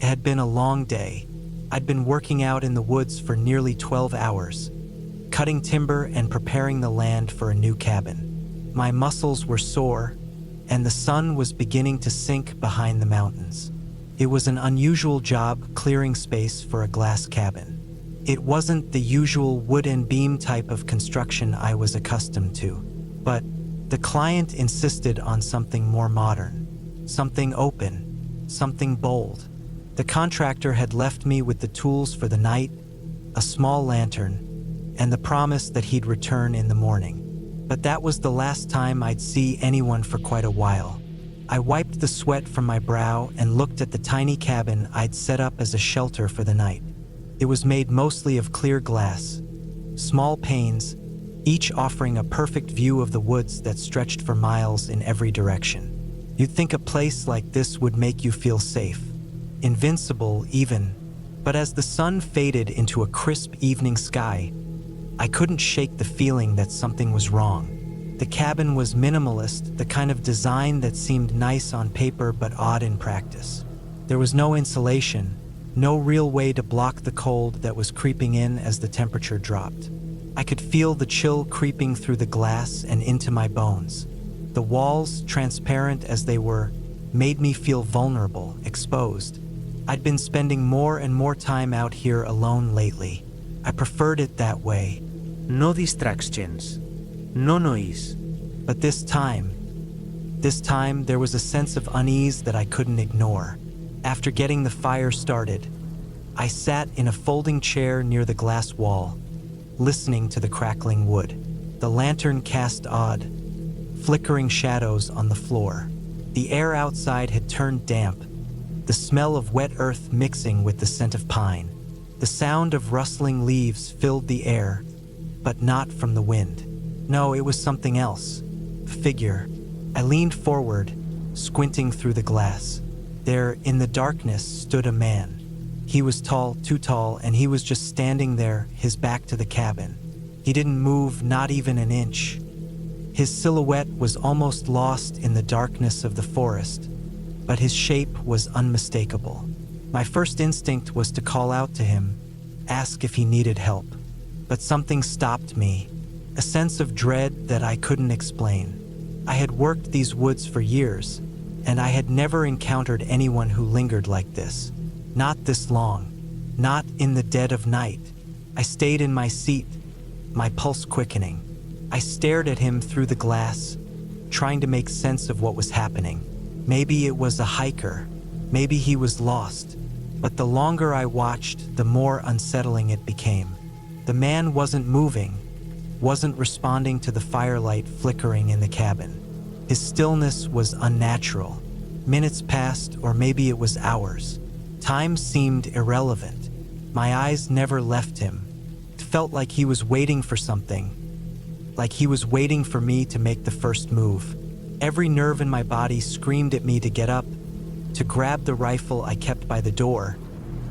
had been a long day. I'd been working out in the woods for nearly 12 hours, cutting timber and preparing the land for a new cabin. My muscles were sore, and the sun was beginning to sink behind the mountains. It was an unusual job clearing space for a glass cabin. It wasn't the usual wood and beam type of construction I was accustomed to, but the client insisted on something more modern, something open, something bold. The contractor had left me with the tools for the night, a small lantern, and the promise that he'd return in the morning. But that was the last time I'd see anyone for quite a while. I wiped the sweat from my brow and looked at the tiny cabin I'd set up as a shelter for the night. It was made mostly of clear glass, small panes, each offering a perfect view of the woods that stretched for miles in every direction. You'd think a place like this would make you feel safe, invincible even, but as the sun faded into a crisp evening sky, I couldn't shake the feeling that something was wrong. The cabin was minimalist, the kind of design that seemed nice on paper but odd in practice. There was no insulation, no real way to block the cold that was creeping in as the temperature dropped. I could feel the chill creeping through the glass and into my bones. The walls, transparent as they were, made me feel vulnerable, exposed. I'd been spending more and more time out here alone lately. I preferred it that way. No distractions, no noise. But this time there was a sense of unease that I couldn't ignore. After getting the fire started, I sat in a folding chair near the glass wall, listening to the crackling wood. The lantern cast odd, flickering shadows on the floor. The air outside had turned damp, the smell of wet earth mixing with the scent of pine. The sound of rustling leaves filled the air, but not from the wind. No, it was something else. A figure. I leaned forward, squinting through the glass. There, in the darkness, stood a man. He was tall, too tall, and he was just standing there, his back to the cabin. He didn't move, not even an inch. His silhouette was almost lost in the darkness of the forest, but his shape was unmistakable. My first instinct was to call out to him, ask if he needed help. But something stopped me, a sense of dread that I couldn't explain. I had worked these woods for years, and I had never encountered anyone who lingered like this. Not this long, not in the dead of night. I stayed in my seat, my pulse quickening. I stared at him through the glass, trying to make sense of what was happening. Maybe it was a hiker, maybe he was lost. But the longer I watched, the more unsettling it became. The man wasn't moving, wasn't responding to the firelight flickering in the cabin. His stillness was unnatural. Minutes passed, or maybe it was hours. Time seemed irrelevant. My eyes never left him. It felt like he was waiting for something, like he was waiting for me to make the first move. Every nerve in my body screamed at me to get up, to grab the rifle I kept by the door,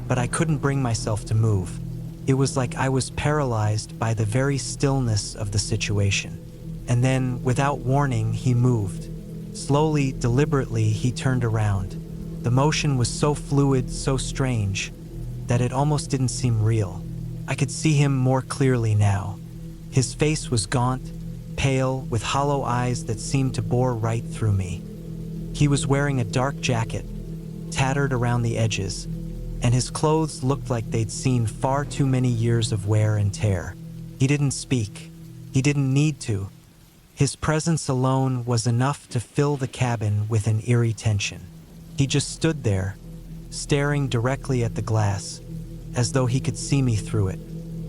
but I couldn't bring myself to move. It was like I was paralyzed by the very stillness of the situation. And then, without warning, he moved. Slowly, deliberately, he turned around. The motion was so fluid, so strange, that it almost didn't seem real. I could see him more clearly now. His face was gaunt, pale, with hollow eyes that seemed to bore right through me. He was wearing a dark jacket, tattered around the edges, and his clothes looked like they'd seen far too many years of wear and tear. He didn't speak. He didn't need to. His presence alone was enough to fill the cabin with an eerie tension. He just stood there, staring directly at the glass, as though he could see me through it.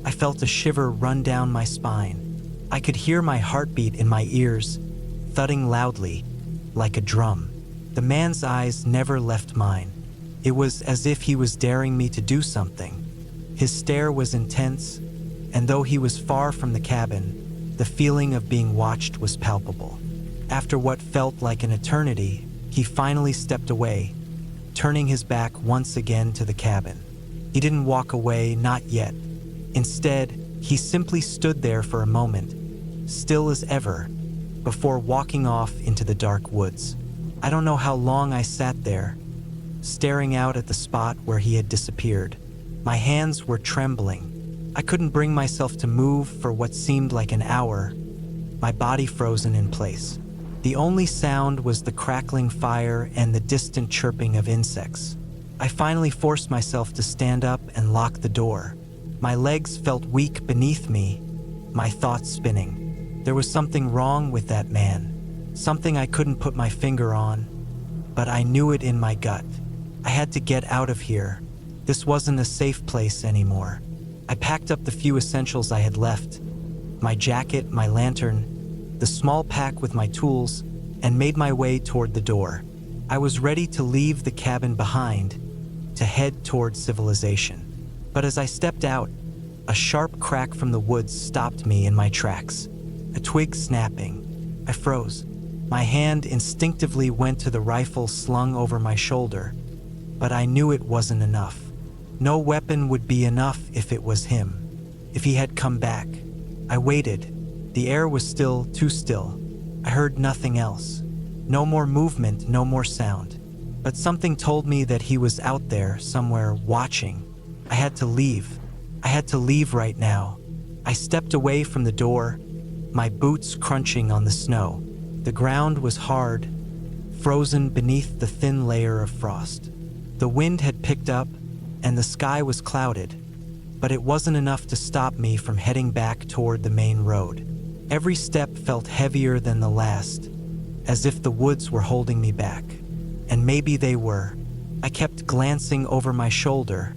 I felt a shiver run down my spine. I could hear my heartbeat in my ears, thudding loudly, like a drum. The man's eyes never left mine. It was as if he was daring me to do something. His stare was intense, and though he was far from the cabin, the feeling of being watched was palpable. After what felt like an eternity, he finally stepped away, turning his back once again to the cabin. He didn't walk away, not yet. Instead, he simply stood there for a moment, still as ever, before walking off into the dark woods. I don't know how long I sat there, staring out at the spot where he had disappeared. My hands were trembling. I couldn't bring myself to move for what seemed like an hour, my body frozen in place. The only sound was the crackling fire and the distant chirping of insects. I finally forced myself to stand up and lock the door. My legs felt weak beneath me, my thoughts spinning. There was something wrong with that man, something I couldn't put my finger on, but I knew it in my gut. I had to get out of here. This wasn't a safe place anymore. I packed up the few essentials I had left, my jacket, my lantern, the small pack with my tools, and made my way toward the door. I was ready to leave the cabin behind, to head toward civilization. But as I stepped out, a sharp crack from the woods stopped me in my tracks. A twig snapping. I froze. My hand instinctively went to the rifle slung over my shoulder, but I knew it wasn't enough. No weapon would be enough if it was him, if he had come back. I waited. The air was still, too still. I heard nothing else. No more movement, no more sound. But something told me that he was out there, somewhere, watching. I had to leave. I had to leave right now. I stepped away from the door, my boots crunching on the snow. The ground was hard, frozen beneath the thin layer of frost. The wind had picked up, and the sky was clouded, but it wasn't enough to stop me from heading back toward the main road. Every step felt heavier than the last, as if the woods were holding me back. And maybe they were. I kept glancing over my shoulder,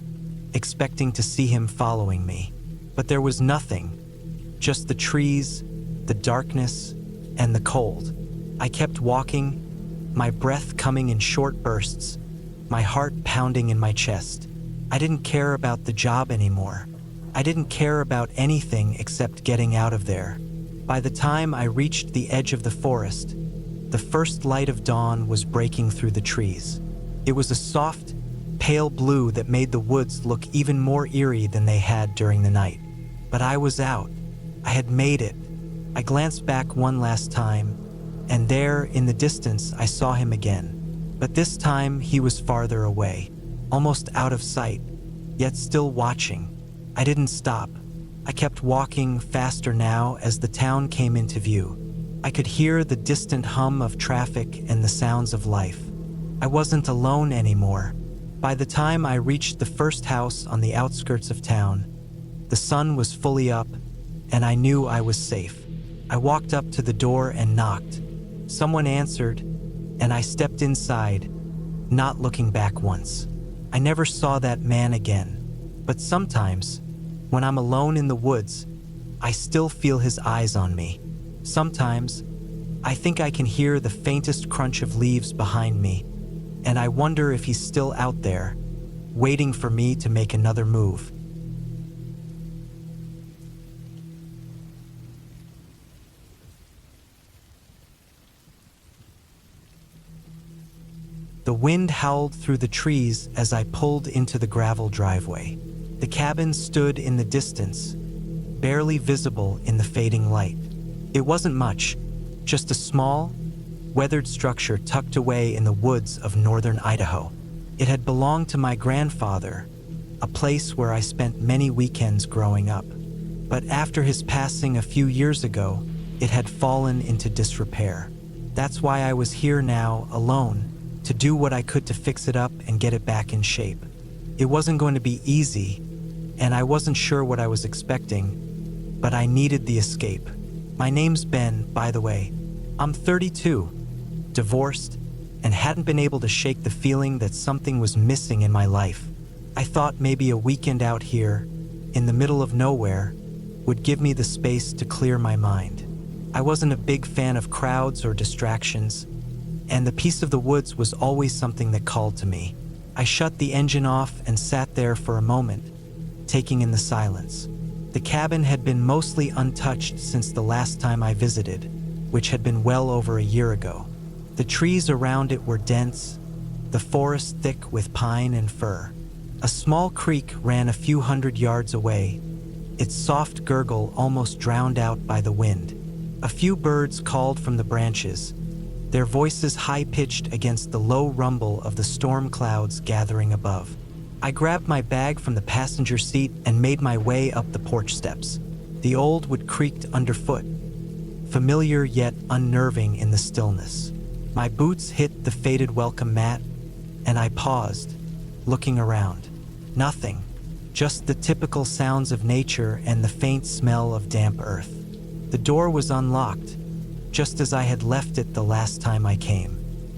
expecting to see him following me. But there was nothing, just the trees, the darkness, and the cold. I kept walking, my breath coming in short bursts, my heart pounding in my chest. I didn't care about the job anymore. I didn't care about anything except getting out of there. By the time I reached the edge of the forest, the first light of dawn was breaking through the trees. It was a soft, pale blue that made the woods look even more eerie than they had during the night. But I was out. I had made it. I glanced back one last time, and there, in the distance, I saw him again. But this time, he was farther away, almost out of sight, yet still watching. I didn't stop. I kept walking faster now as the town came into view. I could hear the distant hum of traffic and the sounds of life. I wasn't alone anymore. By the time I reached the first house on the outskirts of town, the sun was fully up, and I knew I was safe. I walked up to the door and knocked. Someone answered, and I stepped inside, not looking back once. I never saw that man again, but sometimes, when I'm alone in the woods, I still feel his eyes on me. Sometimes, I think I can hear the faintest crunch of leaves behind me, and I wonder if he's still out there, waiting for me to make another move. The wind howled through the trees as I pulled into the gravel driveway. The cabin stood in the distance, barely visible in the fading light. It wasn't much, just a small, weathered structure tucked away in the woods of northern Idaho. It had belonged to my grandfather, a place where I spent many weekends growing up. But after his passing a few years ago, it had fallen into disrepair. That's why I was here now, alone, to do what I could to fix it up and get it back in shape. It wasn't going to be easy, and I wasn't sure what I was expecting, but I needed the escape. My name's Ben, by the way. I'm 32, divorced, and hadn't been able to shake the feeling that something was missing in my life. I thought maybe a weekend out here, in the middle of nowhere, would give me the space to clear my mind. I wasn't a big fan of crowds or distractions, and the peace of the woods was always something that called to me. I shut the engine off and sat there for a moment, taking in the silence. The cabin had been mostly untouched since the last time I visited, which had been well over a year ago. The trees around it were dense, the forest thick with pine and fir. A small creek ran a few hundred yards away, its soft gurgle almost drowned out by the wind. A few birds called from the branches, their voices high-pitched against the low rumble of the storm clouds gathering above. I grabbed my bag from the passenger seat and made my way up the porch steps. The old wood creaked underfoot, familiar yet unnerving in the stillness. My boots hit the faded welcome mat, and I paused, looking around. Nothing, just the typical sounds of nature and the faint smell of damp earth. The door was unlocked, just as I had left it the last time I came.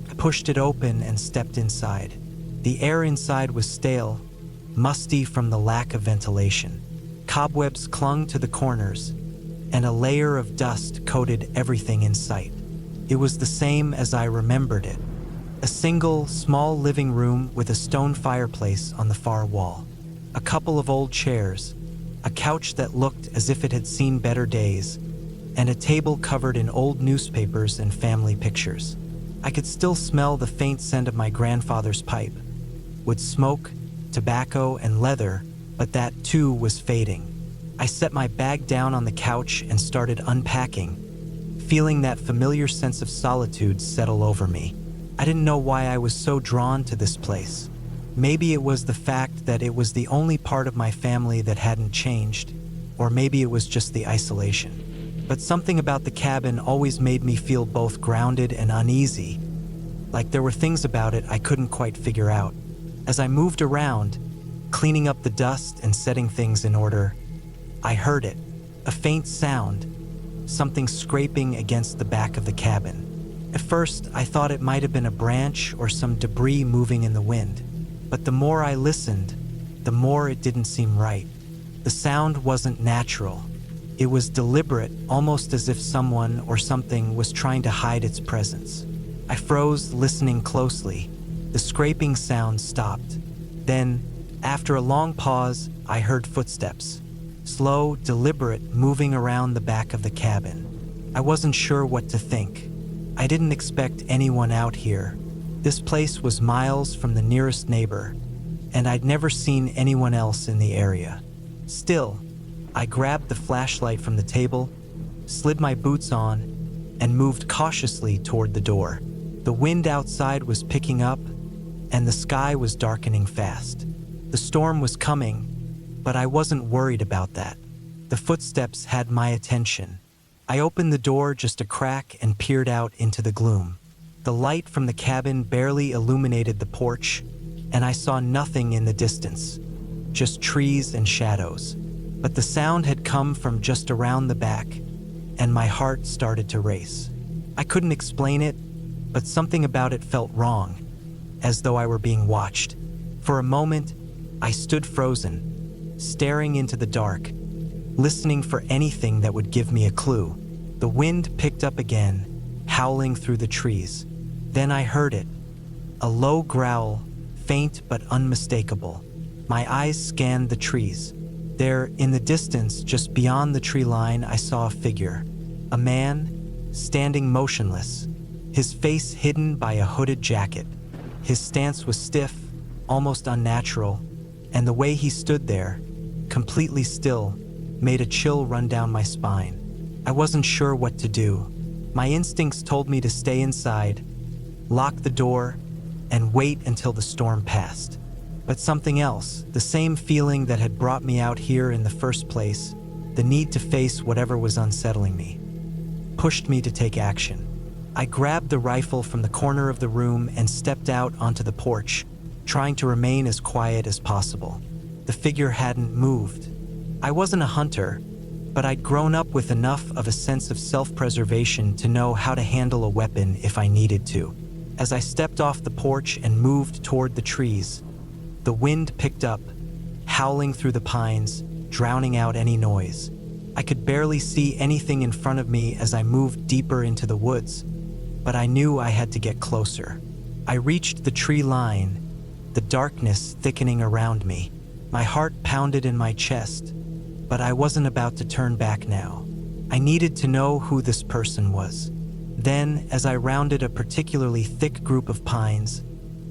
I pushed it open and stepped inside. The air inside was stale, musty from the lack of ventilation. Cobwebs clung to the corners, and a layer of dust coated everything in sight. It was the same as I remembered it. A single, small living room with a stone fireplace on the far wall. A couple of old chairs, a couch that looked as if it had seen better days, and a table covered in old newspapers and family pictures. I could still smell the faint scent of my grandfather's pipe, wood smoke, tobacco, and leather, but that too was fading. I set my bag down on the couch and started unpacking, feeling that familiar sense of solitude settle over me. I didn't know why I was so drawn to this place. Maybe it was the fact that it was the only part of my family that hadn't changed, or maybe it was just the isolation. But something about the cabin always made me feel both grounded and uneasy, like there were things about it I couldn't quite figure out. As I moved around, cleaning up the dust and setting things in order, I heard it, a faint sound, something scraping against the back of the cabin. At first, I thought it might have been a branch or some debris moving in the wind, but the more I listened, the more it didn't seem right. The sound wasn't natural. It was deliberate, almost as if someone or something was trying to hide its presence. I froze, listening closely. The scraping sound stopped. Then, after a long pause, I heard footsteps. Slow, deliberate, moving around the back of the cabin. I wasn't sure what to think. I didn't expect anyone out here. This place was miles from the nearest neighbor, and I'd never seen anyone else in the area. Still, I grabbed the flashlight from the table, slid my boots on, and moved cautiously toward the door. The wind outside was picking up, and the sky was darkening fast. The storm was coming, but I wasn't worried about that. The footsteps had my attention. I opened the door just a crack and peered out into the gloom. The light from the cabin barely illuminated the porch, and I saw nothing in the distance, just trees and shadows. But the sound had come from just around the back, and my heart started to race. I couldn't explain it, but something about it felt wrong, as though I were being watched. For a moment, I stood frozen, staring into the dark, listening for anything that would give me a clue. The wind picked up again, howling through the trees. Then I heard it, a low growl, faint but unmistakable. My eyes scanned the trees. There, in the distance, just beyond the tree line, I saw a figure. A man, standing motionless, his face hidden by a hooded jacket. His stance was stiff, almost unnatural, and the way he stood there, completely still, made a chill run down my spine. I wasn't sure what to do. My instincts told me to stay inside, lock the door, and wait until the storm passed. But something else, the same feeling that had brought me out here in the first place, the need to face whatever was unsettling me, pushed me to take action. I grabbed the rifle from the corner of the room and stepped out onto the porch, trying to remain as quiet as possible. The figure hadn't moved. I wasn't a hunter, but I'd grown up with enough of a sense of self-preservation to know how to handle a weapon if I needed to. As I stepped off the porch and moved toward the trees, the wind picked up, howling through the pines, drowning out any noise. I could barely see anything in front of me as I moved deeper into the woods, but I knew I had to get closer. I reached the tree line, the darkness thickening around me. My heart pounded in my chest, but I wasn't about to turn back now. I needed to know who this person was. Then, as I rounded a particularly thick group of pines,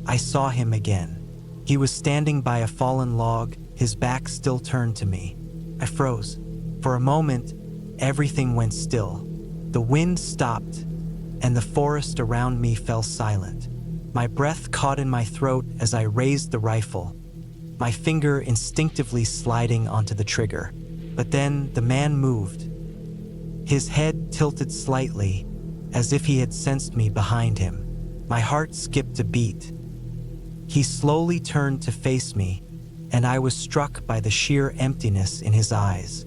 I saw him again. He was standing by a fallen log, his back still turned to me. I froze. For a moment, everything went still. The wind stopped, and the forest around me fell silent. My breath caught in my throat as I raised the rifle, my finger instinctively sliding onto the trigger. But then the man moved. His head tilted slightly, as if he had sensed me behind him. My heart skipped a beat. He slowly turned to face me, and I was struck by the sheer emptiness in his eyes.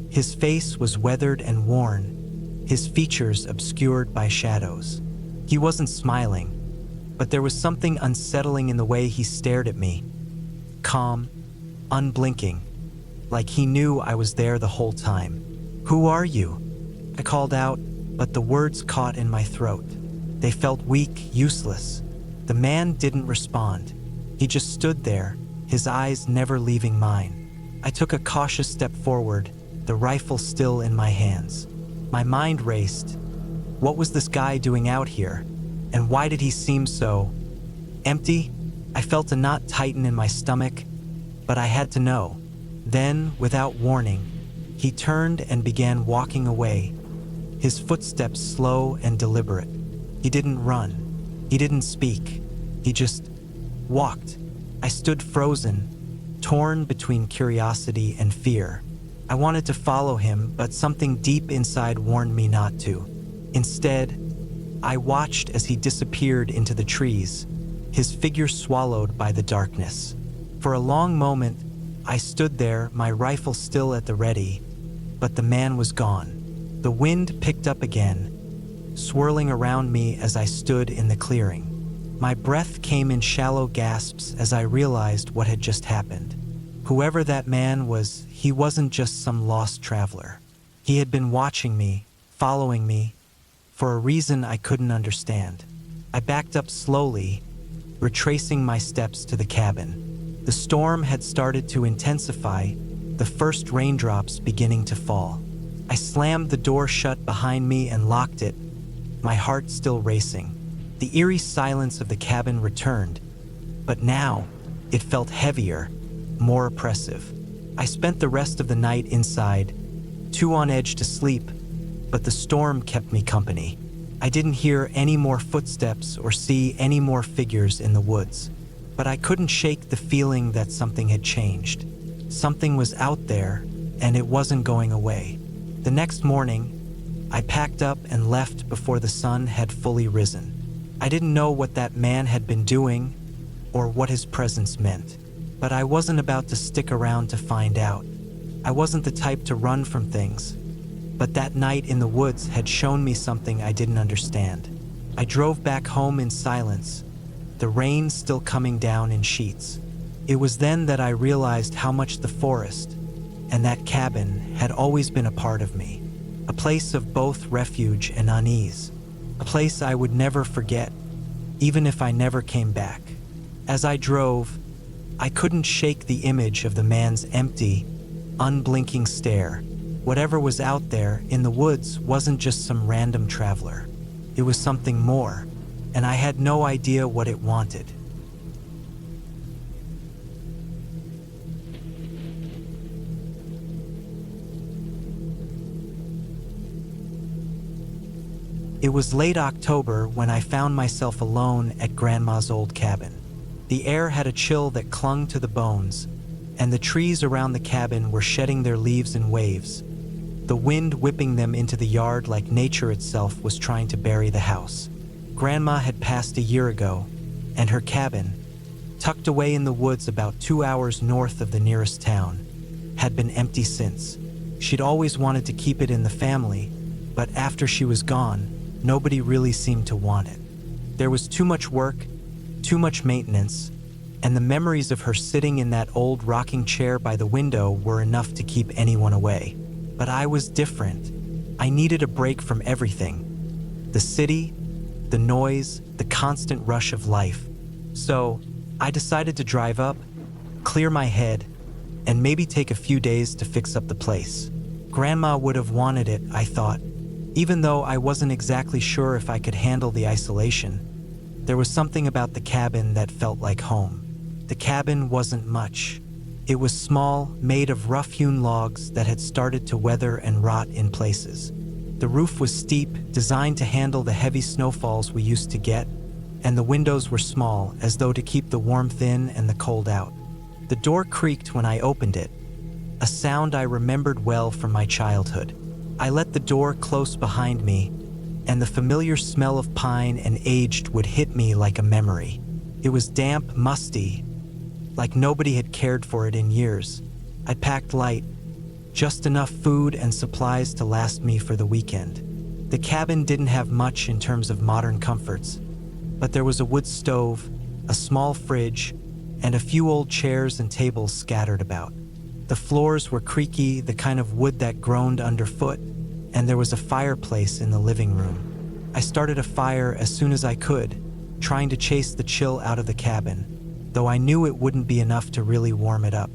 His face was weathered and worn, his features obscured by shadows. He wasn't smiling, but there was something unsettling in the way he stared at me. Calm, unblinking, like he knew I was there the whole time. "Who are you?" I called out, but the words caught in my throat. They felt weak, useless. The man didn't respond. He just stood there, his eyes never leaving mine. I took a cautious step forward, the rifle still in my hands. My mind raced. What was this guy doing out here? And why did he seem so empty? I felt a knot tighten in my stomach, but I had to know. Then, without warning, he turned and began walking away, his footsteps slow and deliberate. He didn't run. He didn't speak. He just walked. I stood frozen, torn between curiosity and fear. I wanted to follow him, but something deep inside warned me not to. Instead, I watched as he disappeared into the trees, his figure swallowed by the darkness. For a long moment, I stood there, my rifle still at the ready, but the man was gone. The wind picked up again, swirling around me as I stood in the clearing. My breath came in shallow gasps as I realized what had just happened. Whoever that man was, he wasn't just some lost traveler. He had been watching me, following me, for a reason I couldn't understand. I backed up slowly, retracing my steps to the cabin. The storm had started to intensify, the first raindrops beginning to fall. I slammed the door shut behind me and locked it, my heart still racing. The eerie silence of the cabin returned, but now it felt heavier, more oppressive. I spent the rest of the night inside, too on edge to sleep, but the storm kept me company. I didn't hear any more footsteps or see any more figures in the woods, but I couldn't shake the feeling that something had changed. Something was out there, and it wasn't going away. The next morning, I packed up and left before the sun had fully risen. I didn't know what that man had been doing or what his presence meant, but I wasn't about to stick around to find out. I wasn't the type to run from things, but that night in the woods had shown me something I didn't understand. I drove back home in silence, the rain still coming down in sheets. It was then that I realized how much the forest and that cabin had always been a part of me, a place of both refuge and unease, a place I would never forget, even if I never came back. As I drove, I couldn't shake the image of the man's empty, unblinking stare. Whatever was out there in the woods wasn't just some random traveler. It was something more, and I had no idea what it wanted. It was late October when I found myself alone at Grandma's old cabin. The air had a chill that clung to the bones, and the trees around the cabin were shedding their leaves in waves, the wind whipping them into the yard like nature itself was trying to bury the house. Grandma had passed a year ago, and her cabin, tucked away in the woods about 2 hours north of the nearest town, had been empty since. She'd always wanted to keep it in the family, but after she was gone, nobody really seemed to want it. There was too much work, too much maintenance, and the memories of her sitting in that old rocking chair by the window were enough to keep anyone away. But I was different. I needed a break from everything. The city, the noise, the constant rush of life. So I decided to drive up, clear my head, and maybe take a few days to fix up the place. Grandma would have wanted it, I thought. Even though I wasn't exactly sure if I could handle the isolation, there was something about the cabin that felt like home. The cabin wasn't much. It was small, made of rough-hewn logs that had started to weather and rot in places. The roof was steep, designed to handle the heavy snowfalls we used to get, and the windows were small, as though to keep the warmth in and the cold out. The door creaked when I opened it, a sound I remembered well from my childhood. I let the door close behind me, and the familiar smell of pine and aged wood hit me like a memory. It was damp, musty, like nobody had cared for it in years. I packed light, just enough food and supplies to last me for the weekend. The cabin didn't have much in terms of modern comforts, but there was a wood stove, a small fridge, and a few old chairs and tables scattered about. The floors were creaky, the kind of wood that groaned underfoot, and there was a fireplace in the living room. I started a fire as soon as I could, trying to chase the chill out of the cabin, though I knew it wouldn't be enough to really warm it up.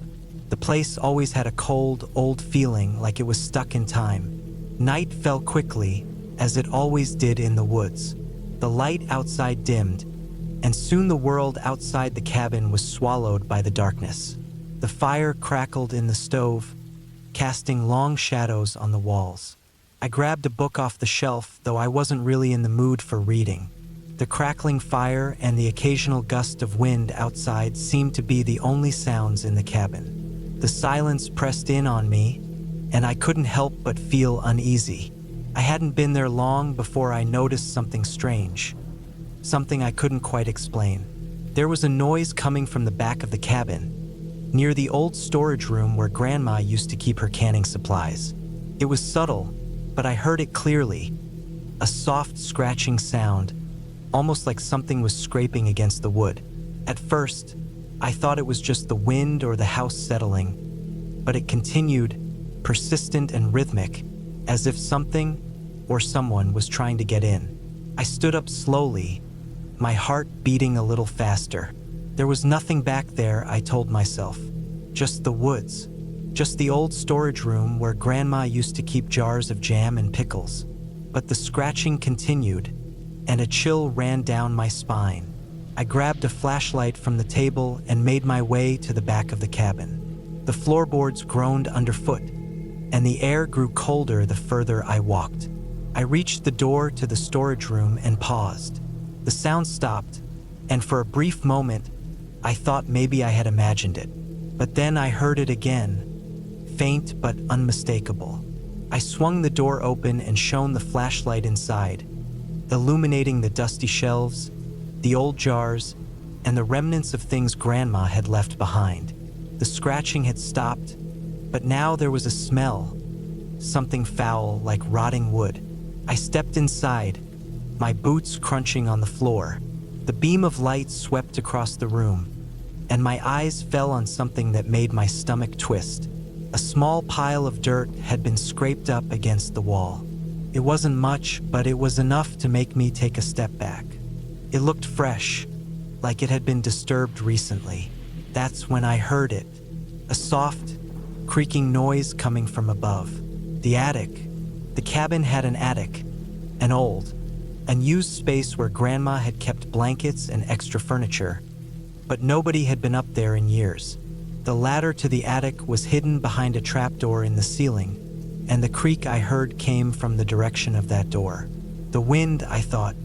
The place always had a cold, old feeling, like it was stuck in time. Night fell quickly, as it always did in the woods. The light outside dimmed, and soon the world outside the cabin was swallowed by the darkness. The fire crackled in the stove, casting long shadows on the walls. I grabbed a book off the shelf, though I wasn't really in the mood for reading. The crackling fire and the occasional gust of wind outside seemed to be the only sounds in the cabin. The silence pressed in on me, and I couldn't help but feel uneasy. I hadn't been there long before I noticed something strange, something I couldn't quite explain. There was a noise coming from the back of the cabin, near the old storage room where Grandma used to keep her canning supplies. It was subtle, but I heard it clearly, a soft scratching sound, almost like something was scraping against the wood. At first, I thought it was just the wind or the house settling, but it continued, persistent and rhythmic, as if something or someone was trying to get in. I stood up slowly, my heart beating a little faster. There was nothing back there, I told myself. Just the woods. Just the old storage room where Grandma used to keep jars of jam and pickles. But the scratching continued, and a chill ran down my spine. I grabbed a flashlight from the table and made my way to the back of the cabin. The floorboards groaned underfoot, and the air grew colder the further I walked. I reached the door to the storage room and paused. The sound stopped, and for a brief moment, I thought maybe I had imagined it. But then I heard it again, faint but unmistakable. I swung the door open and shone the flashlight inside, illuminating the dusty shelves, the old jars, and the remnants of things Grandma had left behind. The scratching had stopped, but now there was a smell, something foul like rotting wood. I stepped inside, my boots crunching on the floor. The beam of light swept across the room, and my eyes fell on something that made my stomach twist. A small pile of dirt had been scraped up against the wall. It wasn't much, but it was enough to make me take a step back. It looked fresh, like it had been disturbed recently. That's when I heard it, a soft, creaking noise coming from above. The attic. The cabin had an attic, an old, unused space where Grandma had kept blankets and extra furniture, but nobody had been up there in years. The ladder to the attic was hidden behind a trapdoor in the ceiling, and the creak I heard came from the direction of that door. The wind, I thought.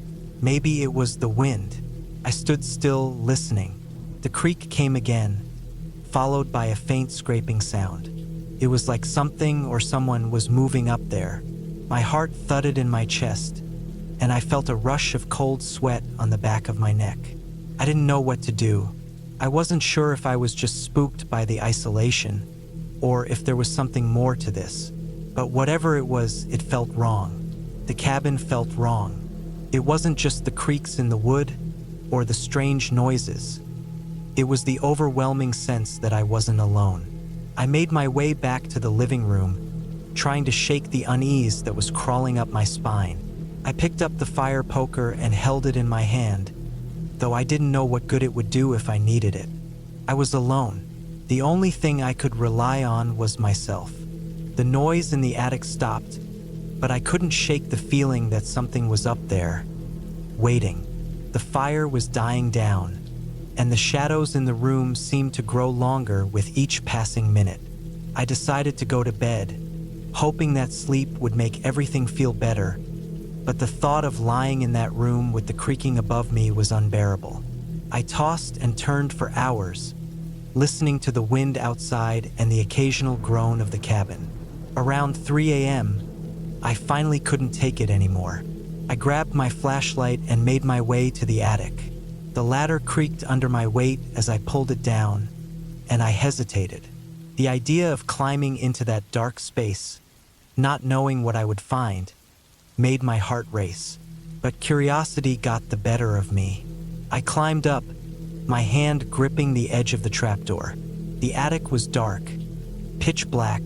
Maybe it was the wind. I stood still, listening. The creak came again, followed by a faint scraping sound. It was like something or someone was moving up there. My heart thudded in my chest, and I felt a rush of cold sweat on the back of my neck. I didn't know what to do. I wasn't sure if I was just spooked by the isolation, or if there was something more to this. But whatever it was, it felt wrong. The cabin felt wrong. It wasn't just the creaks in the wood or the strange noises. It was the overwhelming sense that I wasn't alone. I made my way back to the living room, trying to shake the unease that was crawling up my spine. I picked up the fire poker and held it in my hand, though I didn't know what good it would do if I needed it. I was alone. The only thing I could rely on was myself. The noise in the attic stopped, but I couldn't shake the feeling that something was up there, waiting. The fire was dying down, and the shadows in the room seemed to grow longer with each passing minute. I decided to go to bed, hoping that sleep would make everything feel better, but the thought of lying in that room with the creaking above me was unbearable. I tossed and turned for hours, listening to the wind outside and the occasional groan of the cabin. Around 3 a.m., I finally couldn't take it anymore. I grabbed my flashlight and made my way to the attic. The ladder creaked under my weight as I pulled it down, and I hesitated. The idea of climbing into that dark space, not knowing what I would find, made my heart race. But curiosity got the better of me. I climbed up, my hand gripping the edge of the trapdoor. The attic was dark, pitch black,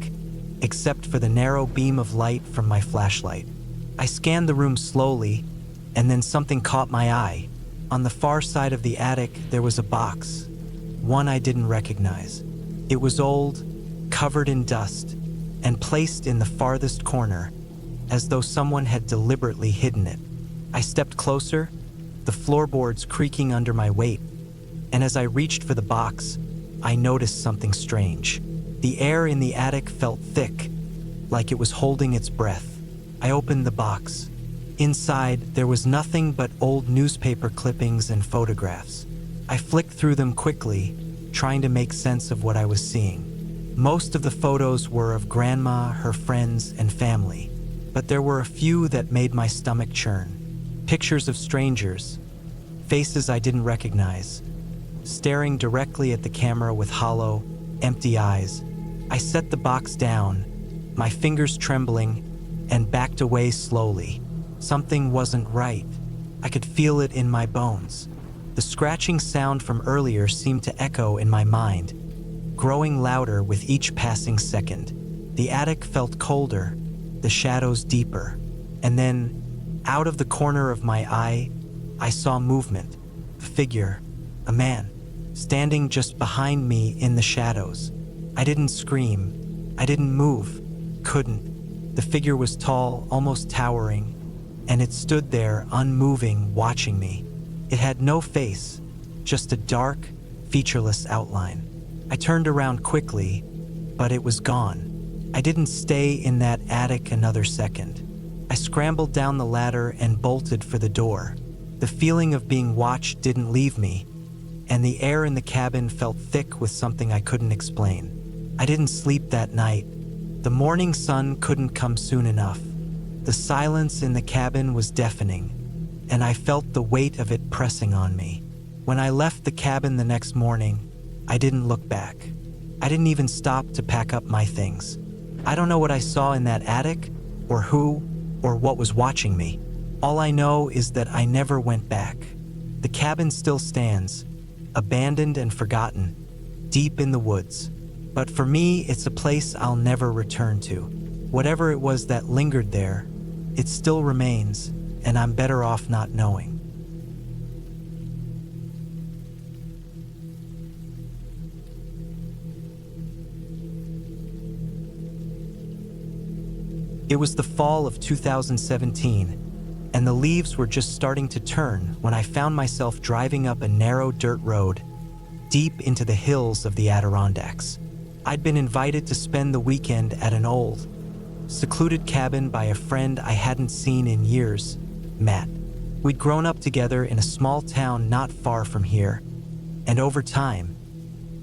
except for the narrow beam of light from my flashlight. I scanned the room slowly, and then something caught my eye. On the far side of the attic, there was a box, one I didn't recognize. It was old, covered in dust, and placed in the farthest corner, as though someone had deliberately hidden it. I stepped closer, the floorboards creaking under my weight, and as I reached for the box, I noticed something strange. The air in the attic felt thick, like it was holding its breath. I opened the box. Inside, there was nothing but old newspaper clippings and photographs. I flicked through them quickly, trying to make sense of what I was seeing. Most of the photos were of Grandma, her friends, and family, but there were a few that made my stomach churn. Pictures of strangers, faces I didn't recognize, staring directly at the camera with hollow, empty eyes. I set the box down, my fingers trembling, and backed away slowly. Something wasn't right. I could feel it in my bones. The scratching sound from earlier seemed to echo in my mind, growing louder with each passing second. The attic felt colder, the shadows deeper. And then, out of the corner of my eye, I saw movement. A figure, a man, standing just behind me in the shadows. I didn't scream. I didn't move. Couldn't. The figure was tall, almost towering, and it stood there, unmoving, watching me. It had no face, just a dark, featureless outline. I turned around quickly, but it was gone. I didn't stay in that attic another second. I scrambled down the ladder and bolted for the door. The feeling of being watched didn't leave me, and the air in the cabin felt thick with something I couldn't explain. I didn't sleep that night. The morning sun couldn't come soon enough. The silence in the cabin was deafening, and I felt the weight of it pressing on me. When I left the cabin the next morning, I didn't look back. I didn't even stop to pack up my things. I don't know what I saw in that attic, or who, or what was watching me. All I know is that I never went back. The cabin still stands, abandoned and forgotten, deep in the woods. But for me, it's a place I'll never return to. Whatever it was that lingered there, it still remains, and I'm better off not knowing. It was the fall of 2017, and the leaves were just starting to turn when I found myself driving up a narrow dirt road deep into the hills of the Adirondacks. I'd been invited to spend the weekend at an old, secluded cabin by a friend I hadn't seen in years, Matt. We'd grown up together in a small town not far from here, and over time,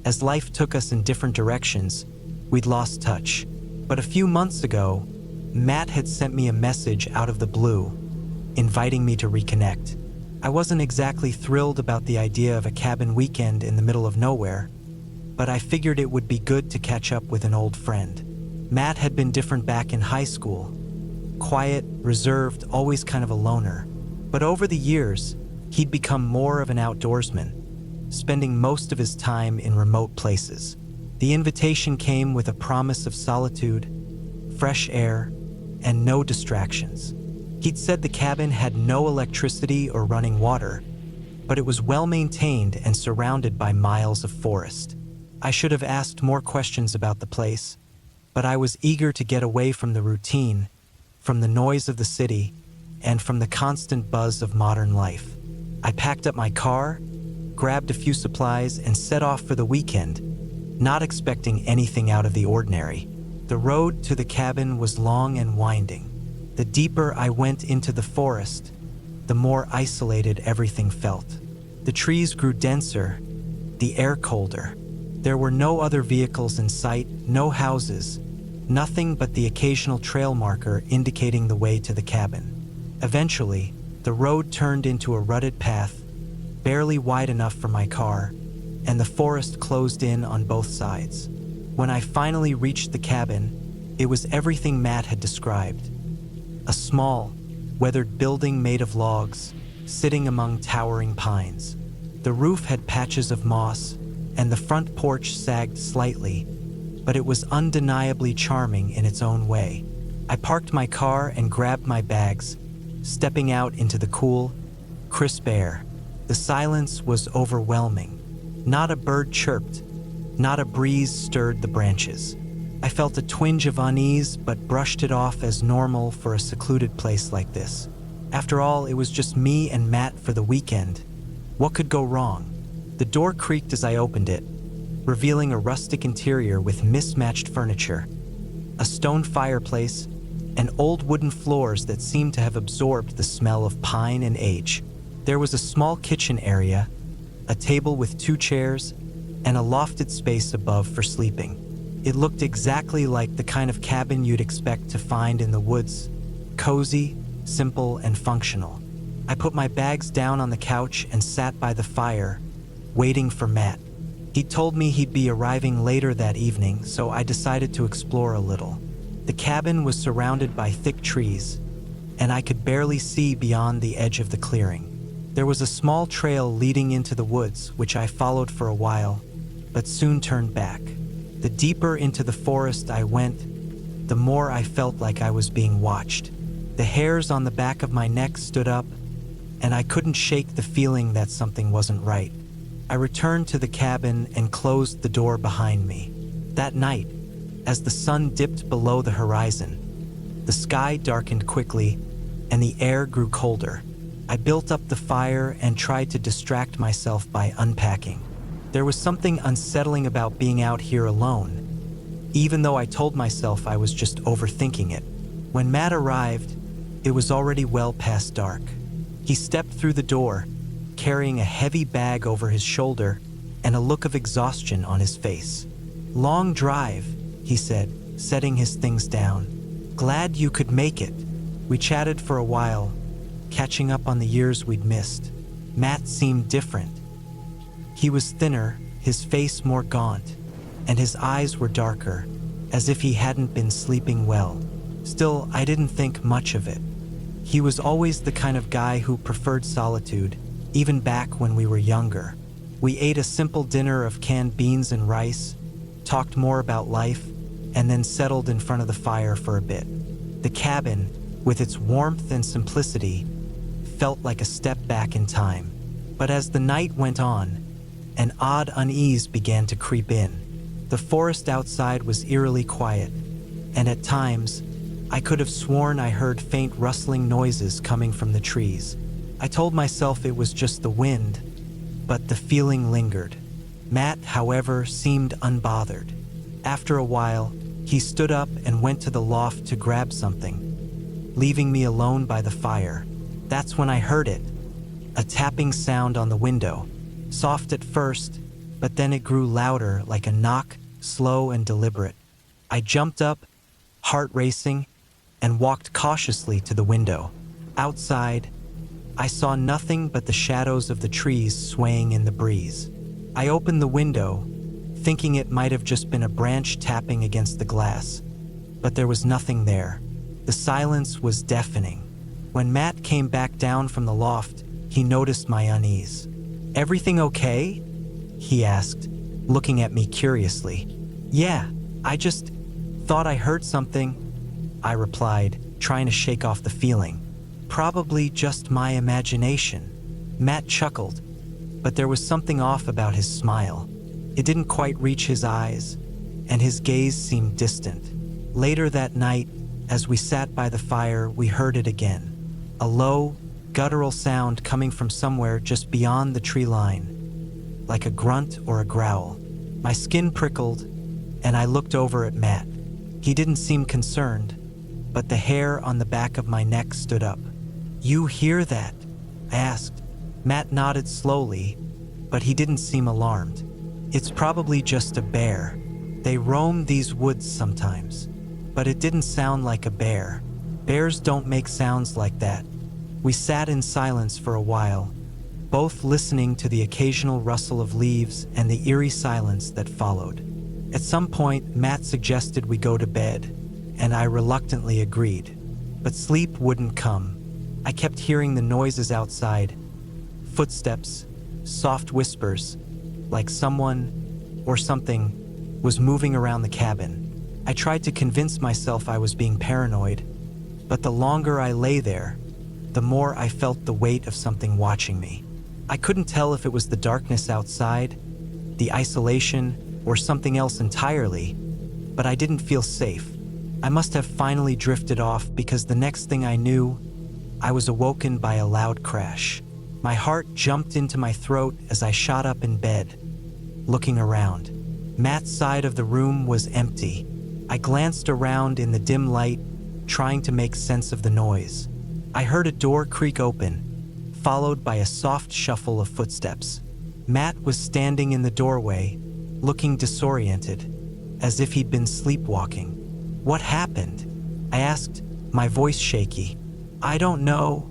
as life took us in different directions, we'd lost touch. But a few months ago, Matt had sent me a message out of the blue, inviting me to reconnect. I wasn't exactly thrilled about the idea of a cabin weekend in the middle of nowhere, but I figured it would be good to catch up with an old friend. Matt had been different back in high school. Quiet, reserved, always kind of a loner. But over the years, he'd become more of an outdoorsman, spending most of his time in remote places. The invitation came with a promise of solitude, fresh air, and no distractions. He'd said the cabin had no electricity or running water, but it was well maintained and surrounded by miles of forest. I should have asked more questions about the place, but I was eager to get away from the routine, from the noise of the city, and from the constant buzz of modern life. I packed up my car, grabbed a few supplies, and set off for the weekend, not expecting anything out of the ordinary. The road to the cabin was long and winding. The deeper I went into the forest, the more isolated everything felt. The trees grew denser, the air colder. There were no other vehicles in sight, no houses, nothing but the occasional trail marker indicating the way to the cabin. Eventually, the road turned into a rutted path, barely wide enough for my car, and the forest closed in on both sides. When I finally reached the cabin, it was everything Matt had described. A small, weathered building made of logs, sitting among towering pines. The roof had patches of moss, and the front porch sagged slightly, but it was undeniably charming in its own way. I parked my car and grabbed my bags, stepping out into the cool, crisp air. The silence was overwhelming. Not a bird chirped, not a breeze stirred the branches. I felt a twinge of unease, but brushed it off as normal for a secluded place like this. After all, it was just me and Matt for the weekend. What could go wrong? The door creaked as I opened it, revealing a rustic interior with mismatched furniture, a stone fireplace, and old wooden floors that seemed to have absorbed the smell of pine and age. There was a small kitchen area, a table with 2 chairs, and a lofted space above for sleeping. It looked exactly like the kind of cabin you'd expect to find in the woods, cozy, simple, and functional. I put my bags down on the couch and sat by the fire, waiting for Matt. He told me he'd be arriving later that evening, so I decided to explore a little. The cabin was surrounded by thick trees, and I could barely see beyond the edge of the clearing. There was a small trail leading into the woods, which I followed for a while, but soon turned back. The deeper into the forest I went, the more I felt like I was being watched. The hairs on the back of my neck stood up, and I couldn't shake the feeling that something wasn't right. I returned to the cabin and closed the door behind me. That night, as the sun dipped below the horizon, the sky darkened quickly and the air grew colder. I built up the fire and tried to distract myself by unpacking. There was something unsettling about being out here alone, even though I told myself I was just overthinking it. When Matt arrived, it was already well past dark. He stepped through the door, carrying a heavy bag over his shoulder and a look of exhaustion on his face. "Long drive," he said, setting his things down. "Glad you could make it." We chatted for a while, catching up on the years we'd missed. Matt seemed different. He was thinner, his face more gaunt, and his eyes were darker, as if he hadn't been sleeping well. Still, I didn't think much of it. He was always the kind of guy who preferred solitude, even back when we were younger. We ate a simple dinner of canned beans and rice, talked more about life, and then settled in front of the fire for a bit. The cabin, with its warmth and simplicity, felt like a step back in time. But as the night went on, an odd unease began to creep in. The forest outside was eerily quiet, and at times, I could have sworn I heard faint rustling noises coming from the trees. I told myself it was just the wind, but the feeling lingered. Matt, however, seemed unbothered. After a while, he stood up and went to the loft to grab something, leaving me alone by the fire. That's when I heard it, a tapping sound on the window. Soft at first, but then it grew louder, like a knock, slow and deliberate. I jumped up, heart racing, and walked cautiously to the window. Outside, I saw nothing but the shadows of the trees swaying in the breeze. I opened the window, thinking it might have just been a branch tapping against the glass, but there was nothing there. The silence was deafening. When Matt came back down from the loft, he noticed my unease. "Everything okay?" he asked, looking at me curiously. "Yeah, I just thought I heard something," I replied, trying to shake off the feeling. "Probably just my imagination." Matt chuckled, but there was something off about his smile. It didn't quite reach his eyes, and his gaze seemed distant. Later that night, as we sat by the fire, we heard it again. A low, guttural sound coming from somewhere just beyond the tree line, like a grunt or a growl. My skin prickled, and I looked over at Matt. He didn't seem concerned, but the hair on the back of my neck stood up. "You hear that?" I asked. Matt nodded slowly, but he didn't seem alarmed. "It's probably just a bear. They roam these woods sometimes." But it didn't sound like a bear. Bears don't make sounds like that. We sat in silence for a while, both listening to the occasional rustle of leaves and the eerie silence that followed. At some point, Matt suggested we go to bed, and I reluctantly agreed. But sleep wouldn't come. I kept hearing the noises outside, footsteps, soft whispers, like someone or something was moving around the cabin. I tried to convince myself I was being paranoid, but the longer I lay there, the more I felt the weight of something watching me. I couldn't tell if it was the darkness outside, the isolation, or something else entirely, but I didn't feel safe. I must have finally drifted off because the next thing I knew, I was awoken by a loud crash. My heart jumped into my throat as I shot up in bed, looking around. Matt's side of the room was empty. I glanced around in the dim light, trying to make sense of the noise. I heard a door creak open, followed by a soft shuffle of footsteps. Matt was standing in the doorway, looking disoriented, as if he'd been sleepwalking. "What happened?" I asked, my voice shaky. "I don't know,"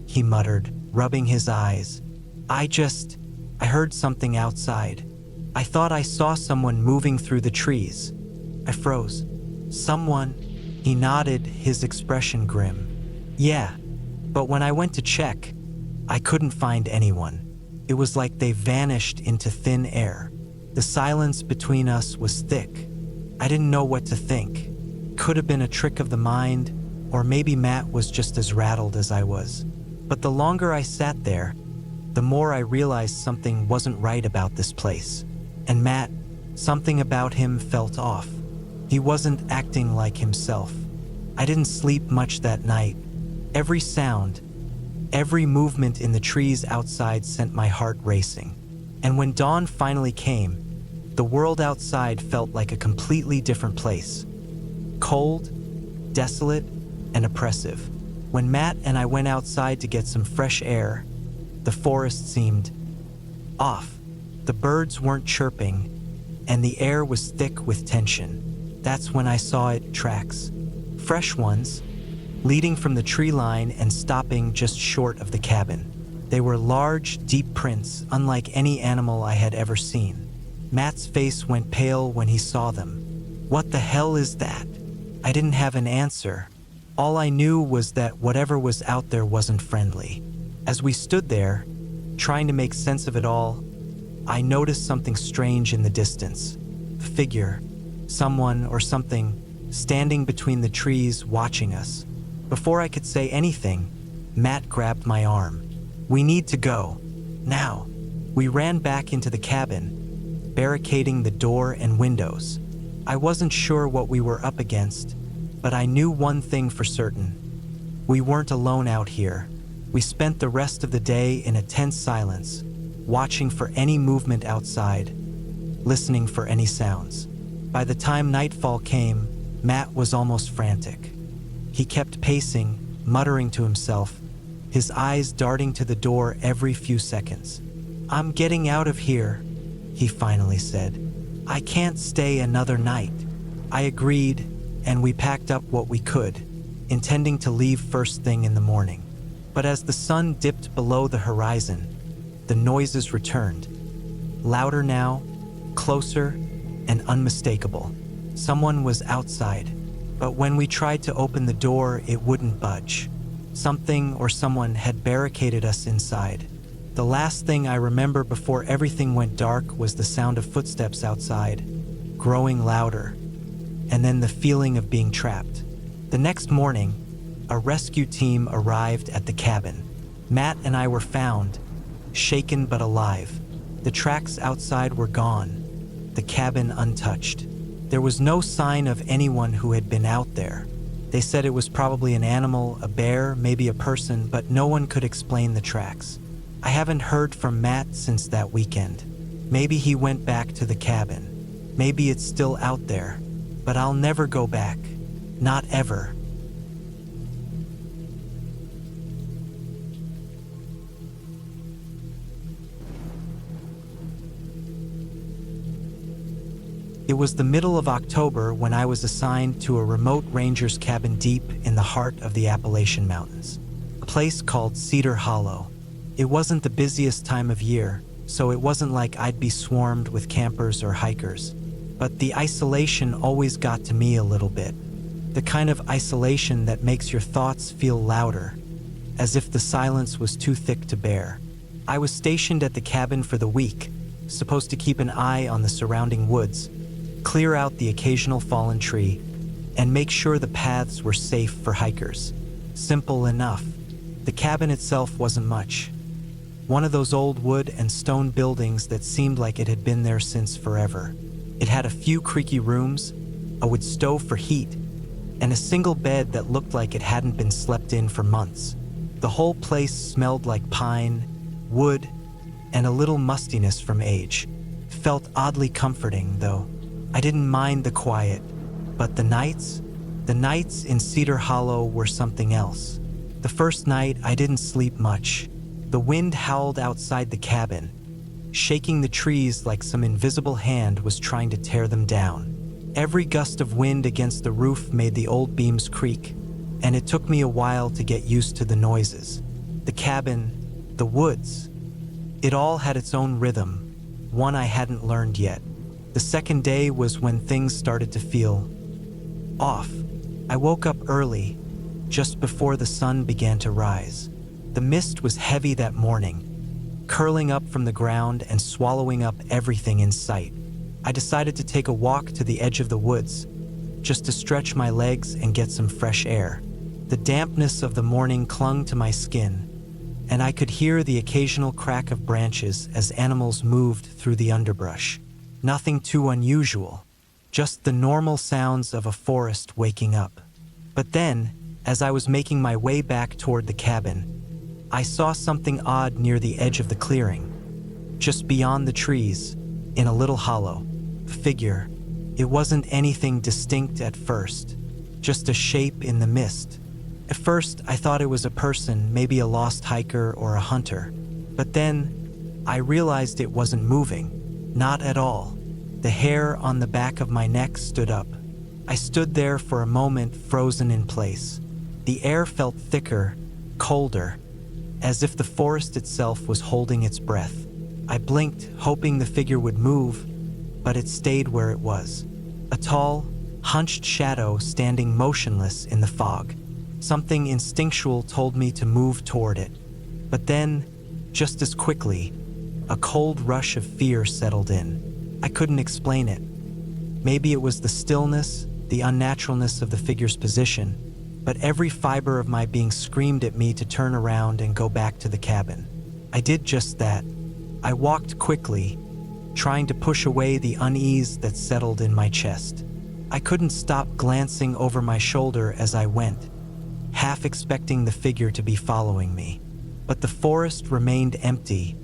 he muttered, rubbing his eyes. I heard something outside. I thought I saw someone moving through the trees." I froze. "Someone?" He nodded, his expression grim. "Yeah, but when I went to check, I couldn't find anyone. It was like they vanished into thin air. The silence between us was thick. I didn't know what to think. Could have been a trick of the mind, or maybe Matt was just as rattled as I was. But the longer I sat there, the more I realized something wasn't right about this place. And Matt, something about him felt off. He wasn't acting like himself. I didn't sleep much that night. Every sound, every movement in the trees outside sent my heart racing. And when dawn finally came, the world outside felt like a completely different place. Cold, desolate, and oppressive. When Matt and I went outside to get some fresh air, the forest seemed off. The birds weren't chirping, and the air was thick with tension. That's when I saw it, tracks. Fresh ones, leading from the tree line and stopping just short of the cabin. They were large, deep prints, unlike any animal I had ever seen. Matt's face went pale when he saw them. "What the hell is that?" I didn't have an answer. All I knew was that whatever was out there wasn't friendly. As we stood there, trying to make sense of it all, I noticed something strange in the distance. A figure, someone or something, standing between the trees watching us. Before I could say anything, Matt grabbed my arm. "We need to go. Now." We ran back into the cabin, barricading the door and windows. I wasn't sure what we were up against, but I knew one thing for certain. We weren't alone out here. We spent the rest of the day in a tense silence, watching for any movement outside, listening for any sounds. By the time nightfall came, Matt was almost frantic. He kept pacing, muttering to himself, his eyes darting to the door every few seconds. "I'm getting out of here," he finally said. "I can't stay another night." I agreed, and we packed up what we could, intending to leave first thing in the morning. But as the sun dipped below the horizon, the noises returned. Louder now, closer, and unmistakable. Someone was outside, but when we tried to open the door, it wouldn't budge. Something or someone had barricaded us inside. The last thing I remember before everything went dark was the sound of footsteps outside, growing louder, and then the feeling of being trapped. The next morning, a rescue team arrived at the cabin. Matt and I were found, shaken but alive. The tracks outside were gone, the cabin untouched. There was no sign of anyone who had been out there. They said it was probably an animal, a bear, maybe a person, but no one could explain the tracks. I haven't heard from Matt since that weekend. Maybe he went back to the cabin. Maybe it's still out there, but I'll never go back. Not ever. It was the middle of October when I was assigned to a remote ranger's cabin deep in the heart of the Appalachian Mountains, a place called Cedar Hollow. It wasn't the busiest time of year, so it wasn't like I'd be swarmed with campers or hikers. But the isolation always got to me a little bit. The kind of isolation that makes your thoughts feel louder, as if the silence was too thick to bear. I was stationed at the cabin for the week, supposed to keep an eye on the surrounding woods, clear out the occasional fallen tree, and make sure the paths were safe for hikers. Simple enough. The cabin itself wasn't much. One of those old wood and stone buildings that seemed like it had been there since forever. It had a few creaky rooms, a wood stove for heat, and a single bed that looked like it hadn't been slept in for months. The whole place smelled like pine, wood, and a little mustiness from age. Felt oddly comforting, though. I didn't mind the quiet, but the nights in Cedar Hollow were something else. The first night, I didn't sleep much. The wind howled outside the cabin, shaking the trees like some invisible hand was trying to tear them down. Every gust of wind against the roof made the old beams creak, and it took me a while to get used to the noises. The cabin, the woods, it all had its own rhythm, one I hadn't learned yet. The second day was when things started to feel off. I woke up early, just before the sun began to rise. The mist was heavy that morning, curling up from the ground and swallowing up everything in sight. I decided to take a walk to the edge of the woods, just to stretch my legs and get some fresh air. The dampness of the morning clung to my skin, and I could hear the occasional crack of branches as animals moved through the underbrush. Nothing too unusual, just the normal sounds of a forest waking up. But then, as I was making my way back toward the cabin, I saw something odd near the edge of the clearing. Just beyond the trees, in a little hollow, a figure. It wasn't anything distinct at first, just a shape in the mist. At first, I thought it was a person, maybe a lost hiker or a hunter. But then, I realized it wasn't moving. Not at all. The hair on the back of my neck stood up. I stood there for a moment, frozen in place. The air felt thicker, colder, as if the forest itself was holding its breath. I blinked, hoping the figure would move, but it stayed where it was. A tall, hunched shadow standing motionless in the fog. Something instinctual told me to move toward it. But then, just as quickly, a cold rush of fear settled in. I couldn't explain it. Maybe it was the stillness, the unnaturalness of the figure's position, but every fiber of my being screamed at me to turn around and go back to the cabin. I did just that. I walked quickly, trying to push away the unease that settled in my chest. I couldn't stop glancing over my shoulder as I went, half expecting the figure to be following me. But the forest remained empty,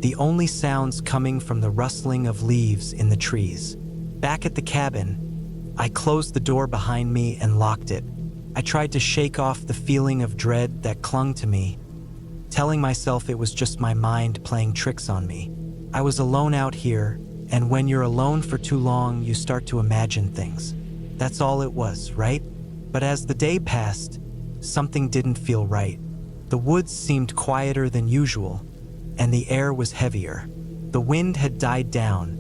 the only sounds coming from the rustling of leaves in the trees. Back at the cabin, I closed the door behind me and locked it. I tried to shake off the feeling of dread that clung to me, telling myself it was just my mind playing tricks on me. I was alone out here, and when you're alone for too long, you start to imagine things. That's all it was, right? But as the day passed, something didn't feel right. The woods seemed quieter than usual, and the air was heavier. The wind had died down,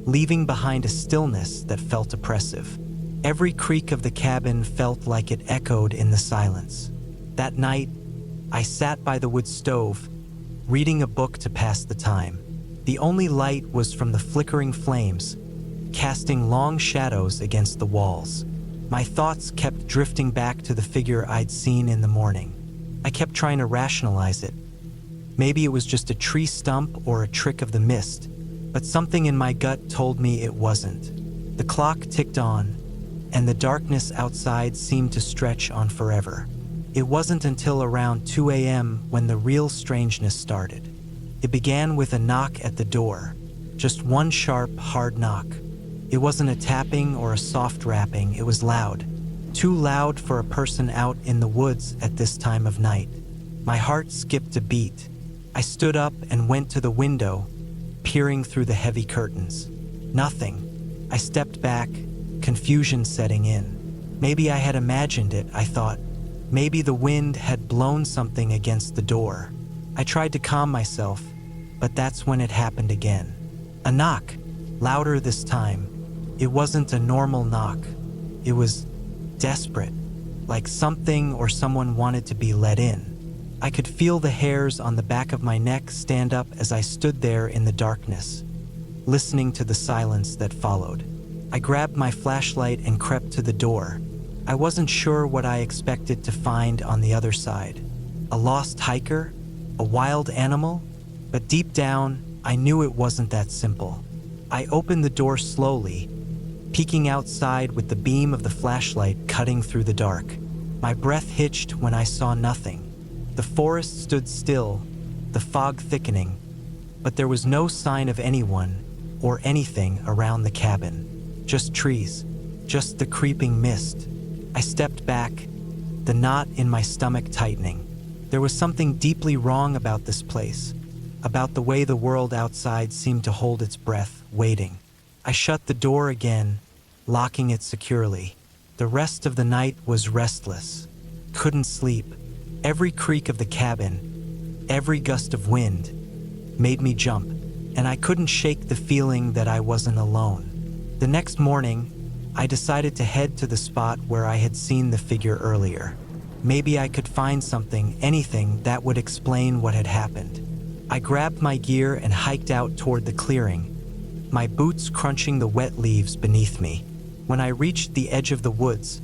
leaving behind a stillness that felt oppressive. Every creak of the cabin felt like it echoed in the silence. That night, I sat by the wood stove, reading a book to pass the time. The only light was from the flickering flames, casting long shadows against the walls. My thoughts kept drifting back to the figure I'd seen in the morning. I kept trying to rationalize it. Maybe it was just a tree stump or a trick of the mist, but something in my gut told me it wasn't. The clock ticked on, and the darkness outside seemed to stretch on forever. It wasn't until around 2 a.m. when the real strangeness started. It began with a knock at the door, just one sharp, hard knock. It wasn't a tapping or a soft rapping, it was loud. Too loud for a person out in the woods at this time of night. My heart skipped a beat. I stood up and went to the window, peering through the heavy curtains. Nothing. I stepped back, confusion setting in. Maybe I had imagined it, I thought. Maybe the wind had blown something against the door. I tried to calm myself, but that's when it happened again. A knock, louder this time. It wasn't a normal knock. It was desperate, like something or someone wanted to be let in. I could feel the hairs on the back of my neck stand up as I stood there in the darkness, listening to the silence that followed. I grabbed my flashlight and crept to the door. I wasn't sure what I expected to find on the other side. A lost hiker? A wild animal? But deep down, I knew it wasn't that simple. I opened the door slowly, peeking outside with the beam of the flashlight cutting through the dark. My breath hitched when I saw nothing. The forest stood still, the fog thickening, but there was no sign of anyone or anything around the cabin. Just trees, just the creeping mist. I stepped back, the knot in my stomach tightening. There was something deeply wrong about this place, about the way the world outside seemed to hold its breath, waiting. I shut the door again, locking it securely. The rest of the night was restless. Couldn't sleep. Every creak of the cabin, every gust of wind, made me jump, and I couldn't shake the feeling that I wasn't alone. The next morning, I decided to head to the spot where I had seen the figure earlier. Maybe I could find something, anything, that would explain what had happened. I grabbed my gear and hiked out toward the clearing, my boots crunching the wet leaves beneath me. When I reached the edge of the woods,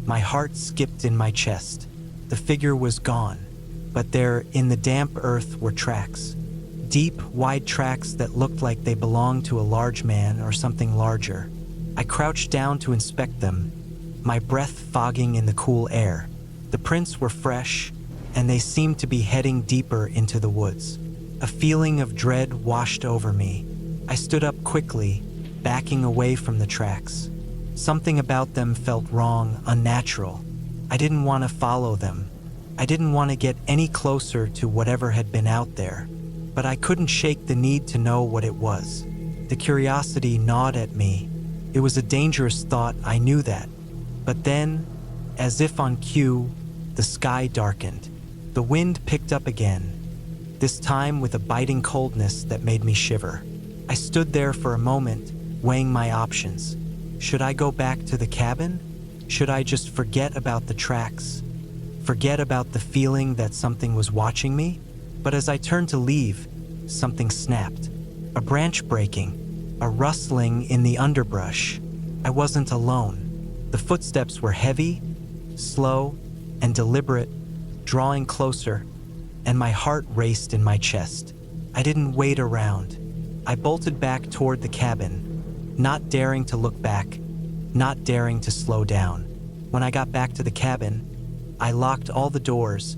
my heart skipped in my chest. The figure was gone, but there, in the damp earth, were tracks. Deep, wide tracks that looked like they belonged to a large man or something larger. I crouched down to inspect them, my breath fogging in the cool air. The prints were fresh, and they seemed to be heading deeper into the woods. A feeling of dread washed over me. I stood up quickly, backing away from the tracks. Something about them felt wrong, unnatural. I didn't want to follow them. I didn't want to get any closer to whatever had been out there, but I couldn't shake the need to know what it was. The curiosity gnawed at me. It was a dangerous thought, I knew that. But then, as if on cue, the sky darkened. The wind picked up again, this time with a biting coldness that made me shiver. I stood there for a moment, weighing my options. Should I go back to the cabin? Should I just forget about the tracks? Forget about the feeling that something was watching me? But as I turned to leave, something snapped. A branch breaking, a rustling in the underbrush. I wasn't alone. The footsteps were heavy, slow, and deliberate, drawing closer, and my heart raced in my chest. I didn't wait around. I bolted back toward the cabin, not daring to look back, not daring to slow down. When I got back to the cabin, I locked all the doors,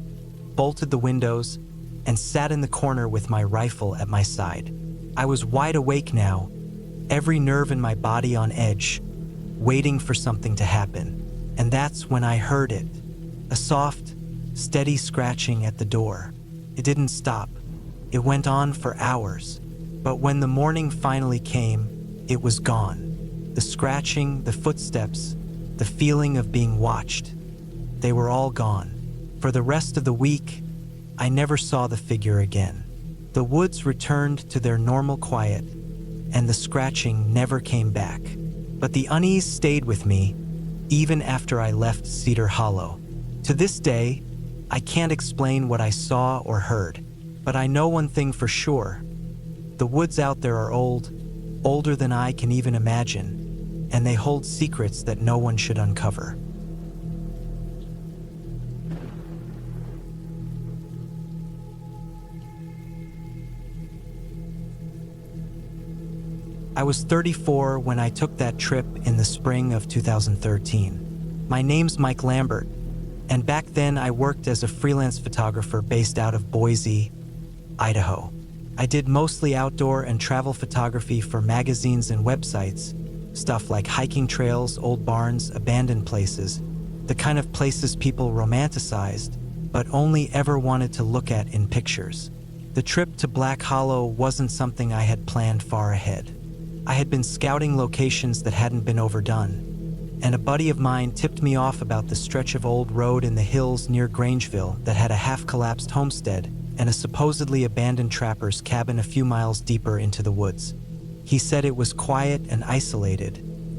bolted the windows, and sat in the corner with my rifle at my side. I was wide awake now, every nerve in my body on edge, waiting for something to happen. And that's when I heard it. A soft, steady scratching at the door. It didn't stop. It went on for hours. But when the morning finally came, it was gone. The scratching, the footsteps, the feeling of being watched, they were all gone. For the rest of the week, I never saw the figure again. The woods returned to their normal quiet, and the scratching never came back. But the unease stayed with me, even after I left Cedar Hollow. To this day, I can't explain what I saw or heard, but I know one thing for sure. The woods out there are old, older than I can even imagine, and they hold secrets that no one should uncover. I was 34 when I took that trip in the spring of 2013. My name's Mike Lambert, and back then I worked as a freelance photographer based out of Boise, Idaho. I did mostly outdoor and travel photography for magazines and websites, Stuff like hiking trails, old barns, abandoned places, the kind of places people romanticized, but only ever wanted to look at in pictures. The trip to Black Hollow wasn't something I had planned far ahead. I had been scouting locations that hadn't been overdone, and a buddy of mine tipped me off about the stretch of old road in the hills near Grangeville that had a half-collapsed homestead and a supposedly abandoned trapper's cabin a few miles deeper into the woods. He said it was quiet and isolated,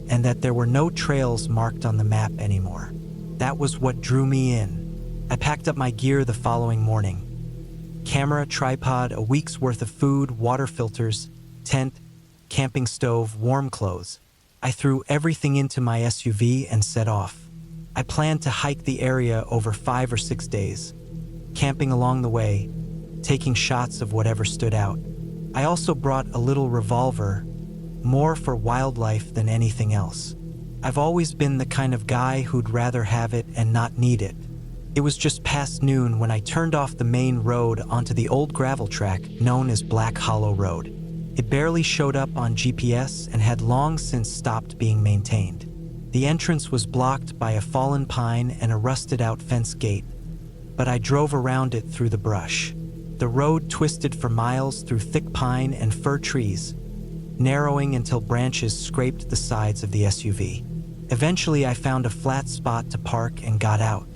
and that there were no trails marked on the map anymore. That was what drew me in. I packed up my gear the following morning. Camera, tripod, a week's worth of food, water filters, tent, camping stove, warm clothes. I threw everything into my SUV and set off. I planned to hike the area over 5 or 6 days, camping along the way, taking shots of whatever stood out. I also brought a little revolver, more for wildlife than anything else. I've always been the kind of guy who'd rather have it and not need it. It was just past noon when I turned off the main road onto the old gravel track known as Black Hollow Road. It barely showed up on GPS and had long since stopped being maintained. The entrance was blocked by a fallen pine and a rusted-out fence gate, but I drove around it through the brush. The road twisted for miles through thick pine and fir trees, narrowing until branches scraped the sides of the SUV. Eventually, I found a flat spot to park and got out.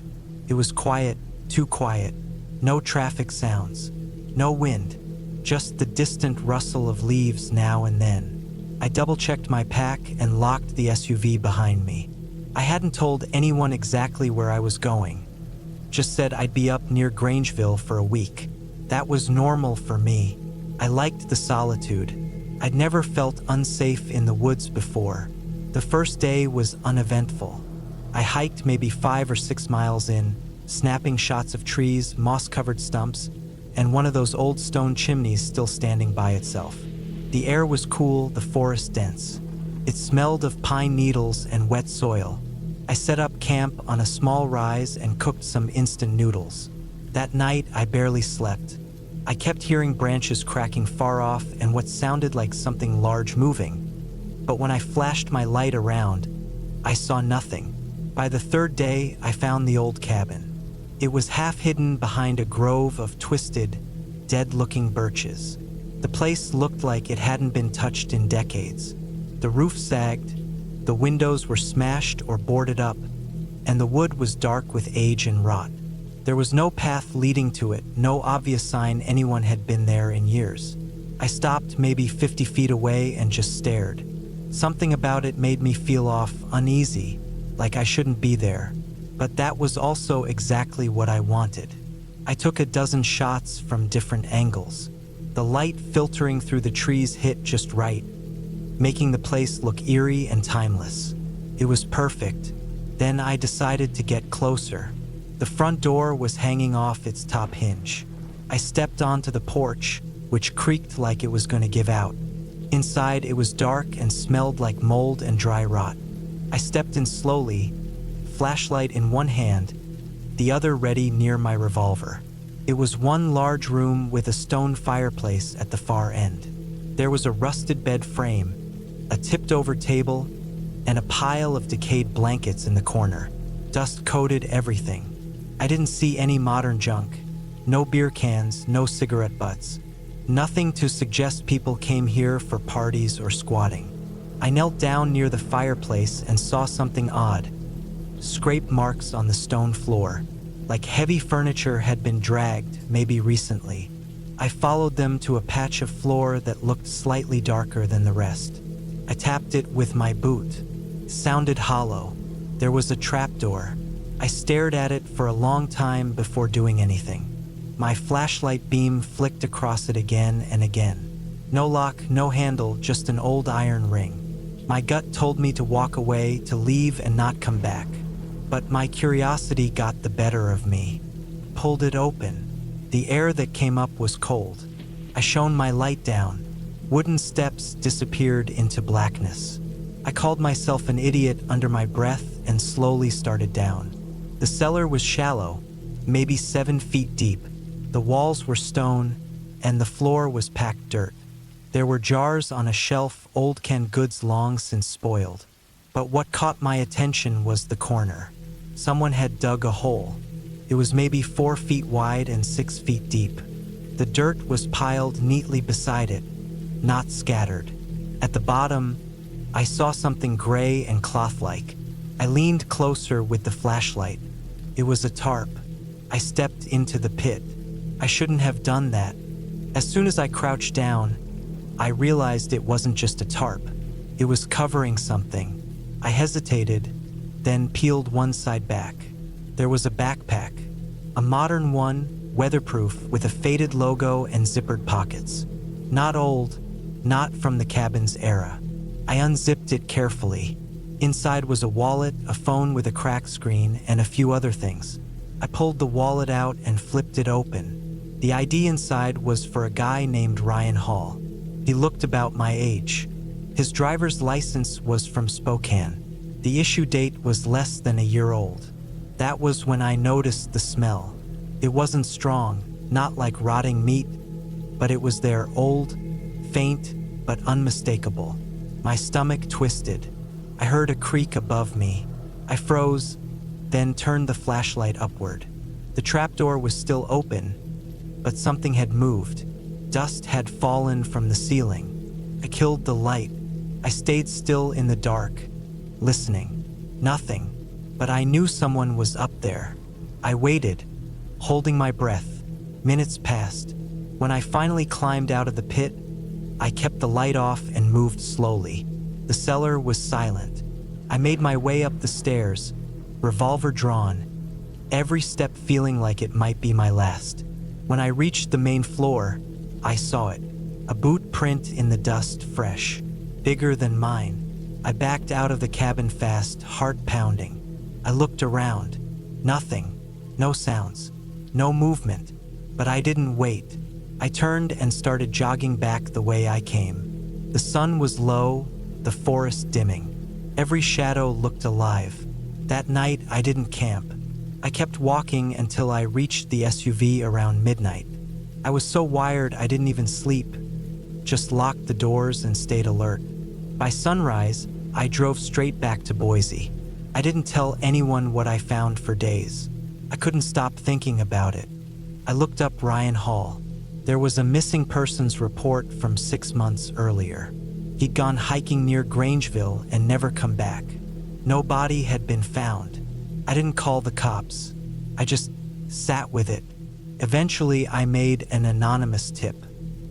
It was quiet, too quiet. No traffic sounds, no wind, just the distant rustle of leaves now and then. I double-checked my pack and locked the SUV behind me. I hadn't told anyone exactly where I was going, just said I'd be up near Grangeville for a week. That was normal for me. I liked the solitude. I'd never felt unsafe in the woods before. The first day was uneventful. I hiked maybe 5 or 6 miles in, snapping shots of trees, moss-covered stumps, and one of those old stone chimneys still standing by itself. The air was cool, the forest dense. It smelled of pine needles and wet soil. I set up camp on a small rise and cooked some instant noodles. That night, I barely slept. I kept hearing branches cracking far off and what sounded like something large moving. But when I flashed my light around, I saw nothing. By the third day, I found the old cabin. It was half hidden behind a grove of twisted, dead-looking birches. The place looked like it hadn't been touched in decades. The roof sagged, the windows were smashed or boarded up, and the wood was dark with age and rot. There was no path leading to it, no obvious sign anyone had been there in years. I stopped maybe 50 feet away and just stared. Something about it made me feel off, uneasy, like I shouldn't be there. But that was also exactly what I wanted. I took a dozen shots from different angles. The light filtering through the trees hit just right, making the place look eerie and timeless. It was perfect. Then I decided to get closer. The front door was hanging off its top hinge. I stepped onto the porch, which creaked like it was going to give out. Inside, it was dark and smelled like mold and dry rot. I stepped in slowly, flashlight in one hand, the other ready near my revolver. It was one large room with a stone fireplace at the far end. There was a rusted bed frame, a tipped-over table, and a pile of decayed blankets in the corner. Dust coated everything. I didn't see any modern junk. No beer cans, no cigarette butts. Nothing to suggest people came here for parties or squatting. I knelt down near the fireplace and saw something odd. Scrape marks on the stone floor, like heavy furniture had been dragged, maybe recently. I followed them to a patch of floor that looked slightly darker than the rest. I tapped it with my boot. It sounded hollow. There was a trapdoor. I stared at it for a long time before doing anything. My flashlight beam flicked across it again and again. No lock, no handle, just an old iron ring. My gut told me to walk away, to leave and not come back. But my curiosity got the better of me. Pulled it open. The air that came up was cold. I shone my light down. Wooden steps disappeared into blackness. I called myself an idiot under my breath and slowly started down. The cellar was shallow, maybe 7 feet deep. The walls were stone, and the floor was packed dirt. There were jars on a shelf, old canned goods long since spoiled. But what caught my attention was the corner. Someone had dug a hole. It was maybe 4 feet wide and 6 feet deep. The dirt was piled neatly beside it, not scattered. At the bottom, I saw something gray and cloth-like. I leaned closer with the flashlight. It was a tarp. I stepped into the pit. I shouldn't have done that. As soon as I crouched down, I realized it wasn't just a tarp. It was covering something. I hesitated, then peeled one side back. There was a backpack, a modern one, weatherproof, with a faded logo and zippered pockets. Not old, not from the cabin's era. I unzipped it carefully. Inside was a wallet, a phone with a cracked screen, and a few other things. I pulled the wallet out and flipped it open. The ID inside was for a guy named Ryan Hall. He looked about my age. His driver's license was from Spokane. The issue date was less than a year old. That was when I noticed the smell. It wasn't strong, not like rotting meat, but it was there, old, faint, but unmistakable. My stomach twisted. I heard a creak above me. I froze, then turned the flashlight upward. The trapdoor was still open, but something had moved. Dust had fallen from the ceiling. I killed the light. I stayed still in the dark, listening. Nothing, but I knew someone was up there. I waited, holding my breath. Minutes passed. When I finally climbed out of the pit, I kept the light off and moved slowly. The cellar was silent. I made my way up the stairs, revolver drawn, every step feeling like it might be my last. When I reached the main floor, I saw it. A boot print in the dust, fresh, bigger than mine. I backed out of the cabin fast, heart pounding. I looked around. Nothing. No sounds. No movement. But I didn't wait. I turned and started jogging back the way I came. The sun was low, the forest dimming. Every shadow looked alive. That night, I didn't camp. I kept walking until I reached the SUV around midnight. I was so wired I didn't even sleep. Just locked the doors and stayed alert. By sunrise, I drove straight back to Boise. I didn't tell anyone what I found for days. I couldn't stop thinking about it. I looked up Ryan Hall. There was a missing persons report from 6 months earlier. He'd gone hiking near Grangeville and never come back. No body had been found. I didn't call the cops. I just sat with it. Eventually, I made an anonymous tip.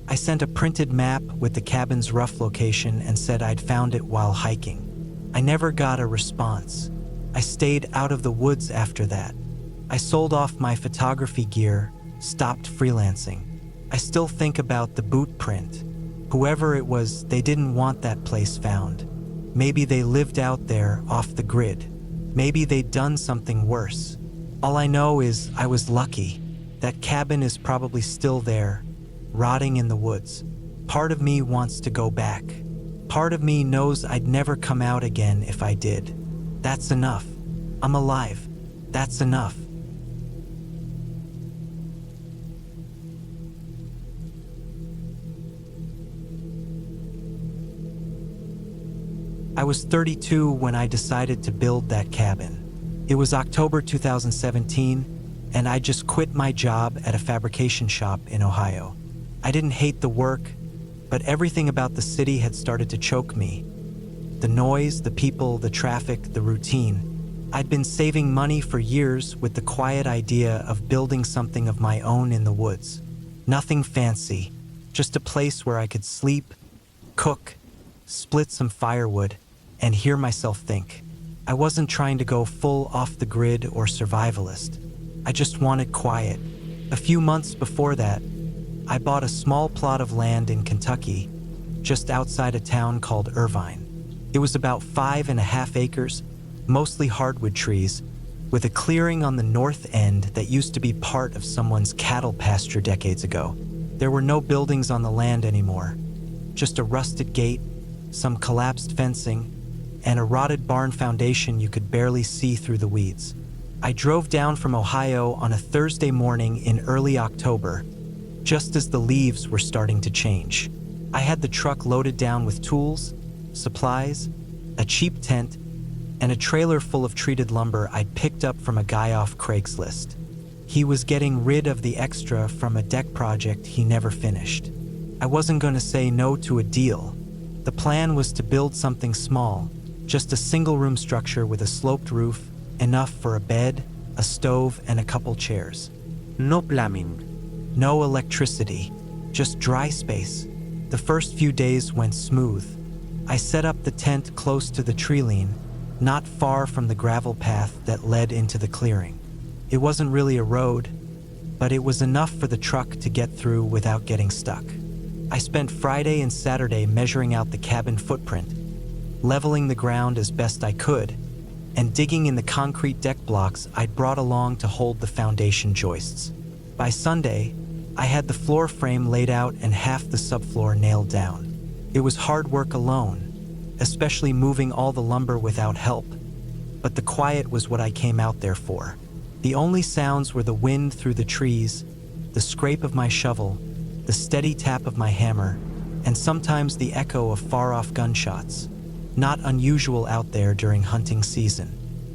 I sent a printed map with the cabin's rough location and said I'd found it while hiking. I never got a response. I stayed out of the woods after that. I sold off my photography gear, stopped freelancing. I still think about the boot print. Whoever it was, they didn't want that place found. Maybe they lived out there off the grid. Maybe they'd done something worse. All I know is I was lucky. That cabin is probably still there, rotting in the woods. Part of me wants to go back. Part of me knows I'd never come out again if I did. That's enough. I'm alive. That's enough. I was 32 when I decided to build that cabin. It was October 2017, and I just quit my job at a fabrication shop in Ohio. I didn't hate the work, but everything about the city had started to choke me. The noise, the people, the traffic, the routine. I'd been saving money for years with the quiet idea of building something of my own in the woods. Nothing fancy, just a place where I could sleep, cook, split some firewood, and hear myself think. I wasn't trying to go full off the grid or survivalist. I just wanted quiet. A few months before that, I bought a small plot of land in Kentucky, just outside a town called Irvine. It was about 5.5 acres, mostly hardwood trees, with a clearing on the north end that used to be part of someone's cattle pasture decades ago. There were no buildings on the land anymore, just a rusted gate, some collapsed fencing, and a rotted barn foundation you could barely see through the weeds. I drove down from Ohio on a Thursday morning in early October, just as the leaves were starting to change. I had the truck loaded down with tools, supplies, a cheap tent, and a trailer full of treated lumber I'd picked up from a guy off Craigslist. He was getting rid of the extra from a deck project he never finished. I wasn't going to say no to a deal. The plan was to build something small, just a single-room structure with a sloped roof, enough for a bed, a stove, and a couple chairs. No plumbing. No electricity, just dry space. The first few days went smooth. I set up the tent close to the tree line, not far from the gravel path that led into the clearing. It wasn't really a road, but it was enough for the truck to get through without getting stuck. I spent Friday and Saturday measuring out the cabin footprint, leveling the ground as best I could, and digging in the concrete deck blocks I'd brought along to hold the foundation joists. By Sunday, I had the floor frame laid out and half the subfloor nailed down. It was hard work alone, especially moving all the lumber without help, but the quiet was what I came out there for. The only sounds were the wind through the trees, the scrape of my shovel, the steady tap of my hammer, and sometimes the echo of far-off gunshots. Not unusual out there during hunting season.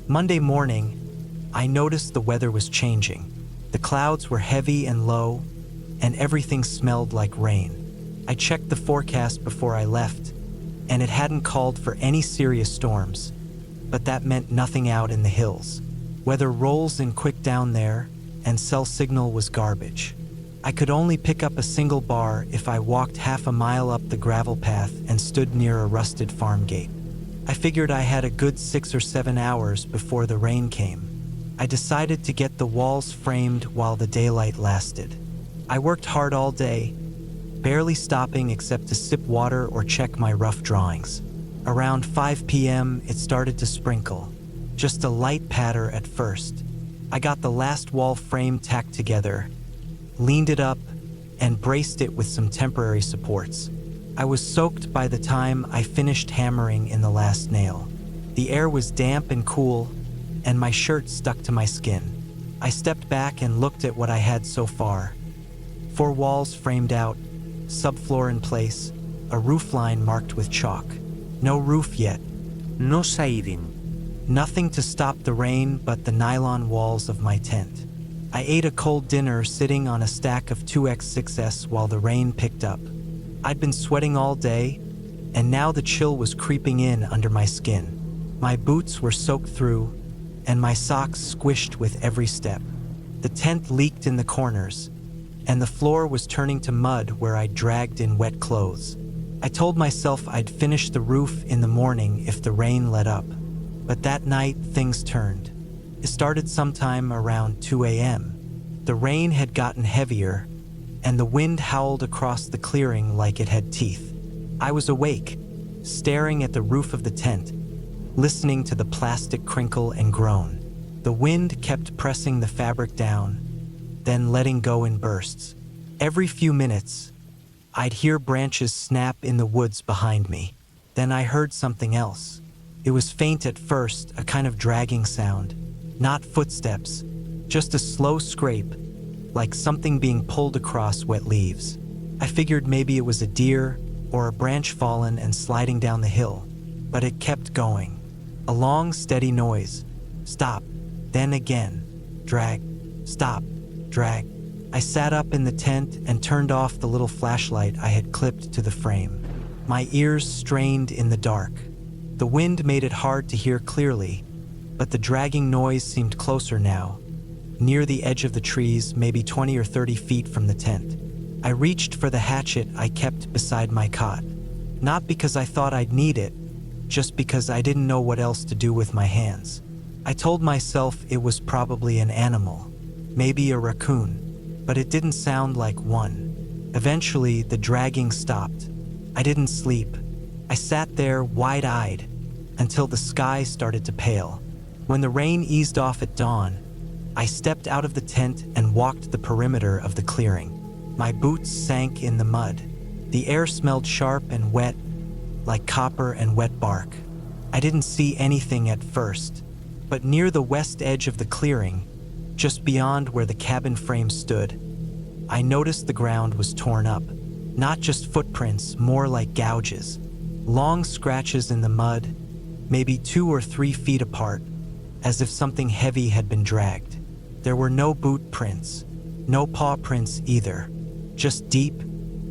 Monday morning, I noticed the weather was changing. The clouds were heavy and low, and everything smelled like rain. I checked the forecast before I left, and it hadn't called for any serious storms, but that meant nothing out in the hills. Weather rolls in quick down there, and cell signal was garbage. I could only pick up a single bar if I walked half a mile up the gravel path and stood near a rusted farm gate. I figured I had a good 6 or 7 hours before the rain came. I decided to get the walls framed while the daylight lasted. I worked hard all day, barely stopping except to sip water or check my rough drawings. Around 5 p.m., it started to sprinkle, just a light patter at first. I got the last wall frame tacked together, leaned it up, and braced it with some temporary supports. I was soaked by the time I finished hammering in the last nail. The air was damp and cool, and my shirt stuck to my skin. I stepped back and looked at what I had so far. 4 walls framed out, subfloor in place, a roof line marked with chalk. No roof yet. No siding. Nothing to stop the rain but the nylon walls of my tent. I ate a cold dinner sitting on a stack of 2x6s while the rain picked up. I'd been sweating all day, and now the chill was creeping in under my skin. My boots were soaked through, and my socks squished with every step. The tent leaked in the corners, and the floor was turning to mud where I dragged in wet clothes. I told myself I'd finish the roof in the morning if the rain let up. But that night, things turned. It started sometime around 2 a.m. The rain had gotten heavier, and the wind howled across the clearing like it had teeth. I was awake, staring at the roof of the tent, listening to the plastic crinkle and groan. The wind kept pressing the fabric down, then letting go in bursts. Every few minutes, I'd hear branches snap in the woods behind me. Then I heard something else. It was faint at first, a kind of dragging sound. Not footsteps, just a slow scrape, like something being pulled across wet leaves. I figured maybe it was a deer or a branch fallen and sliding down the hill, but it kept going. A long, steady noise. Stop, then again. Drag, stop, drag. I sat up in the tent and turned off the little flashlight I had clipped to the frame. My ears strained in the dark. The wind made it hard to hear clearly, but the dragging noise seemed closer now, near the edge of the trees, maybe 20 or 30 feet from the tent. I reached for the hatchet I kept beside my cot, not because I thought I'd need it, just because I didn't know what else to do with my hands. I told myself it was probably an animal, maybe a raccoon, but it didn't sound like one. Eventually, the dragging stopped. I didn't sleep. I sat there wide-eyed until the sky started to pale. When the rain eased off at dawn, I stepped out of the tent and walked the perimeter of the clearing. My boots sank in the mud. The air smelled sharp and wet, like copper and wet bark. I didn't see anything at first, but near the west edge of the clearing, just beyond where the cabin frame stood, I noticed the ground was torn up. Not just footprints, more like gouges. Long scratches in the mud, maybe 2 or 3 feet apart, as if something heavy had been dragged. There were no boot prints, no paw prints either, just deep,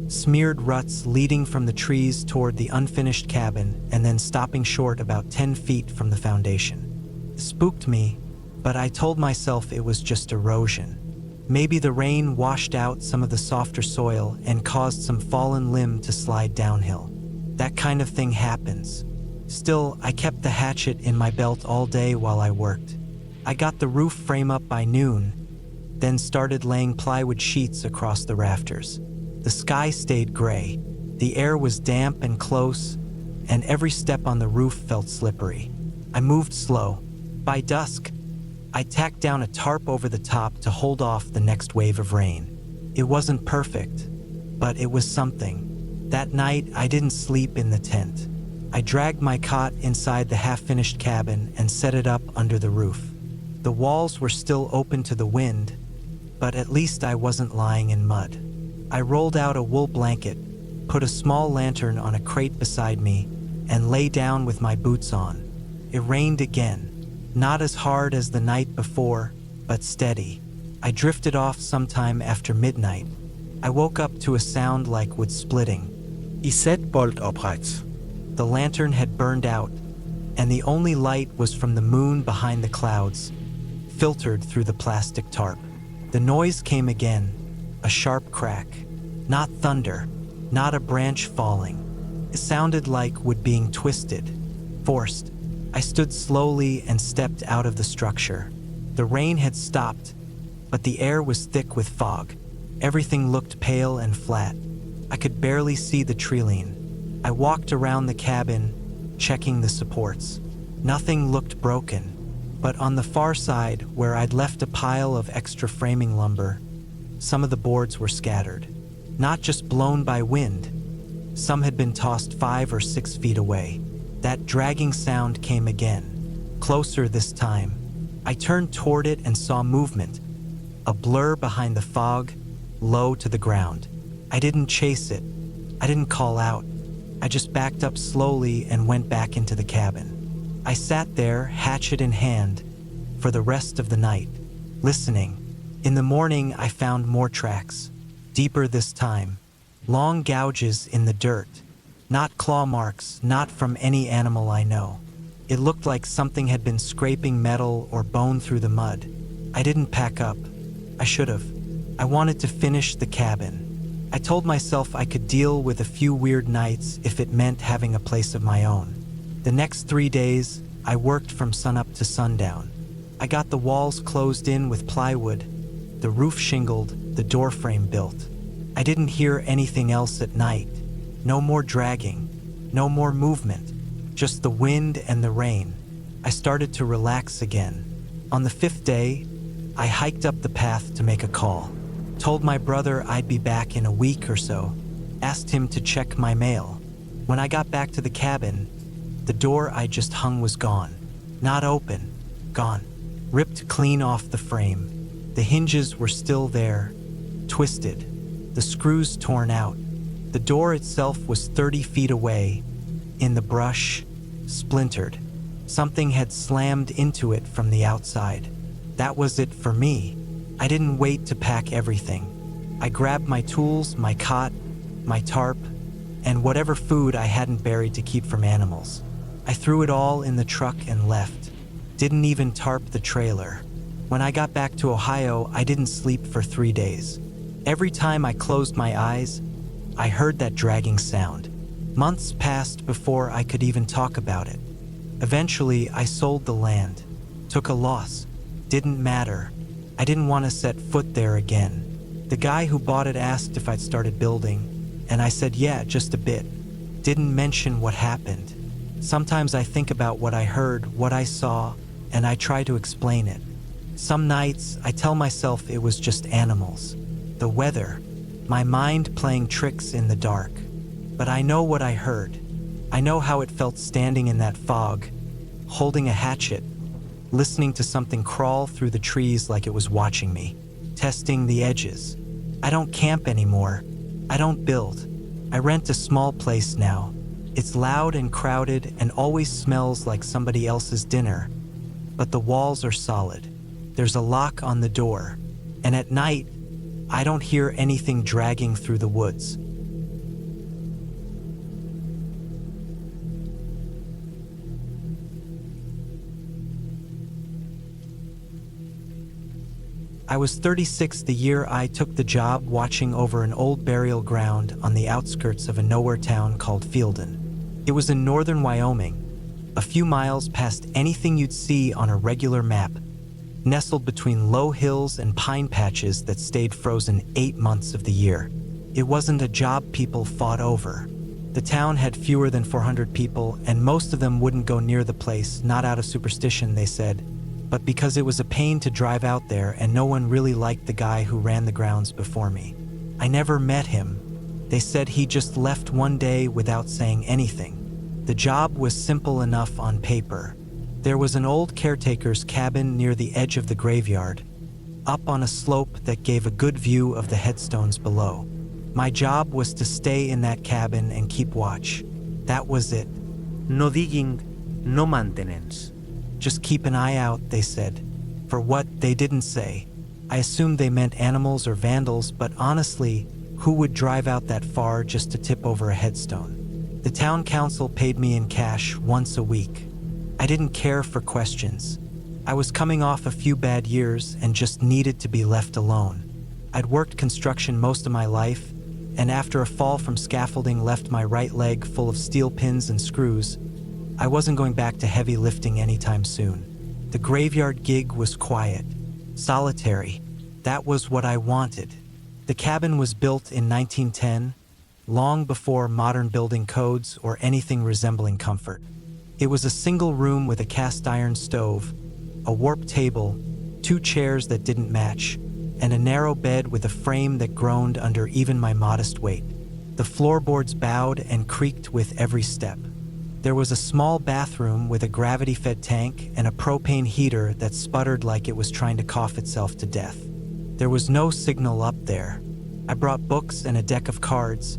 smeared ruts leading from the trees toward the unfinished cabin and then stopping short about 10 feet from the foundation. It spooked me, but I told myself it was just erosion. Maybe the rain washed out some of the softer soil and caused some fallen limb to slide downhill. That kind of thing happens. Still, I kept the hatchet in my belt all day while I worked. I got the roof frame up by noon, then started laying plywood sheets across the rafters. The sky stayed gray, the air was damp and close, and every step on the roof felt slippery. I moved slow. By dusk, I tacked down a tarp over the top to hold off the next wave of rain. It wasn't perfect, but it was something. That night, I didn't sleep in the tent. I dragged my cot inside the half-finished cabin and set it up under the roof. The walls were still open to the wind, but at least I wasn't lying in mud. I rolled out a wool blanket, put a small lantern on a crate beside me, and lay down with my boots on. It rained again. Not as hard as the night before, but steady. I drifted off sometime after midnight. I woke up to a sound like wood splitting. I sæt bolt oprejt. The lantern had burned out, and the only light was from the moon behind the clouds, filtered through the plastic tarp. The noise came again, a sharp crack. Not thunder, not a branch falling. It sounded like wood being twisted, forced. I stood slowly and stepped out of the structure. The rain had stopped, but the air was thick with fog. Everything looked pale and flat. I could barely see the treeline. I walked around the cabin, checking the supports. Nothing looked broken, but on the far side, where I'd left a pile of extra framing lumber, some of the boards were scattered. Not just blown by wind. Some had been tossed 5 or 6 feet away. That dragging sound came again, closer this time. I turned toward it and saw movement, a blur behind the fog, low to the ground. I didn't chase it. I didn't call out. I just backed up slowly and went back into the cabin. I sat there, hatchet in hand, for the rest of the night, listening. In the morning, I found more tracks, deeper this time, long gouges in the dirt. Not claw marks, not from any animal I know. It looked like something had been scraping metal or bone through the mud. I didn't pack up. I should have. I wanted to finish the cabin. I told myself I could deal with a few weird nights if it meant having a place of my own. The next 3 days, I worked from sunup to sundown. I got the walls closed in with plywood, the roof shingled, the door frame built. I didn't hear anything else at night. No more dragging, no more movement, just the wind and the rain. I started to relax again. On the 5th day, I hiked up the path to make a call. Told my brother I'd be back in a week or so. Asked him to check my mail. When I got back to the cabin, the door I just hung was gone. Not open, gone. Ripped clean off the frame. The hinges were still there, twisted. The screws torn out. The door itself was 30 feet away, in the brush, splintered. Something had slammed into it from the outside. That was it for me. I didn't wait to pack everything. I grabbed my tools, my cot, my tarp, and whatever food I hadn't buried to keep from animals. I threw it all in the truck and left. Didn't even tarp the trailer. When I got back to Ohio, I didn't sleep for 3 days. Every time I closed my eyes, I heard that dragging sound. Months passed before I could even talk about it. Eventually, I sold the land. Took a loss. Didn't matter. I didn't want to set foot there again. The guy who bought it asked if I'd started building, and I said yeah, just a bit. Didn't mention what happened. Sometimes I think about what I heard, what I saw, and I try to explain it. Some nights, I tell myself it was just animals. The weather. My mind playing tricks in the dark. But I know what I heard. I know how it felt standing in that fog, holding a hatchet, listening to something crawl through the trees like it was watching me, testing the edges. I don't camp anymore. I don't build. I rent a small place now. It's loud and crowded and always smells like somebody else's dinner, but the walls are solid. There's a lock on the door, and at night, I don't hear anything dragging through the woods. I was 36 the year I took the job watching over an old burial ground on the outskirts of a nowhere town called Fielden. It was in northern Wyoming, a few miles past anything you'd see on a regular map, nestled between low hills and pine patches that stayed frozen 8 months of the year. It wasn't a job people fought over. The town had fewer than 400 people, and most of them wouldn't go near the place, not out of superstition, they said, but because it was a pain to drive out there and no one really liked the guy who ran the grounds before me. I never met him. They said he just left one day without saying anything. The job was simple enough on paper. There was an old caretaker's cabin near the edge of the graveyard, up on a slope that gave a good view of the headstones below. My job was to stay in that cabin and keep watch. That was it. No digging, no maintenance. Just keep an eye out, they said. For what, they didn't say. I assumed they meant animals or vandals, but honestly, who would drive out that far just to tip over a headstone? The town council paid me in cash once a week. I didn't care for questions. I was coming off a few bad years and just needed to be left alone. I'd worked construction most of my life, and after a fall from scaffolding left my right leg full of steel pins and screws, I wasn't going back to heavy lifting anytime soon. The graveyard gig was quiet, solitary. That was what I wanted. The cabin was built in 1910, long before modern building codes or anything resembling comfort. It was a single room with a cast iron stove, a warped table, 2 chairs that didn't match, and a narrow bed with a frame that groaned under even my modest weight. The floorboards bowed and creaked with every step. There was a small bathroom with a gravity-fed tank and a propane heater that sputtered like it was trying to cough itself to death. There was no signal up there. I brought books and a deck of cards,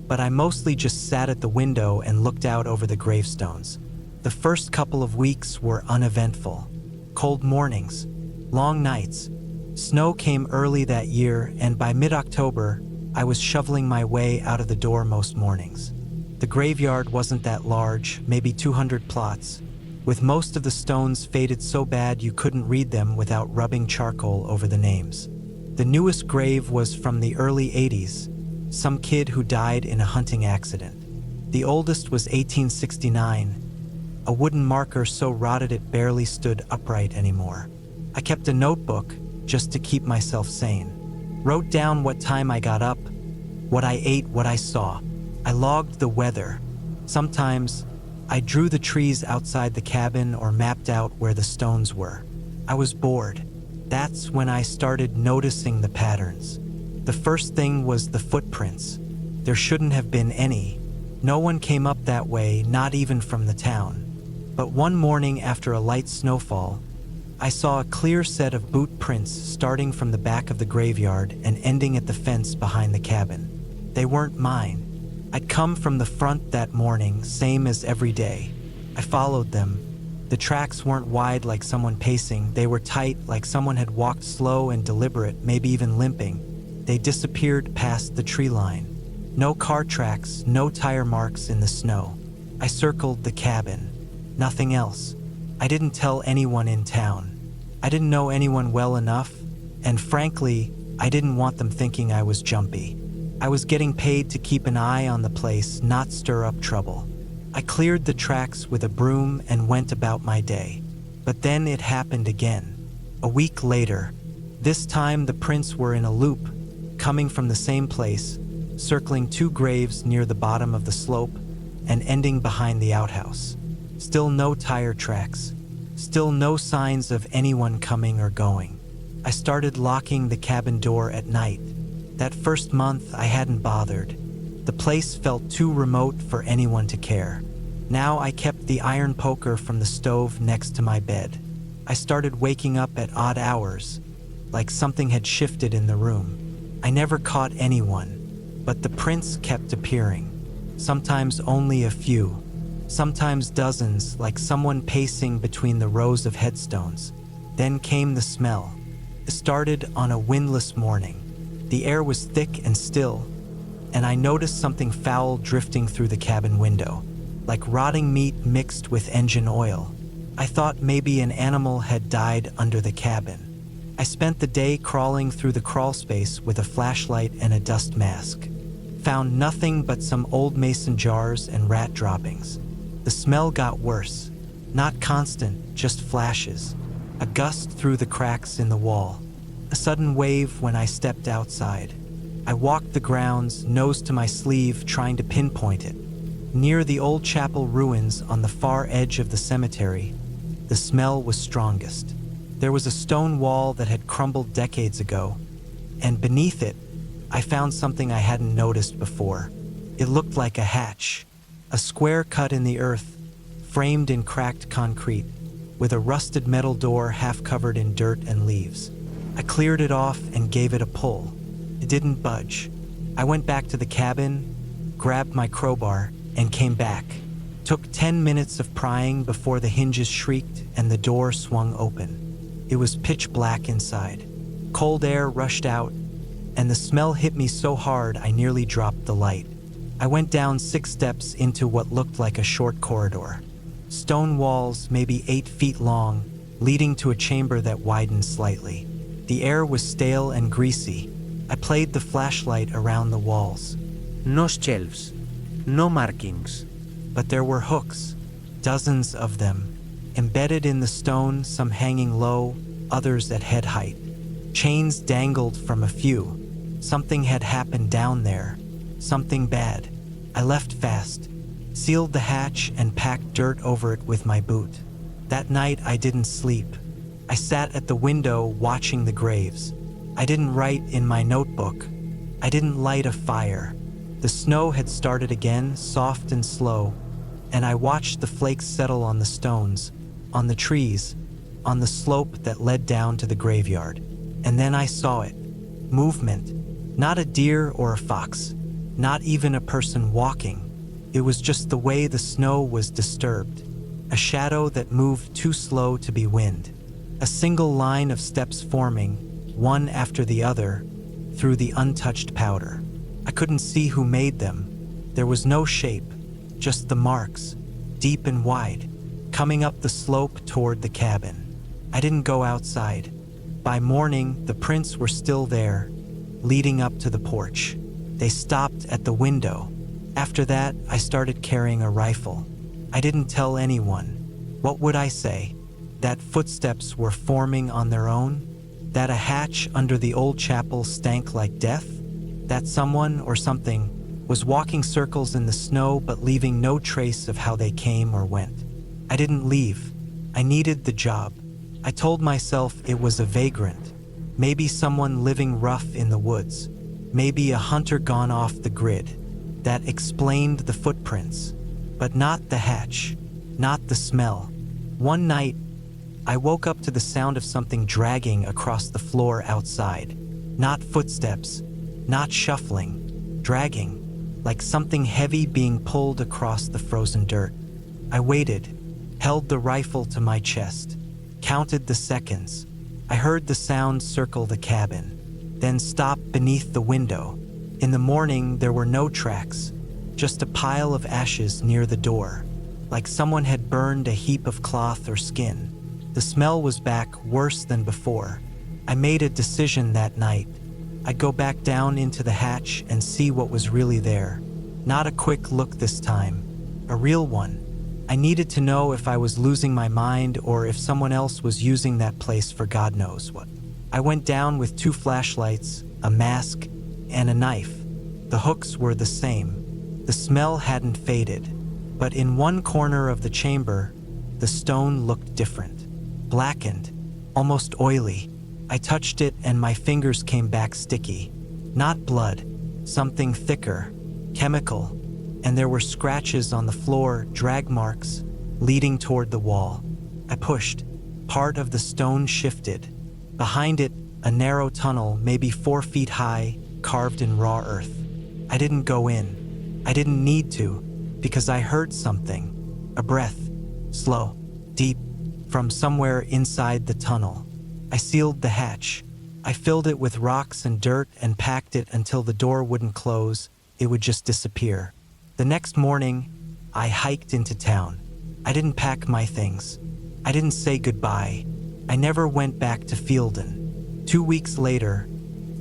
but I mostly just sat at the window and looked out over the gravestones. The first couple of weeks were uneventful. Cold mornings, long nights. Snow came early that year, and by mid-October, I was shoveling my way out of the door most mornings. The graveyard wasn't that large, maybe 200 plots, with most of the stones faded so bad you couldn't read them without rubbing charcoal over the names. The newest grave was from the early 80s, some kid who died in a hunting accident. The oldest was 1869, a wooden marker so rotted it barely stood upright anymore. I kept a notebook just to keep myself sane. Wrote down what time I got up, what I ate, what I saw. I logged the weather. Sometimes, I drew the trees outside the cabin or mapped out where the stones were. I was bored. That's when I started noticing the patterns. The first thing was the footprints. There shouldn't have been any. No one came up that way, not even from the town. But one morning after a light snowfall, I saw a clear set of boot prints starting from the back of the graveyard and ending at the fence behind the cabin. They weren't mine. I'd come from the front that morning, same as every day. I followed them. The tracks weren't wide like someone pacing. They were tight like someone had walked slow and deliberate, maybe even limping. They disappeared past the tree line. No car tracks, no tire marks in the snow. I circled the cabin. Nothing else. I didn't tell anyone in town. I didn't know anyone well enough, and frankly, I didn't want them thinking I was jumpy. I was getting paid to keep an eye on the place, not stir up trouble. I cleared the tracks with a broom and went about my day. But then it happened again. A week later, this time the prints were in a loop, coming from the same place, circling 2 graves near the bottom of the slope and ending behind the outhouse. Still no tire tracks. Still no signs of anyone coming or going. I started locking the cabin door at night. That first month, I hadn't bothered. The place felt too remote for anyone to care. Now I kept the iron poker from the stove next to my bed. I started waking up at odd hours, like something had shifted in the room. I never caught anyone. but the prints kept appearing. Sometimes only a few, sometimes dozens, like someone pacing between the rows of headstones. Then came the smell. It started on a windless morning. The air was thick and still, and I noticed something foul drifting through the cabin window, like rotting meat mixed with engine oil. I thought maybe an animal had died under the cabin. I spent the day crawling through the crawl space with a flashlight and a dust mask. Found nothing but some old mason jars and rat droppings. The smell got worse. Not constant, just flashes. A gust through the cracks in the wall. A sudden wave when I stepped outside. I walked the grounds, nose to my sleeve, trying to pinpoint it. Near the old chapel ruins on the far edge of the cemetery, the smell was strongest. There was a stone wall that had crumbled decades ago, and beneath it, I found something I hadn't noticed before. It looked like a hatch, a square cut in the earth, framed in cracked concrete, with a rusted metal door half covered in dirt and leaves. I cleared it off and gave it a pull. It didn't budge. I went back to the cabin, grabbed my crowbar, and came back. Took 10 minutes of prying before the hinges shrieked and the door swung open. It was pitch black inside. Cold air rushed out, and the smell hit me so hard I nearly dropped the light. I went down 6 steps into what looked like a short corridor. Stone walls, maybe 8 feet long, leading to a chamber that widened slightly. The air was stale and greasy. I played the flashlight around the walls. No shelves, no markings. But there were hooks, dozens of them, embedded in the stone, some hanging low, others at head height. Chains dangled from a few. Something had happened down there, something bad. I left fast, sealed the hatch, and packed dirt over it with my boot. That night I didn't sleep. I sat at the window watching the graves. I didn't write in my notebook. I didn't light a fire. The snow had started again, soft and slow, and I watched the flakes settle on the stones, on the trees, on the slope that led down to the graveyard. And then I saw it. Movement. Not a deer or a fox. Not even a person walking. It was just the way the snow was disturbed. A shadow that moved too slow to be wind. A single line of steps forming, one after the other, through the untouched powder. I couldn't see who made them. There was no shape, just the marks, deep and wide, coming up the slope toward the cabin. I didn't go outside. By morning, the prints were still there, leading up to the porch. They stopped at the window. After that, I started carrying a rifle. I didn't tell anyone. What would I say? That footsteps were forming on their own? That a hatch under the old chapel stank like death? That someone or something was walking circles in the snow but leaving no trace of how they came or went? I didn't leave. I needed the job. I told myself it was a vagrant. Maybe someone living rough in the woods. Maybe a hunter gone off the grid. That explained the footprints. But not the hatch. Not the smell. One night, I woke up to the sound of something dragging across the floor outside. Not footsteps. Not shuffling. Dragging. Like something heavy being pulled across the frozen dirt. I waited. Held the rifle to my chest. Counted the seconds. I heard the sound circle the cabin, then stop beneath the window. In the morning, there were no tracks, just a pile of ashes near the door, like someone had burned a heap of cloth or skin. The smell was back, worse than before. I made a decision that night. I'd go back down into the hatch and see what was really there. Not a quick look this time, a real one. I needed to know if I was losing my mind or if someone else was using that place for God knows what. I went down with 2 flashlights, a mask, and a knife. The hooks were the same. The smell hadn't faded. But in one corner of the chamber, the stone looked different. Blackened, almost oily. I touched it and my fingers came back sticky. Not blood, something thicker, chemical. And there were scratches on the floor, drag marks, leading toward the wall. I pushed. Part of the stone shifted. Behind it, a narrow tunnel, maybe 4 feet high, carved in raw earth. I didn't go in. I didn't need to, because I heard something. A breath, slow, deep, from somewhere inside the tunnel. I sealed the hatch. I filled it with rocks and dirt and packed it until the door wouldn't close. It would just disappear. The next morning, I hiked into town. I didn't pack my things. I didn't say goodbye. I never went back to Fielden. 2 weeks later,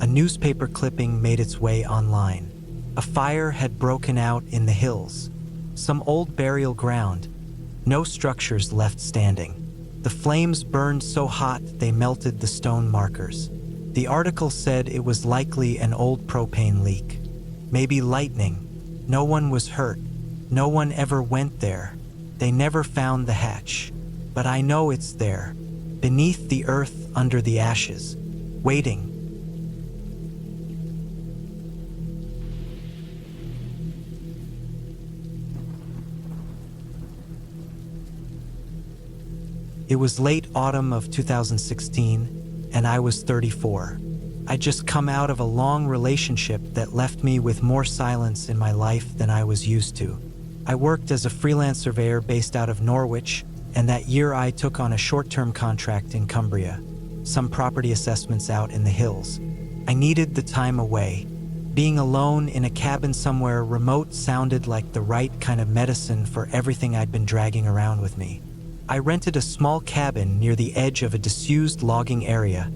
a newspaper clipping made its way online. A fire had broken out in the hills. Some old burial ground. No structures left standing. The flames burned so hot they melted the stone markers. The article said it was likely an old propane leak. Maybe lightning. No one was hurt. No one ever went there. They never found the hatch. But I know it's there, beneath the earth under the ashes, waiting. It was late autumn of 2016, and I was 34. I'd just come out of a long relationship that left me with more silence in my life than I was used to. I worked as a freelance surveyor based out of Norwich, and that year I took on a short-term contract in Cumbria, some property assessments out in the hills. I needed the time away. Being alone in a cabin somewhere remote sounded like the right kind of medicine for everything I'd been dragging around with me. I rented a small cabin near the edge of a disused logging area,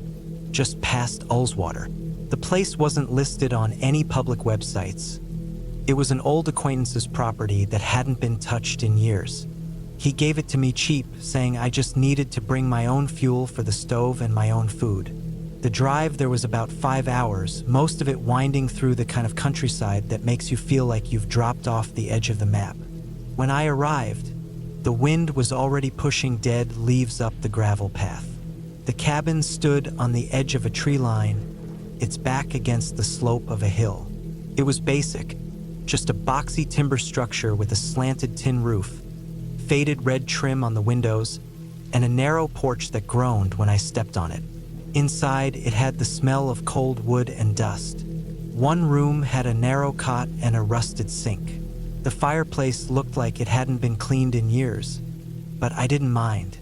just past Ullswater. The place wasn't listed on any public websites. It was an old acquaintance's property that hadn't been touched in years. He gave it to me cheap, saying I just needed to bring my own fuel for the stove and my own food. The drive there was about 5 hours, most of it winding through the kind of countryside that makes you feel like you've dropped off the edge of the map. When I arrived, the wind was already pushing dead leaves up the gravel path. The cabin stood on the edge of a tree line, its back against the slope of a hill. It was basic, just a boxy timber structure with a slanted tin roof, faded red trim on the windows, and a narrow porch that groaned when I stepped on it. Inside, it had the smell of cold wood and dust. One room had a narrow cot and a rusted sink. The fireplace looked like it hadn't been cleaned in years, but I didn't mind.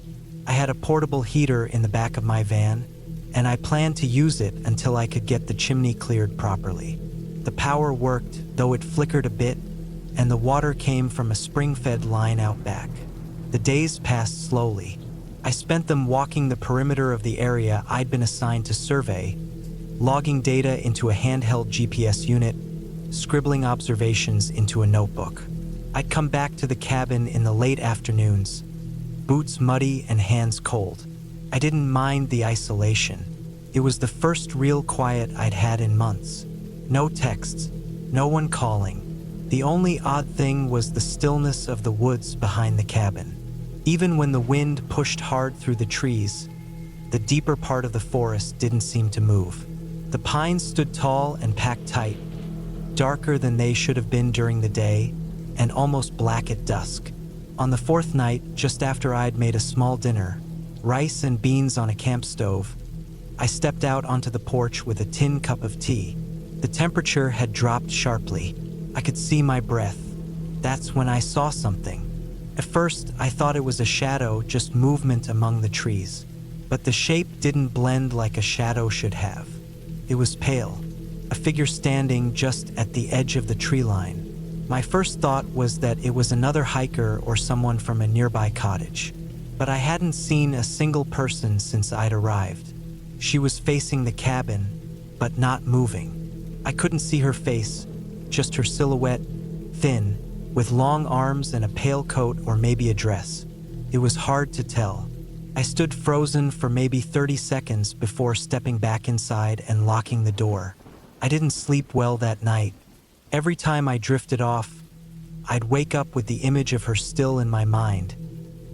I had a portable heater in the back of my van, and I planned to use it until I could get the chimney cleared properly. The power worked, though it flickered a bit, and the water came from a spring-fed line out back. The days passed slowly. I spent them walking the perimeter of the area I'd been assigned to survey, logging data into a handheld GPS unit, scribbling observations into a notebook. I'd come back to the cabin in the late afternoons, boots muddy and hands cold. I didn't mind the isolation. It was the first real quiet I'd had in months. No texts, no one calling. The only odd thing was the stillness of the woods behind the cabin. Even when the wind pushed hard through the trees, the deeper part of the forest didn't seem to move. The pines stood tall and packed tight, darker than they should have been during the day, and almost black at dusk. On the fourth night, just after I'd made a small dinner, rice and beans on a camp stove, I stepped out onto the porch with a tin cup of tea. The temperature had dropped sharply. I could see my breath. That's when I saw something. At first, I thought it was a shadow, just movement among the trees. But the shape didn't blend like a shadow should have. It was pale, a figure standing just at the edge of the tree line. My first thought was that it was another hiker or someone from a nearby cottage. But I hadn't seen a single person since I'd arrived. She was facing the cabin, but not moving. I couldn't see her face, just her silhouette, thin, with long arms and a pale coat or maybe a dress. It was hard to tell. I stood frozen for maybe 30 seconds before stepping back inside and locking the door. I didn't sleep well that night. Every time I drifted off, I'd wake up with the image of her still in my mind,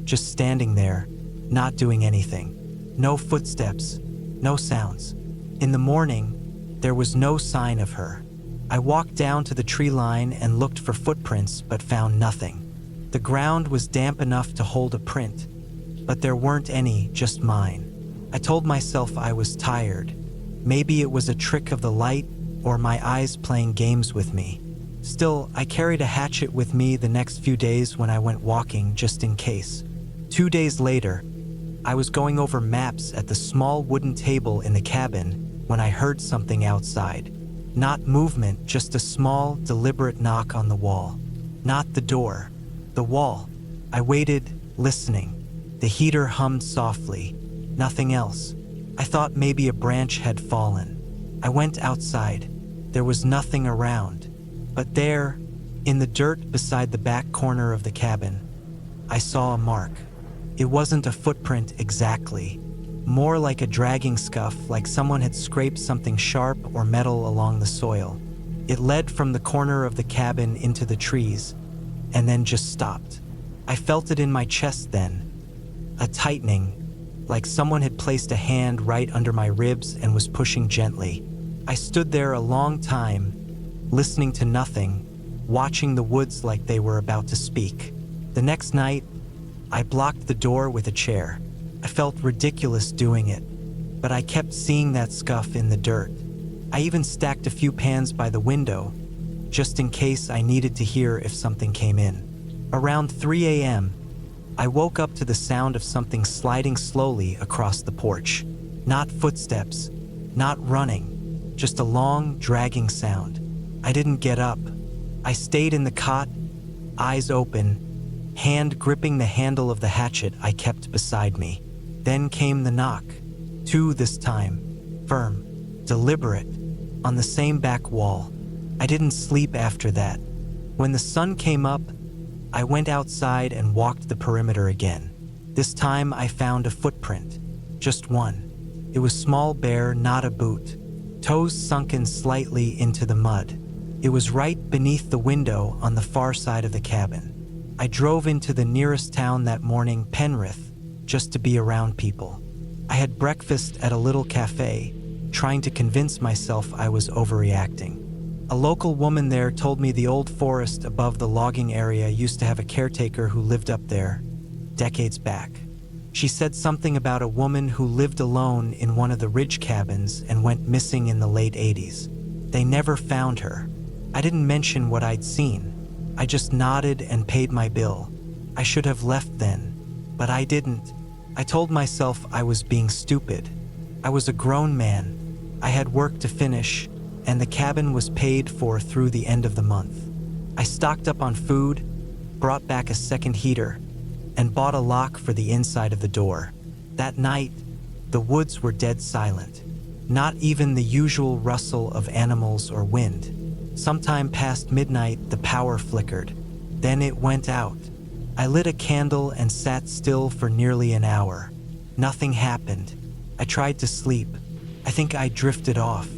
just standing there, not doing anything. No footsteps, no sounds. In the morning, there was no sign of her. I walked down to the tree line and looked for footprints, but found nothing. The ground was damp enough to hold a print, but there weren't any, just mine. I told myself I was tired. Maybe it was a trick of the light or my eyes playing games with me. Still, I carried a hatchet with me the next few days when I went walking, just in case. 2 days later, I was going over maps at the small wooden table in the cabin when I heard something outside. Not movement, just a small, deliberate knock on the wall. Not the door, the wall. I waited, listening. The heater hummed softly. Nothing else. I thought maybe a branch had fallen. I went outside. There was nothing around. But there, in the dirt beside the back corner of the cabin, I saw a mark. It wasn't a footprint exactly. More like a dragging scuff, like someone had scraped something sharp or metal along the soil. It led from the corner of the cabin into the trees, and then just stopped. I felt it in my chest then. A tightening, like someone had placed a hand right under my ribs and was pushing gently. I stood there a long time, listening to nothing, watching the woods like they were about to speak. The next night, I blocked the door with a chair. I felt ridiculous doing it, but I kept seeing that scuff in the dirt. I even stacked a few pans by the window, just in case I needed to hear if something came in. Around 3 a.m., I woke up to the sound of something sliding slowly across the porch. Not footsteps, not running, just a long, dragging sound. I didn't get up. I stayed in the cot, eyes open, hand gripping the handle of the hatchet I kept beside me. Then came the knock. 2 this time, firm, deliberate, on the same back wall. I didn't sleep after that. When the sun came up, I went outside and walked the perimeter again. This time I found a footprint, just one. It was small, bare, not a boot. Toes sunken slightly into the mud. It was right beneath the window on the far side of the cabin. I drove into the nearest town that morning, Penrith, just to be around people. I had breakfast at a little cafe, trying to convince myself I was overreacting. A local woman there told me the old forest above the logging area used to have a caretaker who lived up there, decades back. She said something about a woman who lived alone in one of the ridge cabins and went missing in the late 80s. They never found her. I didn't mention what I'd seen. I just nodded and paid my bill. I should have left then, but I didn't. I told myself I was being stupid. I was a grown man. I had work to finish, and the cabin was paid for through the end of the month. I stocked up on food, brought back a second heater, and bought a lock for the inside of the door. That night, the woods were dead silent. Not even the usual rustle of animals or wind. Sometime past midnight, the power flickered. Then it went out. I lit a candle and sat still for nearly an hour. Nothing happened. I tried to sleep. I think I drifted off.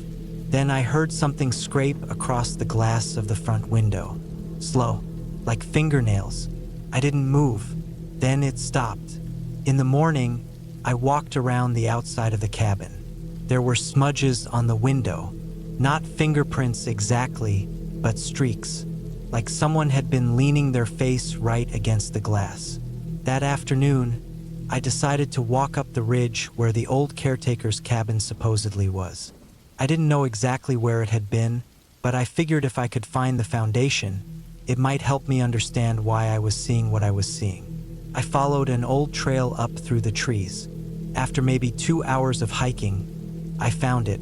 Then I heard something scrape across the glass of the front window. Slow, like fingernails. I didn't move. Then it stopped. In the morning, I walked around the outside of the cabin. There were smudges on the window. Not fingerprints exactly, but streaks, like someone had been leaning their face right against the glass. That afternoon, I decided to walk up the ridge where the old caretaker's cabin supposedly was. I didn't know exactly where it had been, but I figured if I could find the foundation, it might help me understand why I was seeing what I was seeing. I followed an old trail up through the trees. After maybe 2 hours of hiking, I found it.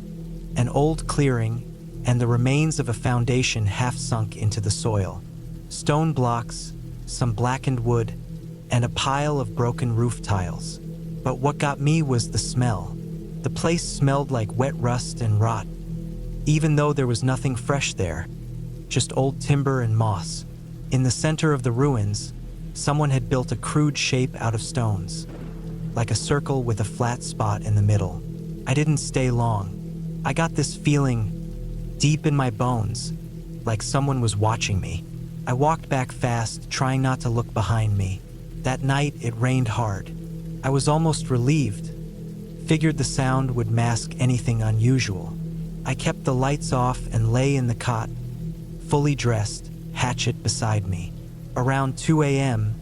An old clearing, and the remains of a foundation half sunk into the soil. Stone blocks, some blackened wood, and a pile of broken roof tiles. But what got me was the smell. The place smelled like wet rust and rot, even though there was nothing fresh there, just old timber and moss. In the center of the ruins, someone had built a crude shape out of stones, like a circle with a flat spot in the middle. I didn't stay long. I got this feeling deep in my bones, like someone was watching me. I walked back fast, trying not to look behind me. That night, it rained hard. I was almost relieved. Figured the sound would mask anything unusual. I kept the lights off and lay in the cot, fully dressed, hatchet beside me. Around 2 a.m.,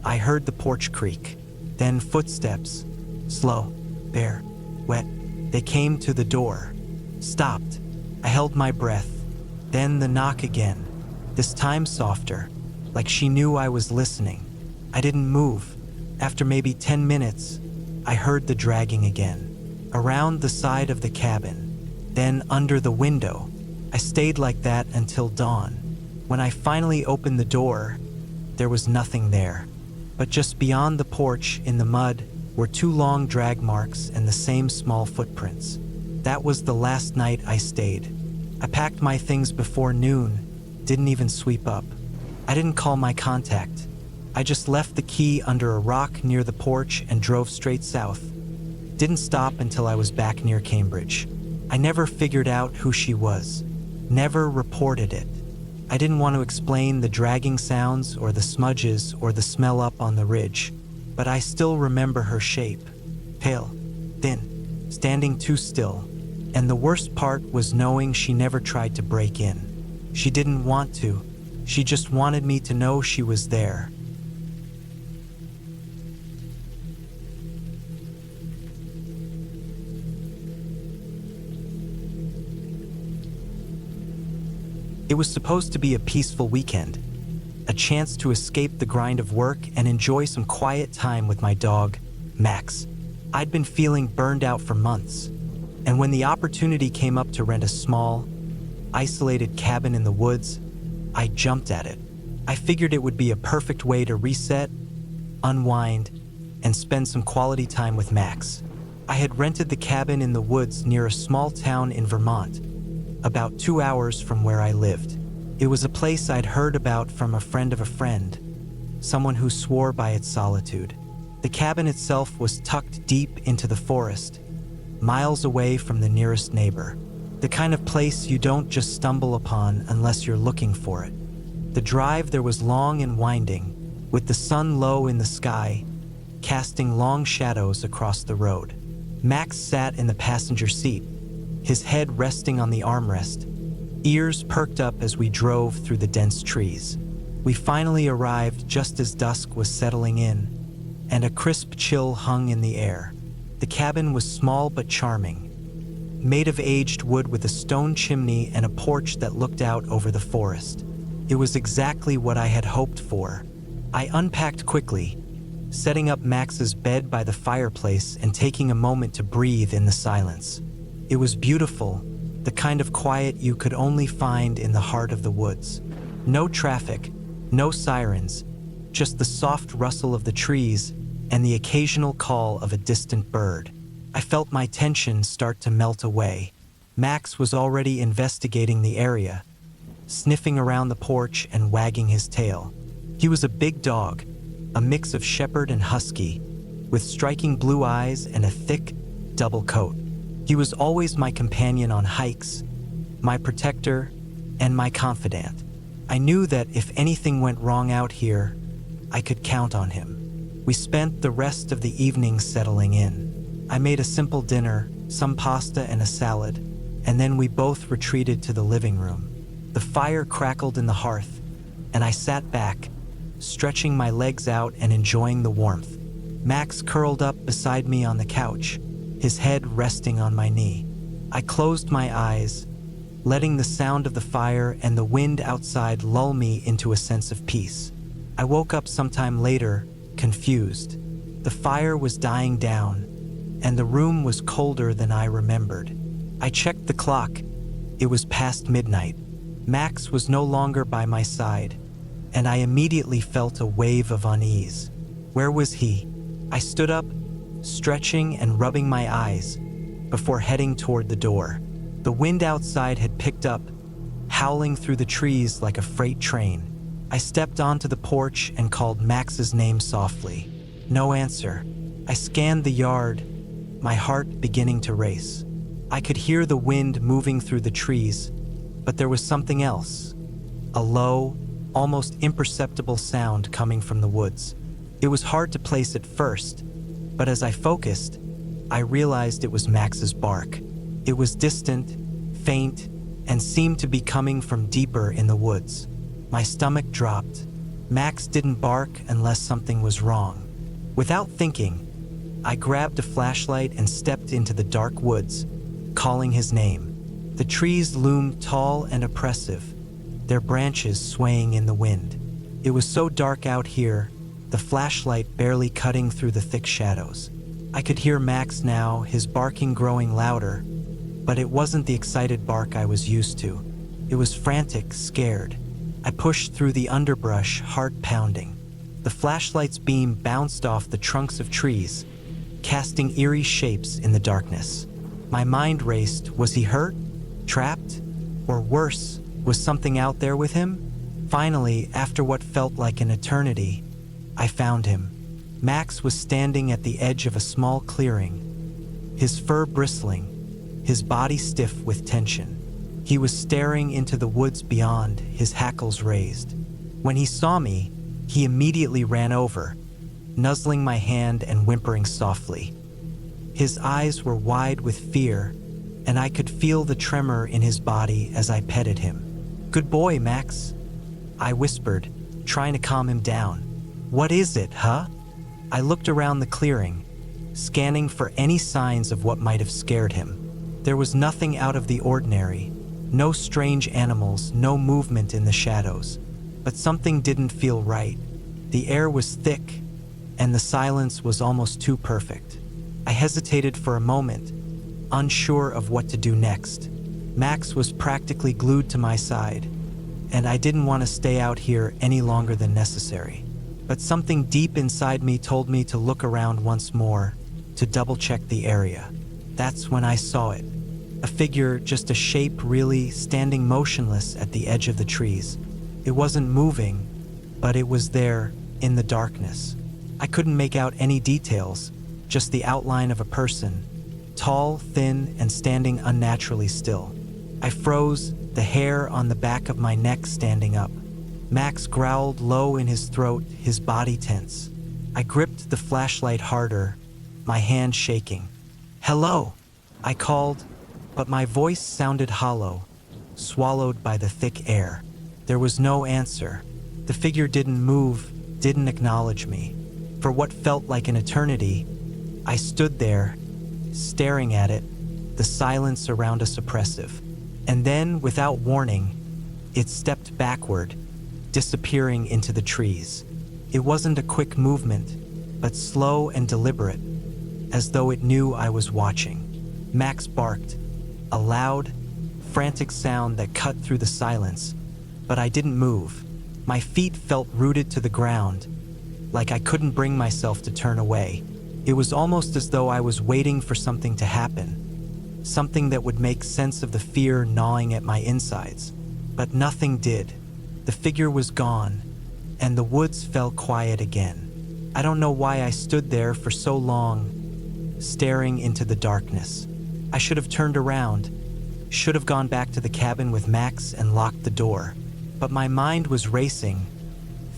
I heard the porch creak. Then footsteps, slow, bare, wet. They came to the door, stopped. I held my breath. Then the knock again. this time softer, like she knew I was listening. I didn't move. After maybe 10 minutes, I heard the dragging again, around the side of the cabin, then under the window. I stayed like that until dawn. When I finally opened the door, there was nothing there. But just beyond the porch, in the mud, were 2 long drag marks and the same small footprints. That was the last night I stayed. I packed my things before noon, didn't even sweep up. I didn't call my contact. I just left the key under a rock near the porch and drove straight south. Didn't stop until I was back near Cambridge. I never figured out who she was. Never reported it. I didn't want to explain the dragging sounds or the smudges or the smell up on the ridge, but I still remember her shape. Pale, thin, standing too still. And the worst part was knowing she never tried to break in. She didn't want to. She just wanted me to know she was there. It was supposed to be a peaceful weekend, a chance to escape the grind of work and enjoy some quiet time with my dog, Max. I'd been feeling burned out for months, and when the opportunity came up to rent a small, isolated cabin in the woods, I jumped at it. I figured it would be a perfect way to reset, unwind, and spend some quality time with Max. I had rented the cabin in the woods near a small town in Vermont, about 2 hours from where I lived. It was a place I'd heard about from a friend of a friend, someone who swore by its solitude. The cabin itself was tucked deep into the forest, miles away from the nearest neighbor. The kind of place you don't just stumble upon unless you're looking for it. The drive there was long and winding, with the sun low in the sky, casting long shadows across the road. Max sat in the passenger seat, his head resting on the armrest, ears perked up as we drove through the dense trees. We finally arrived just as dusk was settling in, and a crisp chill hung in the air. The cabin was small but charming, made of aged wood with a stone chimney and a porch that looked out over the forest. It was exactly what I had hoped for. I unpacked quickly, setting up Max's bed by the fireplace and taking a moment to breathe in the silence. It was beautiful, the kind of quiet you could only find in the heart of the woods. No traffic, no sirens, just the soft rustle of the trees and the occasional call of a distant bird. I felt my tension start to melt away. Max was already investigating the area, sniffing around the porch and wagging his tail. He was a big dog, a mix of shepherd and husky, with striking blue eyes and a thick, double coat. He was always my companion on hikes, my protector, and my confidant. I knew that if anything went wrong out here, I could count on him. We spent the rest of the evening settling in. I made a simple dinner, some pasta and a salad, and then we both retreated to the living room. The fire crackled in the hearth, and I sat back, stretching my legs out and enjoying the warmth. Max curled up beside me on the couch, his head resting on my knee. I closed my eyes, letting the sound of the fire and the wind outside lull me into a sense of peace. I woke up sometime later, confused. The fire was dying down, and the room was colder than I remembered. I checked the clock. It was past midnight. Max was no longer by my side, and I immediately felt a wave of unease. Where was he? I stood up, stretching and rubbing my eyes, before heading toward the door. The wind outside had picked up, howling through the trees like a freight train. I stepped onto the porch and called Max's name softly. No answer. I scanned the yard, my heart beginning to race. I could hear the wind moving through the trees, but there was something else. A low, almost imperceptible sound coming from the woods. It was hard to place at first, but as I focused, I realized it was Max's bark. It was distant, faint, and seemed to be coming from deeper in the woods. My stomach dropped. Max didn't bark unless something was wrong. Without thinking, I grabbed a flashlight and stepped into the dark woods, calling his name. The trees loomed tall and oppressive, their branches swaying in the wind. It was so dark out here, the flashlight barely cutting through the thick shadows. I could hear Max now, his barking growing louder, but it wasn't the excited bark I was used to. It was frantic, scared. I pushed through the underbrush, heart pounding. The flashlight's beam bounced off the trunks of trees, casting eerie shapes in the darkness. My mind raced. Was he hurt? Trapped? Or worse, was something out there with him? Finally, after what felt like an eternity, I found him. Max was standing at the edge of a small clearing, his fur bristling, his body stiff with tension. He was staring into the woods beyond, his hackles raised. When he saw me, he immediately ran over, nuzzling my hand and whimpering softly. His eyes were wide with fear, and I could feel the tremor in his body as I petted him. "Good boy, Max," I whispered, trying to calm him down. "What is it, huh?" I looked around the clearing, scanning for any signs of what might have scared him. There was nothing out of the ordinary, no strange animals, no movement in the shadows. But something didn't feel right. The air was thick, and the silence was almost too perfect. I hesitated for a moment, unsure of what to do next. Max was practically glued to my side, and I didn't want to stay out here any longer than necessary. But something deep inside me told me to look around once more, to double-check the area. That's when I saw it. A figure, just a shape really, standing motionless at the edge of the trees. It wasn't moving, but it was there, in the darkness. I couldn't make out any details, just the outline of a person, tall, thin, and standing unnaturally still. I froze, the hair on the back of my neck standing up. Max growled low in his throat, his body tense. I gripped the flashlight harder, my hand shaking. "Hello," I called, but my voice sounded hollow, swallowed by the thick air. There was no answer. The figure didn't move, didn't acknowledge me. For what felt like an eternity, I stood there, staring at it, the silence around us oppressive. And then, without warning, it stepped backward, disappearing into the trees. It wasn't a quick movement, but slow and deliberate, as though it knew I was watching. Max barked, a loud, frantic sound that cut through the silence, but I didn't move. My feet felt rooted to the ground, like I couldn't bring myself to turn away. It was almost as though I was waiting for something to happen, something that would make sense of the fear gnawing at my insides. But nothing did. The figure was gone, and the woods fell quiet again. I don't know why I stood there for so long, staring into the darkness. I should have turned around, should have gone back to the cabin with Max and locked the door. But my mind was racing,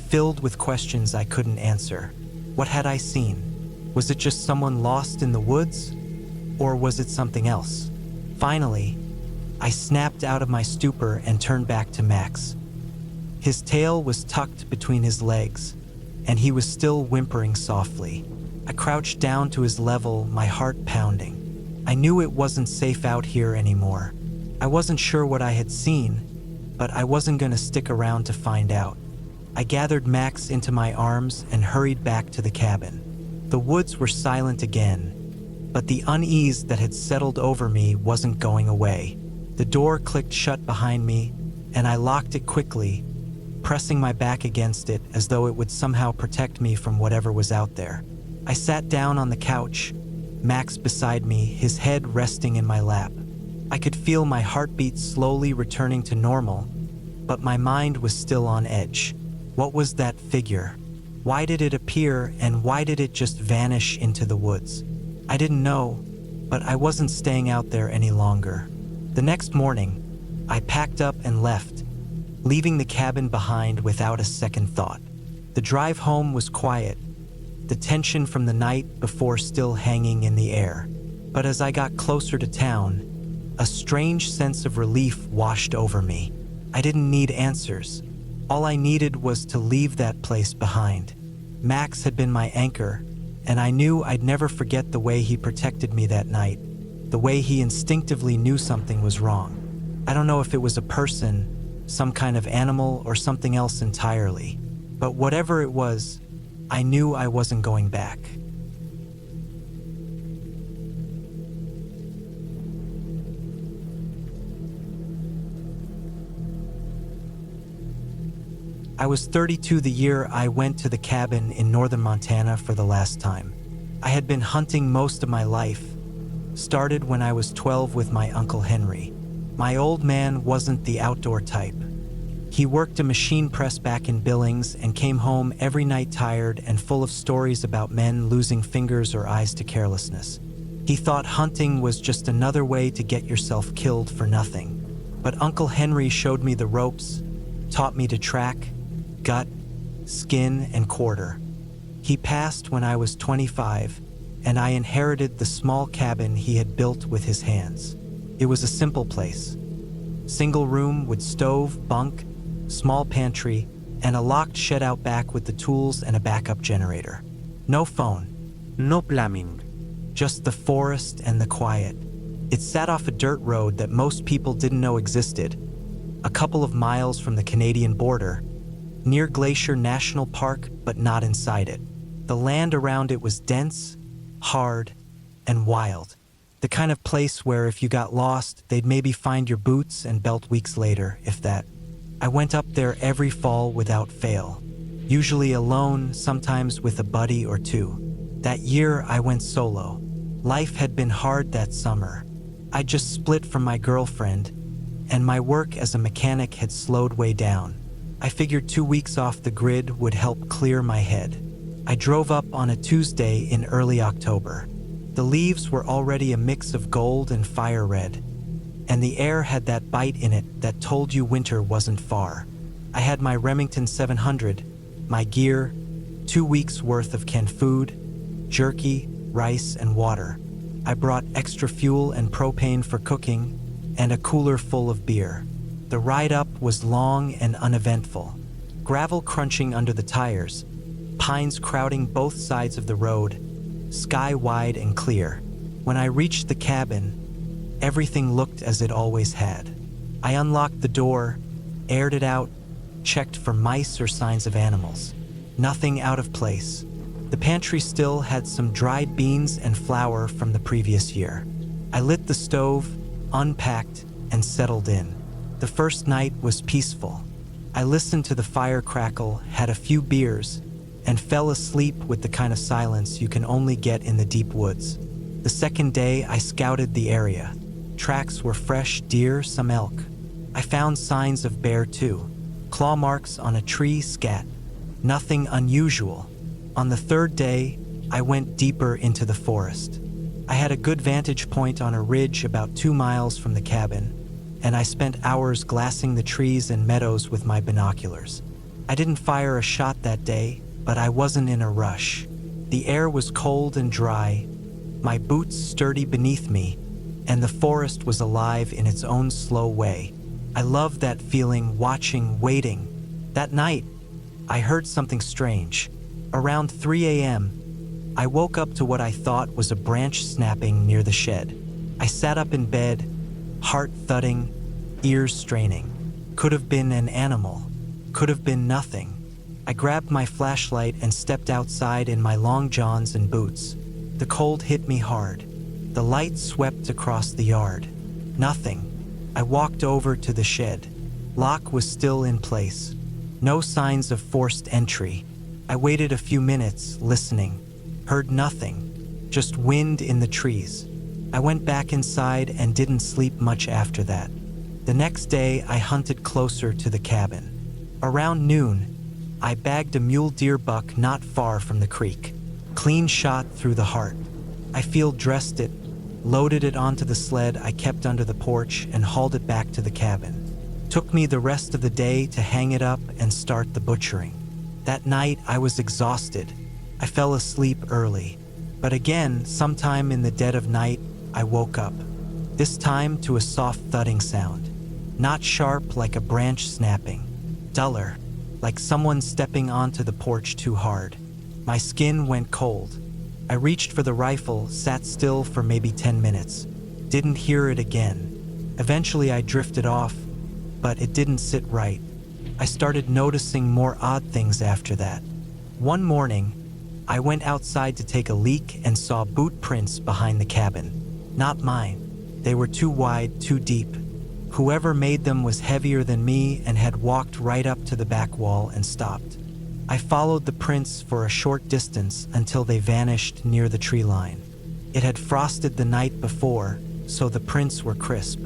filled with questions I couldn't answer. What had I seen? Was it just someone lost in the woods? Or was it something else? Finally, I snapped out of my stupor and turned back to Max. His tail was tucked between his legs, and he was still whimpering softly. I crouched down to his level, my heart pounding. I knew it wasn't safe out here anymore. I wasn't sure what I had seen, but I wasn't going to stick around to find out. I gathered Max into my arms and hurried back to the cabin. The woods were silent again, but the unease that had settled over me wasn't going away. The door clicked shut behind me, and I locked it quickly, pressing my back against it as though it would somehow protect me from whatever was out there. I sat down on the couch, Max beside me, his head resting in my lap. I could feel my heartbeat slowly returning to normal, but my mind was still on edge. What was that figure? Why did it appear, and why did it just vanish into the woods? I didn't know, but I wasn't staying out there any longer. The next morning, I packed up and left, leaving the cabin behind without a second thought. The drive home was quiet, the tension from the night before still hanging in the air. But as I got closer to town, a strange sense of relief washed over me. I didn't need answers. All I needed was to leave that place behind. Max had been my anchor, and I knew I'd never forget the way he protected me that night, the way he instinctively knew something was wrong. I don't know if it was a person, some kind of animal, or something else entirely. But whatever it was, I knew I wasn't going back. I was 32 the year I went to the cabin in northern Montana for the last time. I had been hunting most of my life. Started when I was 12 with my Uncle Henry. My old man wasn't the outdoor type. He worked a machine press back in Billings and came home every night tired and full of stories about men losing fingers or eyes to carelessness. He thought hunting was just another way to get yourself killed for nothing. But Uncle Henry showed me the ropes, taught me to track, gut, skin, and quarter. He passed when I was 25, and I inherited the small cabin he had built with his hands. It was a simple place. Single room with stove, bunk, small pantry, and a locked shed out back with the tools and a backup generator. No phone. No plumbing. Just the forest and the quiet. It sat off a dirt road that most people didn't know existed, a couple of miles from the Canadian border, near Glacier National Park, but not inside it. The land around it was dense, hard, and wild. The kind of place where if you got lost, they'd maybe find your boots and belt weeks later, if that. I went up there every fall without fail, usually alone, sometimes with a buddy or two. That year, I went solo. Life had been hard that summer. I just split from my girlfriend, and my work as a mechanic had slowed way down. I figured 2 weeks off the grid would help clear my head. I drove up on a Tuesday in early October. The leaves were already a mix of gold and fire red, and the air had that bite in it that told you winter wasn't far. I had my Remington 700, my gear, 2 weeks worth of canned food, jerky, rice, and water. I brought extra fuel and propane for cooking, and a cooler full of beer. The ride up was long and uneventful. Gravel crunching under the tires, pines crowding both sides of the road, sky wide and clear. When I reached the cabin, everything looked as it always had. I unlocked the door, aired it out, checked for mice or signs of animals. Nothing out of place. The pantry still had some dried beans and flour from the previous year. I lit the stove, unpacked, and settled in. The first night was peaceful. I listened to the fire crackle, had a few beers, and fell asleep with the kind of silence you can only get in the deep woods. The second day, I scouted the area. Tracks were fresh deer, some elk. I found signs of bear too. Claw marks on a tree, scat. Nothing unusual. On the third day, I went deeper into the forest. I had a good vantage point on a ridge about 2 miles from the cabin, and I spent hours glassing the trees and meadows with my binoculars. I didn't fire a shot that day, but I wasn't in a rush. The air was cold and dry, my boots sturdy beneath me, and the forest was alive in its own slow way. I loved that feeling, watching, waiting. That night, I heard something strange. Around 3 a.m., I woke up to what I thought was a branch snapping near the shed. I sat up in bed, heart thudding, ears straining. Could have been an animal. Could have been nothing. I grabbed my flashlight and stepped outside in my long johns and boots. The cold hit me hard. The light swept across the yard. Nothing. I walked over to the shed. Lock was still in place. No signs of forced entry. I waited a few minutes, listening. Heard nothing. Just wind in the trees. I went back inside and didn't sleep much after that. The next day, I hunted closer to the cabin. Around noon, I bagged a mule deer buck not far from the creek. Clean shot through the heart. I field dressed it, loaded it onto the sled I kept under the porch, and hauled it back to the cabin. Took me the rest of the day to hang it up and start the butchering. That night, I was exhausted. I fell asleep early. But again, sometime in the dead of night, I woke up. This time to a soft thudding sound. Not sharp like a branch snapping. Duller, like someone stepping onto the porch too hard. My skin went cold. I reached for the rifle, sat still for maybe 10 minutes. Didn't hear it again. Eventually I drifted off, but it didn't sit right. I started noticing more odd things after that. One morning, I went outside to take a leak and saw boot prints behind the cabin. Not mine. They were too wide, too deep. Whoever made them was heavier than me and had walked right up to the back wall and stopped. I followed the prints for a short distance until they vanished near the tree line. It had frosted the night before, so the prints were crisp.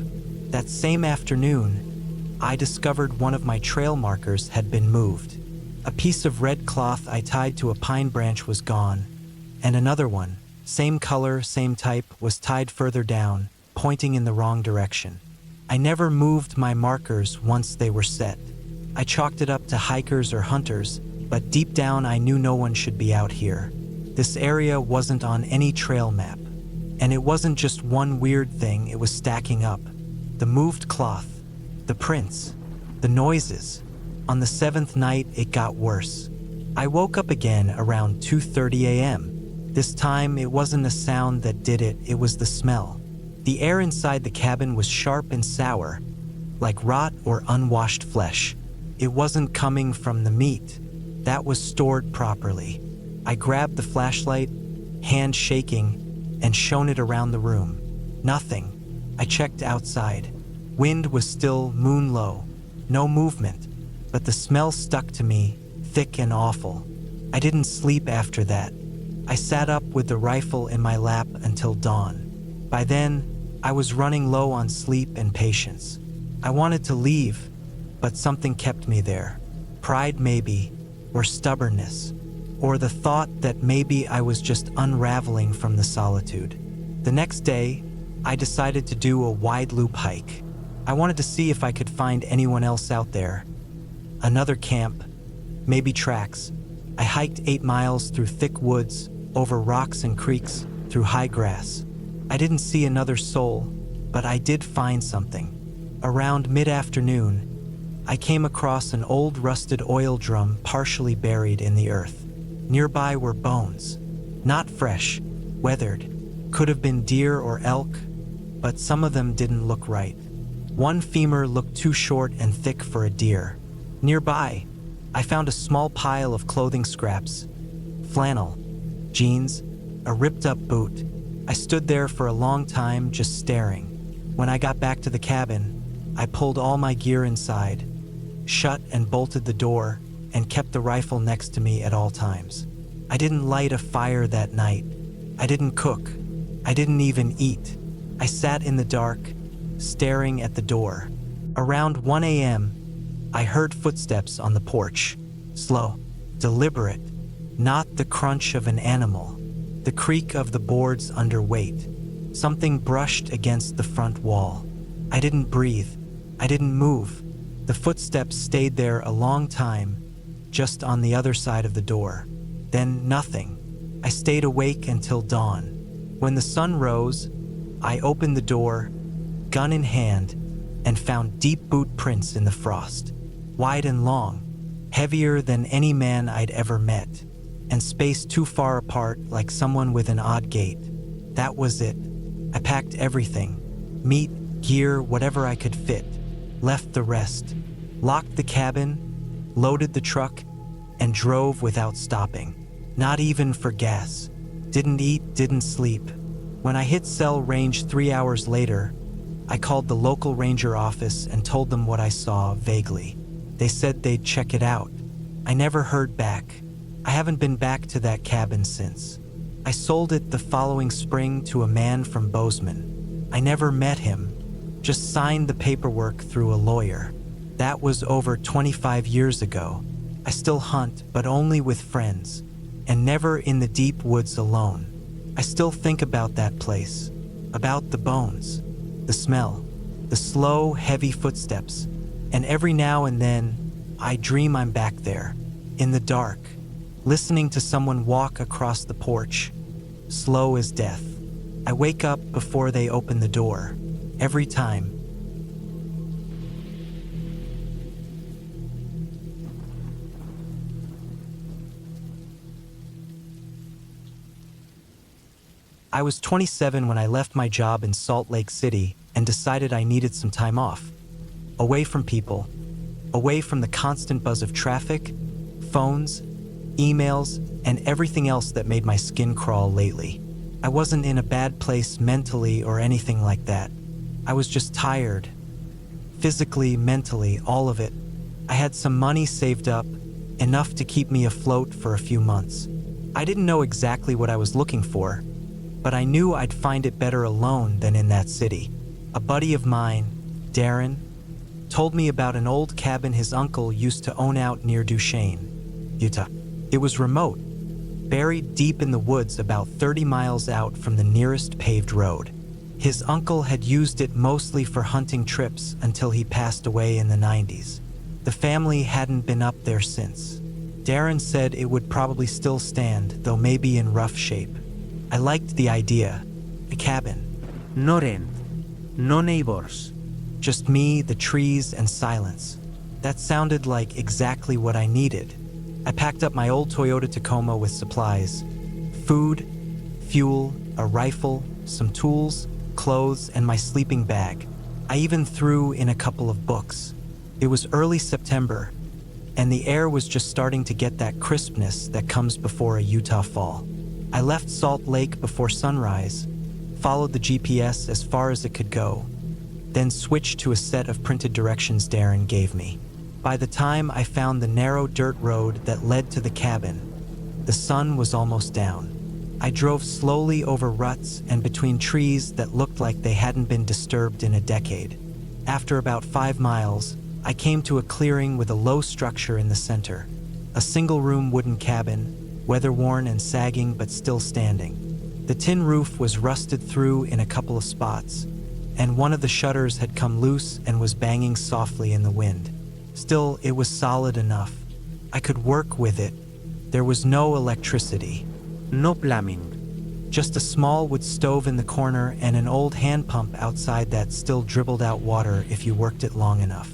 That same afternoon, I discovered one of my trail markers had been moved. A piece of red cloth I tied to a pine branch was gone, and another one, same color, same type, was tied further down, pointing in the wrong direction. I never moved my markers once they were set. I chalked it up to hikers or hunters, but deep down I knew no one should be out here. This area wasn't on any trail map. And it wasn't just one weird thing, it was stacking up. The moved cloth, the prints, the noises. On the 7th night, it got worse. I woke up again around 2:30 a.m. This time, it wasn't a sound that did it, it was the smell. The air inside the cabin was sharp and sour, like rot or unwashed flesh. It wasn't coming from the meat. That was stored properly. I grabbed the flashlight, hand shaking, and shone it around the room. Nothing. I checked outside. Wind was still moon low. No movement. But the smell stuck to me, thick and awful. I didn't sleep after that. I sat up with the rifle in my lap until dawn. By then, I was running low on sleep and patience. I wanted to leave, but something kept me there. Pride maybe, or stubbornness, or the thought that maybe I was just unraveling from the solitude. The next day, I decided to do a wide loop hike. I wanted to see if I could find anyone else out there. Another camp, maybe tracks. I hiked 8 miles through thick woods, over rocks and creeks, through high grass. I didn't see another soul, but I did find something. Around mid-afternoon, I came across an old rusted oil drum partially buried in the earth. Nearby were bones. Not fresh, weathered. Could have been deer or elk, but some of them didn't look right. One femur looked too short and thick for a deer. Nearby, I found a small pile of clothing scraps. Flannel, jeans, a ripped-up boot. I stood there for a long time just staring. When I got back to the cabin, I pulled all my gear inside, shut and bolted the door, and kept the rifle next to me at all times. I didn't light a fire that night. I didn't cook. I didn't even eat. I sat in the dark, staring at the door. Around 1 a.m., I heard footsteps on the porch. Slow, deliberate, not the crunch of an animal, the creak of the boards under weight. Something brushed against the front wall. I didn't breathe. I didn't move. The footsteps stayed there a long time, just on the other side of the door. Then nothing. I stayed awake until dawn. When the sun rose, I opened the door, gun in hand, and found deep boot prints in the frost. Wide and long, heavier than any man I'd ever met, and spaced too far apart like someone with an odd gait. That was it. I packed everything, meat, gear, whatever I could fit, left the rest, locked the cabin, loaded the truck, and drove without stopping. Not even for gas. Didn't eat, didn't sleep. When I hit cell range 3 hours later, I called the local ranger office and told them what I saw vaguely. They said they'd check it out. I never heard back. I haven't been back to that cabin since. I sold it the following spring to a man from Bozeman. I never met him, just signed the paperwork through a lawyer. That was over 25 years ago. I still hunt, but only with friends, and never in the deep woods alone. I still think about that place, about the bones, the smell, the slow, heavy footsteps, and every now and then, I dream I'm back there, in the dark, listening to someone walk across the porch, slow as death. I wake up before they open the door, every time. I was 27 when I left my job in Salt Lake City and decided I needed some time off. away from people, away from the constant buzz of traffic, phones, emails, and everything else that made my skin crawl lately. I wasn't in a bad place mentally or anything like that. I was just tired. Physically, mentally, all of it. I had some money saved up, enough to keep me afloat for a few months. I didn't know exactly what I was looking for, but I knew I'd find it better alone than in that city. A buddy of mine, Darren, told me about an old cabin his uncle used to own out near Gouges, Utah. It was remote, buried deep in the woods about 30 miles out from the nearest paved road. His uncle had used it mostly for hunting trips until he passed away in the 90s. The family hadn't been up there since. Darren said it would probably still stand, though maybe in rough shape. I liked the idea. A cabin. No rent. No neighbors. Just me, the trees, and silence. That sounded like exactly what I needed. I packed up my old Toyota Tacoma with supplies. Food, fuel, a rifle, some tools, clothes, and my sleeping bag. I even threw in a couple of books. It was early September, and the air was just starting to get that crispness that comes before a Utah fall. I left Salt Lake before sunrise, followed the GPS as far as it could go, then switched to a set of printed directions Darren gave me. By the time I found the narrow dirt road that led to the cabin, the sun was almost down. I drove slowly over ruts and between trees that looked like they hadn't been disturbed in a decade. After about 5 miles, I came to a clearing with a low structure in the center. A single-room wooden cabin, weather-worn and sagging but still standing. The tin roof was rusted through in a couple of spots, and one of the shutters had come loose and was banging softly in the wind. Still, it was solid enough. I could work with it. There was no electricity. No plumbing. Just a small wood stove in the corner and an old hand pump outside that still dribbled out water if you worked it long enough.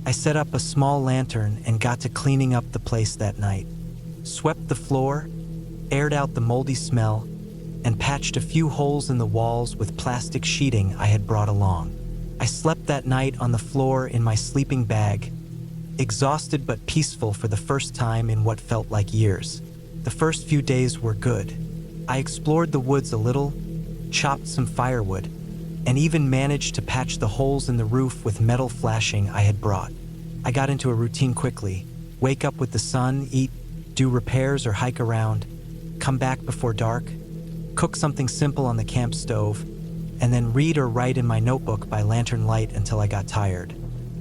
I set up a small lantern and got to cleaning up the place that night. Swept the floor, aired out the moldy smell, and patched a few holes in the walls with plastic sheeting I had brought along. I slept that night on the floor in my sleeping bag, exhausted but peaceful for the first time in what felt like years. The first few days were good. I explored the woods a little, chopped some firewood, and even managed to patch the holes in the roof with metal flashing I had brought. I got into a routine quickly: wake up with the sun, eat, do repairs or hike around, come back before dark, cook something simple on the camp stove, and then read or write in my notebook by lantern light until I got tired.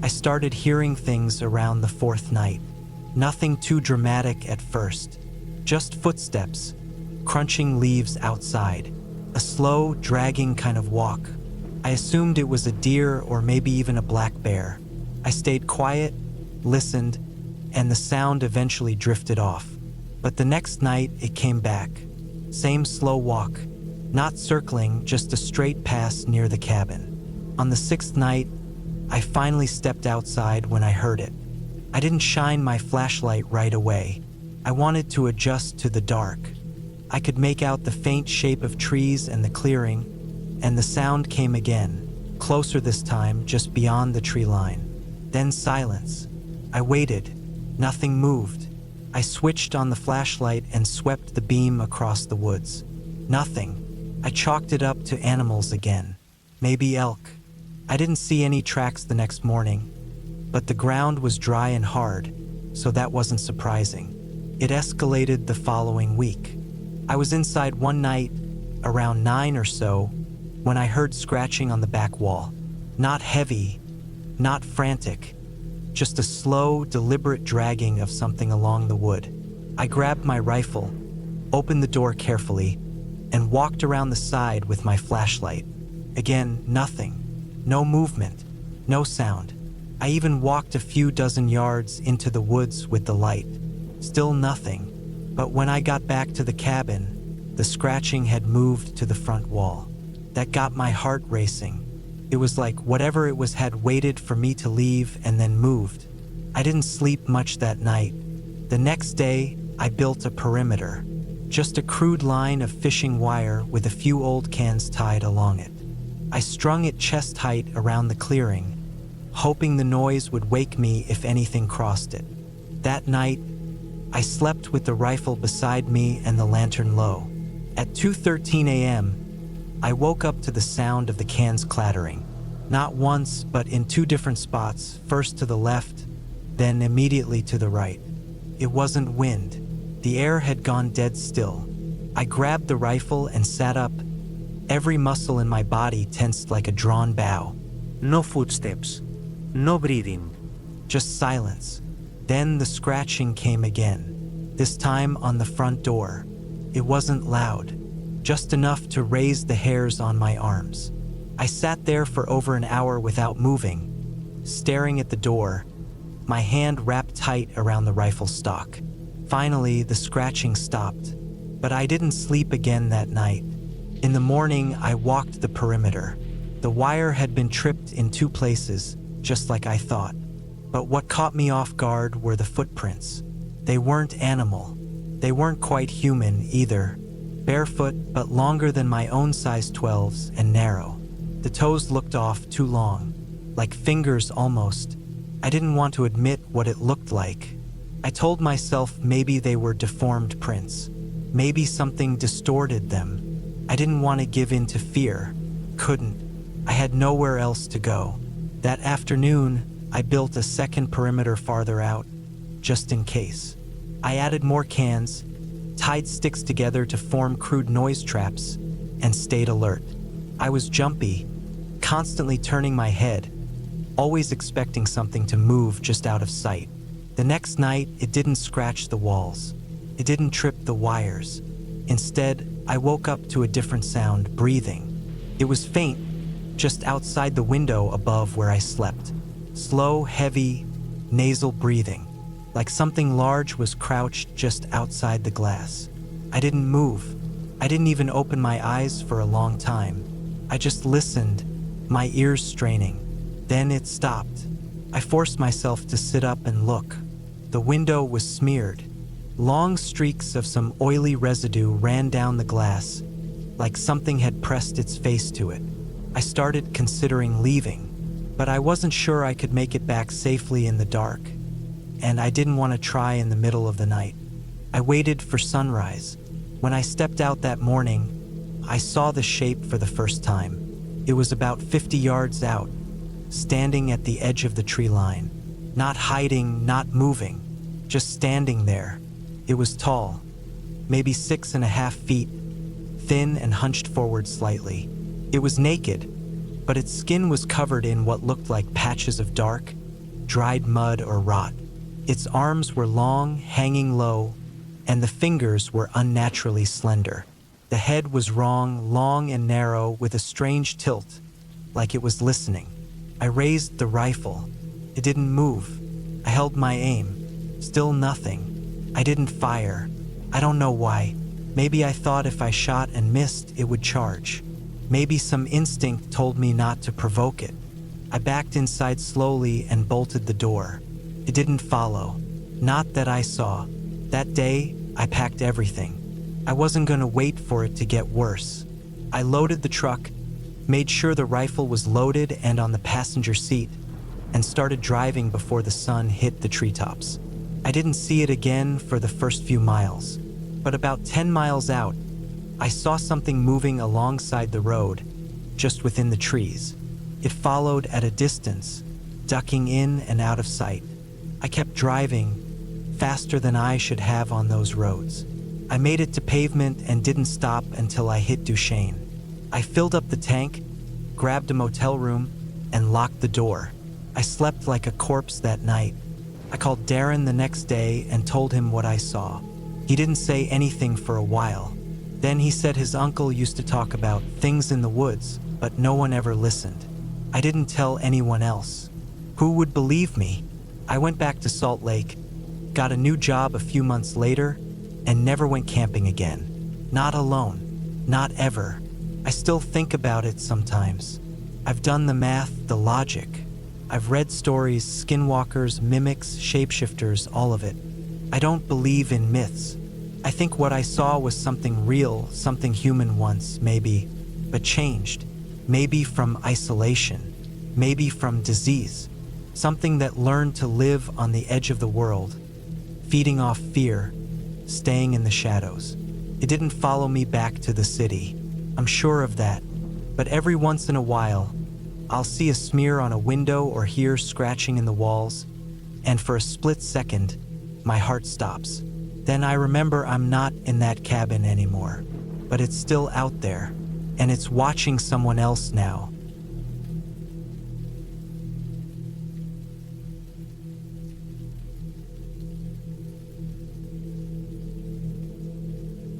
I started hearing things around the 4th night. Nothing too dramatic at first, just footsteps, crunching leaves outside, a slow, dragging kind of walk. I assumed it was a deer or maybe even a black bear. I stayed quiet, listened, and the sound eventually drifted off. But the next night, it came back. Same slow walk, not circling, just a straight pass near the cabin. On the 6th night, I finally stepped outside when I heard it. I didn't shine my flashlight right away. I wanted to adjust to the dark. I could make out the faint shape of trees and the clearing, and the sound came again, closer this time, just beyond the tree line. Then silence. I waited. Nothing moved. I switched on the flashlight and swept the beam across the woods. Nothing. I chalked it up to animals again. Maybe elk. I didn't see any tracks the next morning, but the ground was dry and hard, so that wasn't surprising. It escalated the following week. I was inside one night, around 9 or so, when I heard scratching on the back wall. Not heavy, not frantic, just a slow, deliberate dragging of something along the wood. I grabbed my rifle, opened the door carefully, and walked around the side with my flashlight. Again, nothing. No movement, no sound. I even walked a few dozen yards into the woods with the light. Still nothing. But when I got back to the cabin, the scratching had moved to the front wall. That got my heart racing. It was like whatever it was had waited for me to leave and then moved. I didn't sleep much that night. The next day, I built a perimeter. Just a crude line of fishing wire with a few old cans tied along it. I strung it chest height around the clearing, hoping the noise would wake me if anything crossed it. That night, I slept with the rifle beside me and the lantern low. At 2:13 a.m., I woke up to the sound of the cans clattering. Not once, but in two different spots, first to the left, then immediately to the right. It wasn't wind. The air had gone dead still. I grabbed the rifle and sat up. Every muscle in my body tensed like a drawn bow. No footsteps. No breathing. Just silence. Then the scratching came again, this time on the front door. It wasn't loud, just enough to raise the hairs on my arms. I sat there for over an hour without moving, staring at the door, my hand wrapped tight around the rifle stock. Finally, the scratching stopped, but I didn't sleep again that night. In the morning, I walked the perimeter. The wire had been tripped in two places, just like I thought. But what caught me off guard were the footprints. They weren't animal. They weren't quite human either. Barefoot, but longer than my own size 12s and narrow. The toes looked off too long, like fingers almost. I didn't want to admit what it looked like. I told myself maybe they were deformed prints. Maybe something distorted them. I didn't want to give in to fear. Couldn't. I had nowhere else to go. That afternoon, I built a second perimeter farther out, just in case. I added more cans, tied sticks together to form crude noise traps, and stayed alert. I was jumpy, constantly turning my head, always expecting something to move just out of sight. The next night, it didn't scratch the walls. It didn't trip the wires. Instead, I woke up to a different sound, breathing. It was faint, just outside the window above where I slept. Slow, heavy, nasal breathing, like something large was crouched just outside the glass. I didn't move. I didn't even open my eyes for a long time. I just listened, my ears straining. Then it stopped. I forced myself to sit up and look. The window was smeared. Long streaks of some oily residue ran down the glass, like something had pressed its face to it. I started considering leaving, but I wasn't sure I could make it back safely in the dark, and I didn't want to try in the middle of the night. I waited for sunrise. When I stepped out that morning, I saw the shape for the first time. It was about 50 yards out, standing at the edge of the tree line. Not hiding, not moving, just standing there. It was tall, maybe 6.5 feet, thin and hunched forward slightly. It was naked, but its skin was covered in what looked like patches of dark, dried mud or rot. Its arms were long, hanging low, and the fingers were unnaturally slender. The head was wrong, long and narrow, with a strange tilt, like it was listening. I raised the rifle. It didn't move. I held my aim. Still nothing. I didn't fire. I don't know why. Maybe I thought if I shot and missed, it would charge. Maybe some instinct told me not to provoke it. I backed inside slowly and bolted the door. It didn't follow. Not that I saw. That day, I packed everything. I wasn't going to wait for it to get worse. I loaded the truck, made sure the rifle was loaded and on the passenger seat, and started driving before the sun hit the treetops. I didn't see it again for the first few miles, but about 10 miles out, I saw something moving alongside the road, just within the trees. It followed at a distance, ducking in and out of sight. I kept driving, faster than I should have on those roads. I made it to pavement and didn't stop until I hit Duchesne. I filled up the tank, grabbed a motel room, and locked the door. I slept like a corpse that night. I called Darren the next day and told him what I saw. He didn't say anything for a while. Then he said his uncle used to talk about things in the woods, but no one ever listened. I didn't tell anyone else. Who would believe me? I went back to Salt Lake, got a new job a few months later, and never went camping again. Not alone. Not ever. I still think about it sometimes. I've done the math, the logic. I've read stories, skinwalkers, mimics, shapeshifters, all of it. I don't believe in myths. I think what I saw was something real, something human once, maybe, but changed. Maybe from isolation. Maybe from disease. something that learned to live on the edge of the world, feeding off fear, staying in the shadows. It didn't follow me back to the city, I'm sure of that, but every once in a while, I'll see a smear on a window or hear scratching in the walls, and for a split second, my heart stops. Then I remember I'm not in that cabin anymore, but it's still out there, and it's watching someone else now.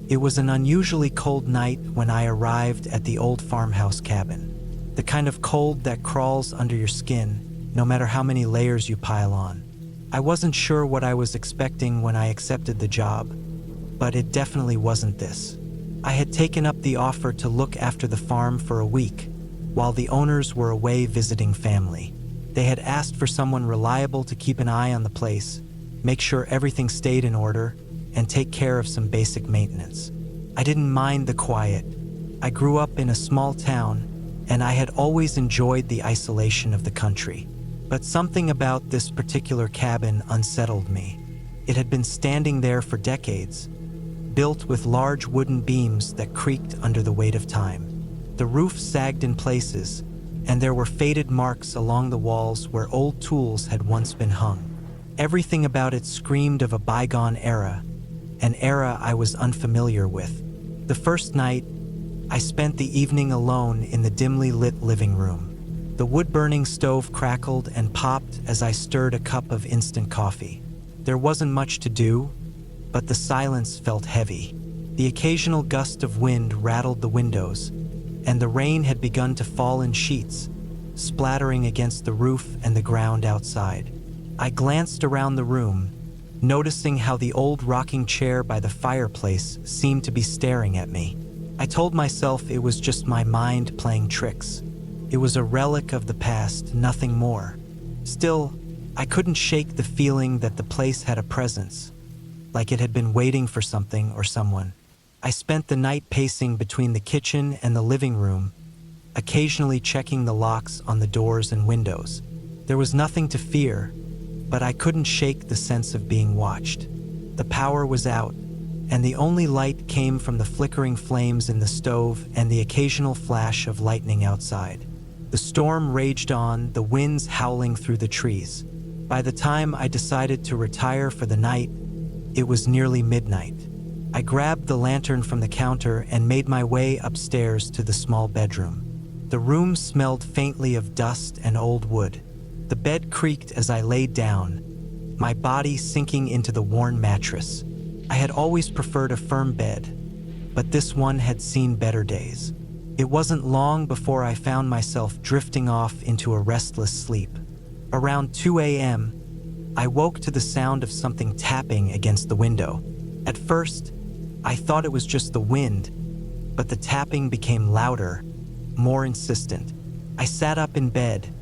It was an unusually cold night when I arrived at the old farmhouse cabin. The kind of cold that crawls under your skin, no matter how many layers you pile on. I wasn't sure what I was expecting when I accepted the job, but it definitely wasn't this. I had taken up the offer to look after the farm for a week, while the owners were away visiting family. They had asked for someone reliable to keep an eye on the place, make sure everything stayed in order, and take care of some basic maintenance. I didn't mind the quiet. I grew up in a small town, and I had always enjoyed the isolation of the country. But something about this particular cabin unsettled me. It had been standing there for decades, built with large wooden beams that creaked under the weight of time. The roof sagged in places, and there were faded marks along the walls where old tools had once been hung. Everything about it screamed of a bygone era, an era I was unfamiliar with. The first night, I spent the evening alone in the dimly lit living room. The wood-burning stove crackled and popped as I stirred a cup of instant coffee. There wasn't much to do, but the silence felt heavy. The occasional gust of wind rattled the windows, and the rain had begun to fall in sheets, splattering against the roof and the ground outside. I glanced around the room, noticing how the old rocking chair by the fireplace seemed to be staring at me. I told myself it was just my mind playing tricks. It was a relic of the past, nothing more. Still, I couldn't shake the feeling that the place had a presence, like it had been waiting for something or someone. I spent the night pacing between the kitchen and the living room, occasionally checking the locks on the doors and windows. There was nothing to fear, but I couldn't shake the sense of being watched. The power was out, and the only light came from the flickering flames in the stove and the occasional flash of lightning outside. The storm raged on, the winds howling through the trees. By the time I decided to retire for the night, it was nearly midnight. I grabbed the lantern from the counter and made my way upstairs to the small bedroom. The room smelled faintly of dust and old wood. The bed creaked as I laid down, my body sinking into the worn mattress. I had always preferred a firm bed, but this one had seen better days. It wasn't long before I found myself drifting off into a restless sleep. Around 2 a.m., I woke to the sound of something tapping against the window. At first, I thought it was just the wind, but the tapping became louder, more insistent. I sat up in bed,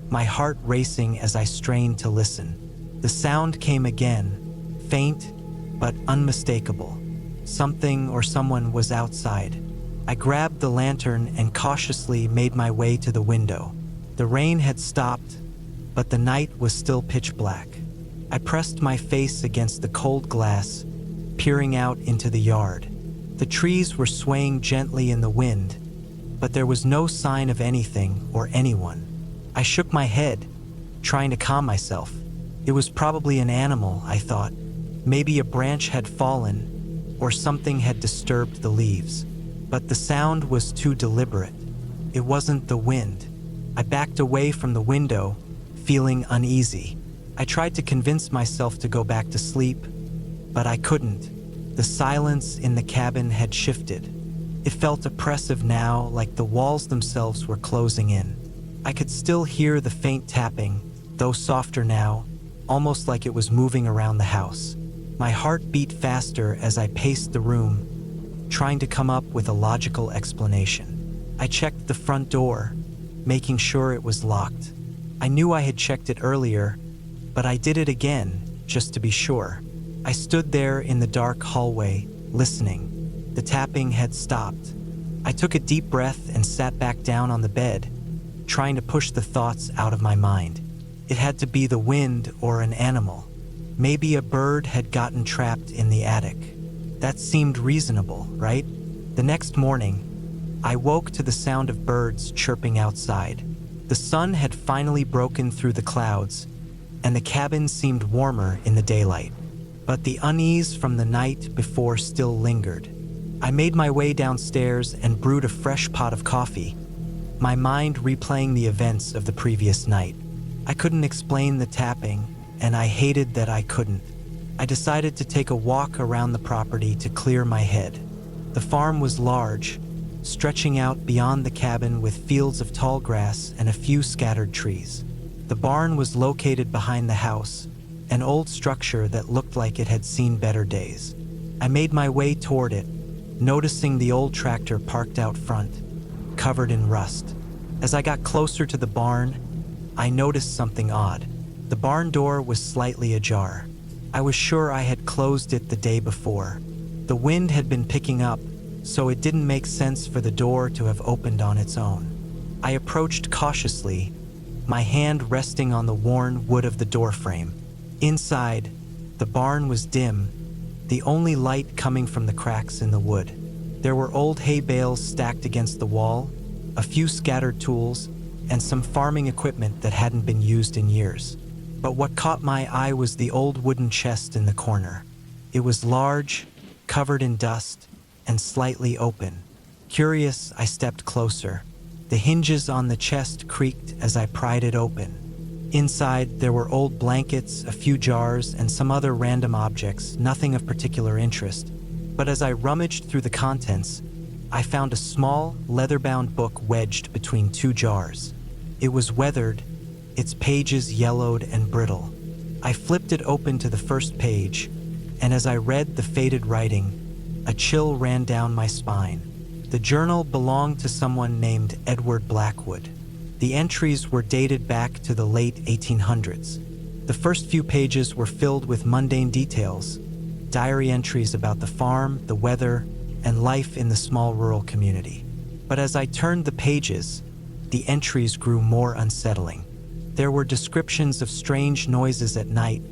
my heart racing as I strained to listen. The sound came again, faint but unmistakable. Something or someone was outside. I grabbed the lantern and cautiously made my way to the window. The rain had stopped, but the night was still pitch black. I pressed my face against the cold glass, peering out into the yard. The trees were swaying gently in the wind, but there was no sign of anything or anyone. I shook my head, trying to calm myself. It was probably an animal, I thought. Maybe a branch had fallen, or something had disturbed the leaves. But the sound was too deliberate. It wasn't the wind. I backed away from the window, feeling uneasy. I tried to convince myself to go back to sleep, but I couldn't. The silence in the cabin had shifted. It felt oppressive now, like the walls themselves were closing in. I could still hear the faint tapping, though softer now, almost like it was moving around the house. My heart beat faster as I paced the room, trying to come up with a logical explanation. I checked the front door, making sure it was locked. I knew I had checked it earlier, but I did it again, just to be sure. I stood there in the dark hallway, listening. The tapping had stopped. I took a deep breath and sat back down on the bed, trying to push the thoughts out of my mind. It had to be the wind or an animal. Maybe a bird had gotten trapped in the attic. That seemed reasonable, right? The next morning, I woke to the sound of birds chirping outside. The sun had finally broken through the clouds, and the cabin seemed warmer in the daylight. But the unease from the night before still lingered. I made my way downstairs and brewed a fresh pot of coffee, my mind replaying the events of the previous night. I couldn't explain the tapping, and I hated that I couldn't. I decided to take a walk around the property to clear my head. The farm was large, stretching out beyond the cabin with fields of tall grass and a few scattered trees. The barn was located behind the house, an old structure that looked like it had seen better days. I made my way toward it, noticing the old tractor parked out front, covered in rust. As I got closer to the barn, I noticed something odd. The barn door was slightly ajar. I was sure I had closed it the day before. The wind had been picking up, so it didn't make sense for the door to have opened on its own. I approached cautiously, my hand resting on the worn wood of the doorframe. Inside, the barn was dim, the only light coming from the cracks in the wood. There were old hay bales stacked against the wall, a few scattered tools, and some farming equipment that hadn't been used in years. But what caught my eye was the old wooden chest in the corner. It was large, covered in dust, and slightly open. Curious, I stepped closer. The hinges on the chest creaked as I pried it open. Inside, there were old blankets, a few jars, and some other random objects, nothing of particular interest. But as I rummaged through the contents, I found a small, leather-bound book wedged between two jars. It was weathered, its pages yellowed and brittle. I flipped it open to the first page, and as I read the faded writing, a chill ran down my spine. The journal belonged to someone named Edward Blackwood. The entries were dated back to the late 1800s. The first few pages were filled with mundane details, diary entries about the farm, the weather, and life in the small rural community. But as I turned the pages, the entries grew more unsettling. There were descriptions of strange noises at night,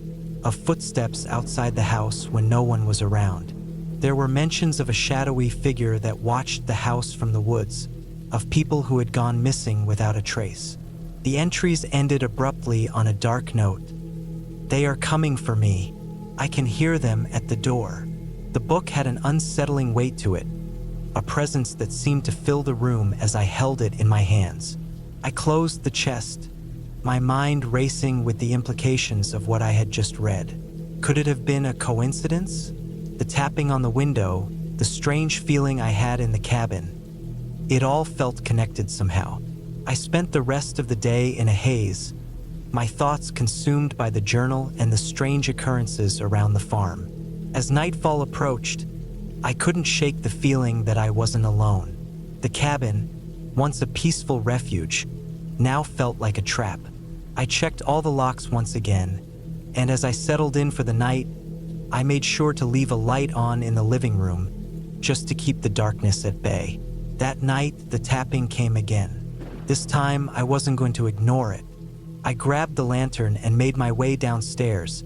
of footsteps outside the house when no one was around. There were mentions of a shadowy figure that watched the house from the woods, of people who had gone missing without a trace. The entries ended abruptly on a dark note. "They are coming for me. I can hear them at the door." The book had an unsettling weight to it, a presence that seemed to fill the room as I held it in my hands. I closed the chest, my mind racing with the implications of what I had just read. Could it have been a coincidence? The tapping on the window, the strange feeling I had in the cabin. It all felt connected somehow. I spent the rest of the day in a haze, my thoughts consumed by the journal and the strange occurrences around the farm. As nightfall approached, I couldn't shake the feeling that I wasn't alone. The cabin, once a peaceful refuge, now felt like a trap. I checked all the locks once again, and as I settled in for the night, I made sure to leave a light on in the living room, just to keep the darkness at bay. That night, the tapping came again. This time, I wasn't going to ignore it. I grabbed the lantern and made my way downstairs,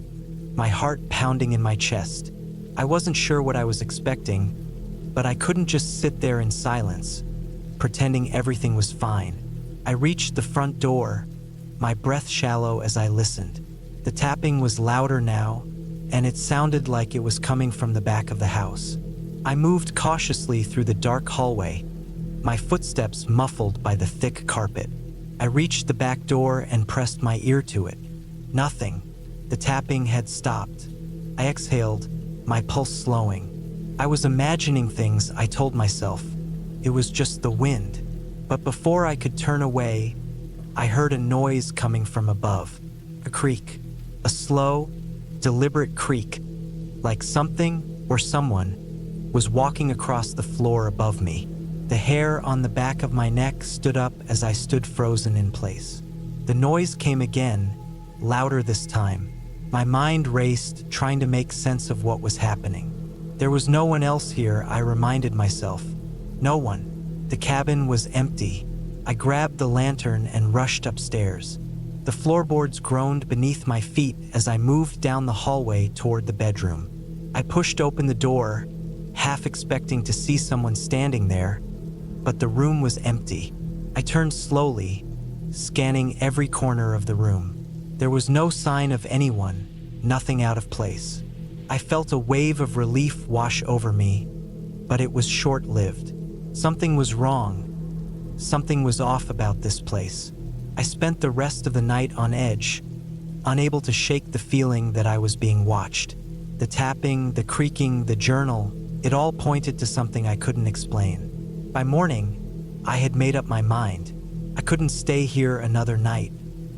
my heart pounding in my chest. I wasn't sure what I was expecting, but I couldn't just sit there in silence, pretending everything was fine. I reached the front door, my breath shallow as I listened. The tapping was louder now, and it sounded like it was coming from the back of the house. I moved cautiously through the dark hallway, my footsteps muffled by the thick carpet. I reached the back door and pressed my ear to it. Nothing. The tapping had stopped. I exhaled, my pulse slowing. I was imagining things, I told myself. It was just the wind. But before I could turn away, I heard a noise coming from above. A creak. A slow, deliberate creak, like something or someone was walking across the floor above me. The hair on the back of my neck stood up as I stood frozen in place. The noise came again, louder this time. My mind raced, trying to make sense of what was happening. There was no one else here, I reminded myself. No one. The cabin was empty. I grabbed the lantern and rushed upstairs. The floorboards groaned beneath my feet as I moved down the hallway toward the bedroom. I pushed open the door, half expecting to see someone standing there, but the room was empty. I turned slowly, scanning every corner of the room. There was no sign of anyone, nothing out of place. I felt a wave of relief wash over me, but it was short-lived. Something was wrong. Something was off about this place. I spent the rest of the night on edge, unable to shake the feeling that I was being watched. The tapping, the creaking, the journal, it all pointed to something I couldn't explain. By morning, I had made up my mind. I couldn't stay here another night.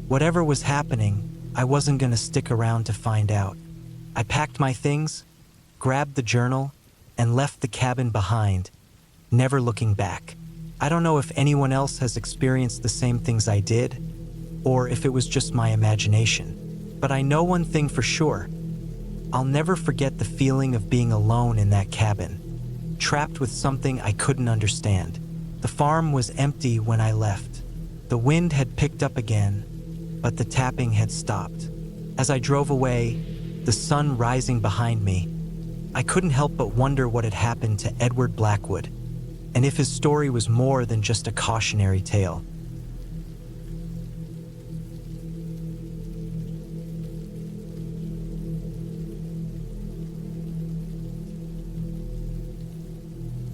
Whatever was happening, I wasn't going to stick around to find out. I packed my things, grabbed the journal, and left the cabin behind, never looking back. I don't know if anyone else has experienced the same things I did, or if it was just my imagination. But I know one thing for sure. I'll never forget the feeling of being alone in that cabin, trapped with something I couldn't understand. The farm was empty when I left. The wind had picked up again, but the tapping had stopped. As I drove away, the sun rising behind me, I couldn't help but wonder what had happened to Edward Blackwood, and if his story was more than just a cautionary tale.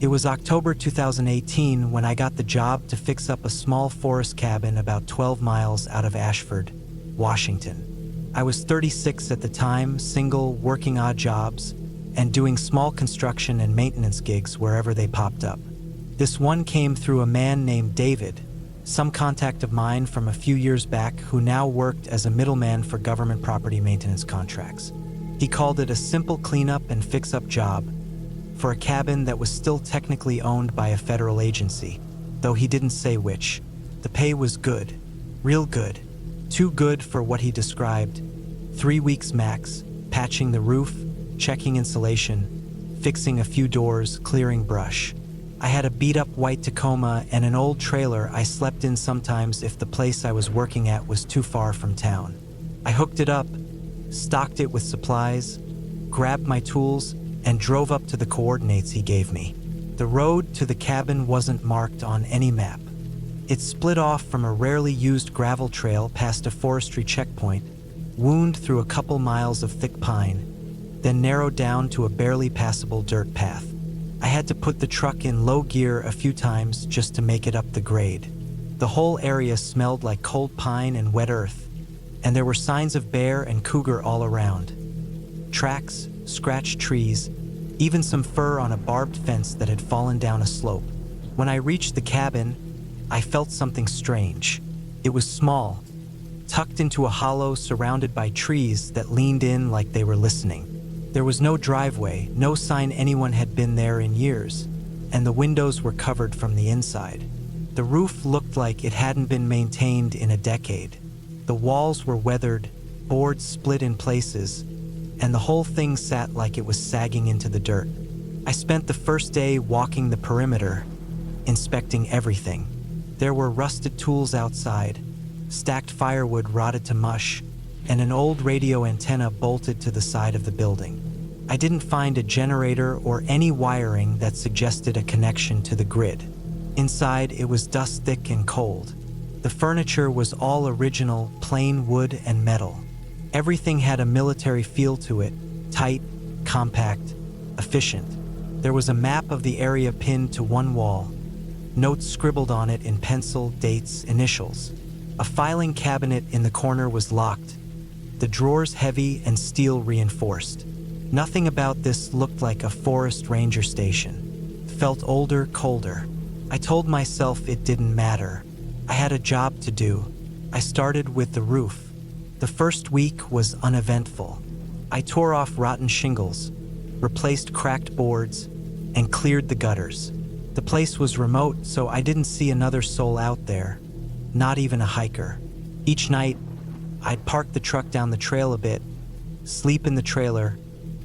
It was October 2018 when I got the job to fix up a small forest cabin about 12 miles out of Ashford, Washington. I was 36 at the time, single, working odd jobs, and doing small construction and maintenance gigs wherever they popped up. This one came through a man named David, some contact of mine from a few years back who now worked as a middleman for government property maintenance contracts. He called it a simple cleanup and fix-up job for a cabin that was still technically owned by a federal agency, though he didn't say which. The pay was good, real good, too good for what he described. 3 weeks max, patching the roof, checking insulation, fixing a few doors, clearing brush. I had a beat-up white Tacoma and an old trailer I slept in sometimes if the place I was working at was too far from town. I hooked it up, stocked it with supplies, grabbed my tools, and drove up to the coordinates he gave me. The road to the cabin wasn't marked on any map. It split off from a rarely used gravel trail past a forestry checkpoint, wound through a couple miles of thick pine, then narrowed down to a barely passable dirt path. I had to put the truck in low gear a few times just to make it up the grade. The whole area smelled like cold pine and wet earth, and there were signs of bear and cougar all around. Tracks, scratched trees, even some fur on a barbed fence that had fallen down a slope. When I reached the cabin, I felt something strange. It was small, tucked into a hollow surrounded by trees that leaned in like they were listening. There was no driveway, no sign anyone had been there in years, and the windows were covered from the inside. The roof looked like it hadn't been maintained in a decade. The walls were weathered, boards split in places, and the whole thing sat like it was sagging into the dirt. I spent the first day walking the perimeter, inspecting everything. There were rusted tools outside, stacked firewood rotted to mush, and an old radio antenna bolted to the side of the building. I didn't find a generator or any wiring that suggested a connection to the grid. Inside, it was dust-thick and cold. The furniture was all original, plain wood and metal. Everything had a military feel to it, tight, compact, efficient. There was a map of the area pinned to one wall, notes scribbled on it in pencil, dates, initials. A filing cabinet in the corner was locked, the drawers heavy and steel reinforced. Nothing about this looked like a forest ranger station. Felt older, colder. I told myself it didn't matter. I had a job to do. I started with the roof. The first week was uneventful. I tore off rotten shingles, replaced cracked boards, and cleared the gutters. The place was remote, so I didn't see another soul out there, not even a hiker. Each night, I'd park the truck down the trail a bit, sleep in the trailer,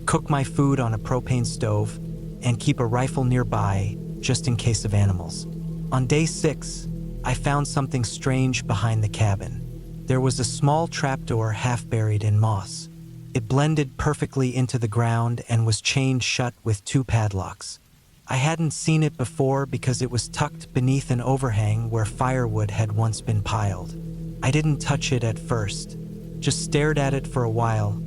cook my food on a propane stove, and keep a rifle nearby just in case of animals. On day 6, I found something strange behind the cabin. There was a small trapdoor half buried in moss. It blended perfectly into the ground and was chained shut with 2 padlocks. I hadn't seen it before because it was tucked beneath an overhang where firewood had once been piled. I didn't touch it at first, just stared at it for a while,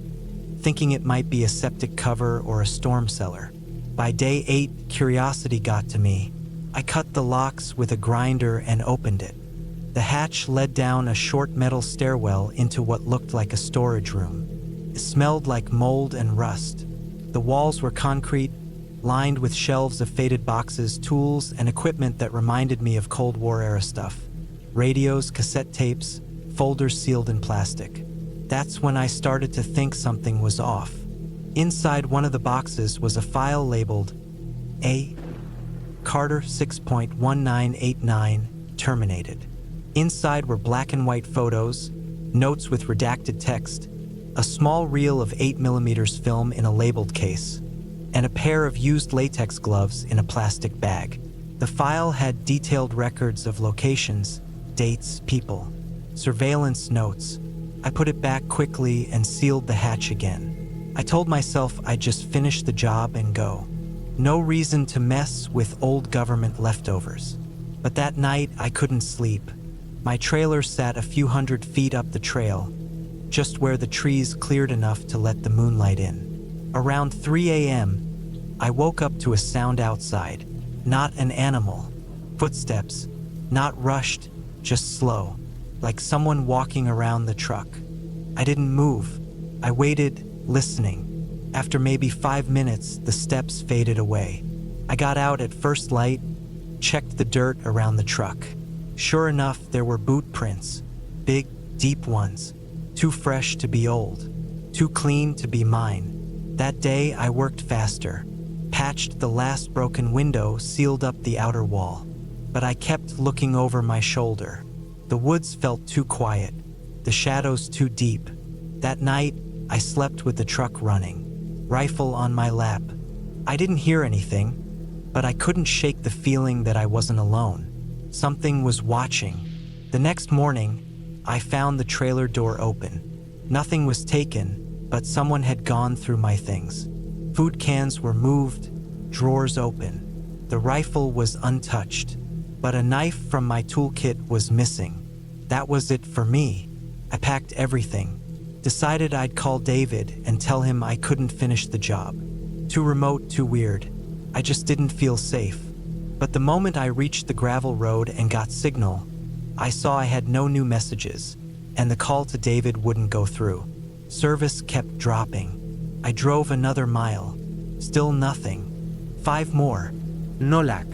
thinking it might be a septic cover or a storm cellar. By day 8, curiosity got to me. I cut the locks with a grinder and opened it. The hatch led down a short metal stairwell into what looked like a storage room. It smelled like mold and rust. The walls were concrete, lined with shelves of faded boxes, tools, and equipment that reminded me of Cold War-era stuff. Radios, cassette tapes, folders sealed in plastic. That's when I started to think something was off. Inside one of the boxes was a file labeled A. Carter 6.1989 terminated. Inside were black and white photos, notes with redacted text, a small reel of 8mm film in a labeled case, and a pair of used latex gloves in a plastic bag. The file had detailed records of locations, dates, people, surveillance notes. I put it back quickly and sealed the hatch again. I told myself I'd just finish the job and go. No reason to mess with old government leftovers. But that night, I couldn't sleep. My trailer sat a few hundred feet up the trail, just where the trees cleared enough to let the moonlight in. Around 3 a.m., I woke up to a sound outside. Not an animal. Footsteps. Not rushed, just slow, like someone walking around the truck. I didn't move. I waited, listening. After maybe 5 minutes, the steps faded away. I got out at first light, checked the dirt around the truck. Sure enough, there were boot prints. Big, deep ones. Too fresh to be old. Too clean to be mine. That day, I worked faster. Patched the last broken window, sealed up the outer wall. But I kept looking over my shoulder. The woods felt too quiet. The shadows too deep. That night, I slept with the truck running. Rifle on my lap. I didn't hear anything, but I couldn't shake the feeling that I wasn't alone. Something was watching. The next morning, I found the trailer door open. Nothing was taken, but someone had gone through my things. Food cans were moved, drawers open. The rifle was untouched, but a knife from my toolkit was missing. That was it for me. I packed everything. Decided I'd call David and tell him I couldn't finish the job. Too remote, too weird. I just didn't feel safe. But the moment I reached the gravel road and got signal, I saw I had no new messages, and the call to David wouldn't go through. Service kept dropping. I drove another mile. Still nothing. 5 more. No luck.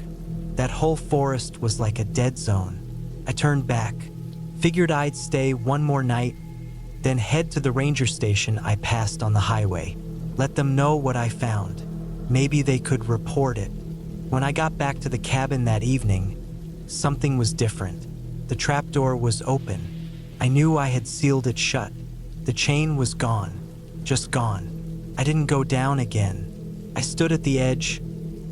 That whole forest was like a dead zone. I turned back. Figured I'd stay one more night, then head to the ranger station I passed on the highway. Let them know what I found. Maybe they could report it. When I got back to the cabin that evening, something was different. The trapdoor was open. I knew I had sealed it shut. The chain was gone. Just gone. I didn't go down again. I stood at the edge,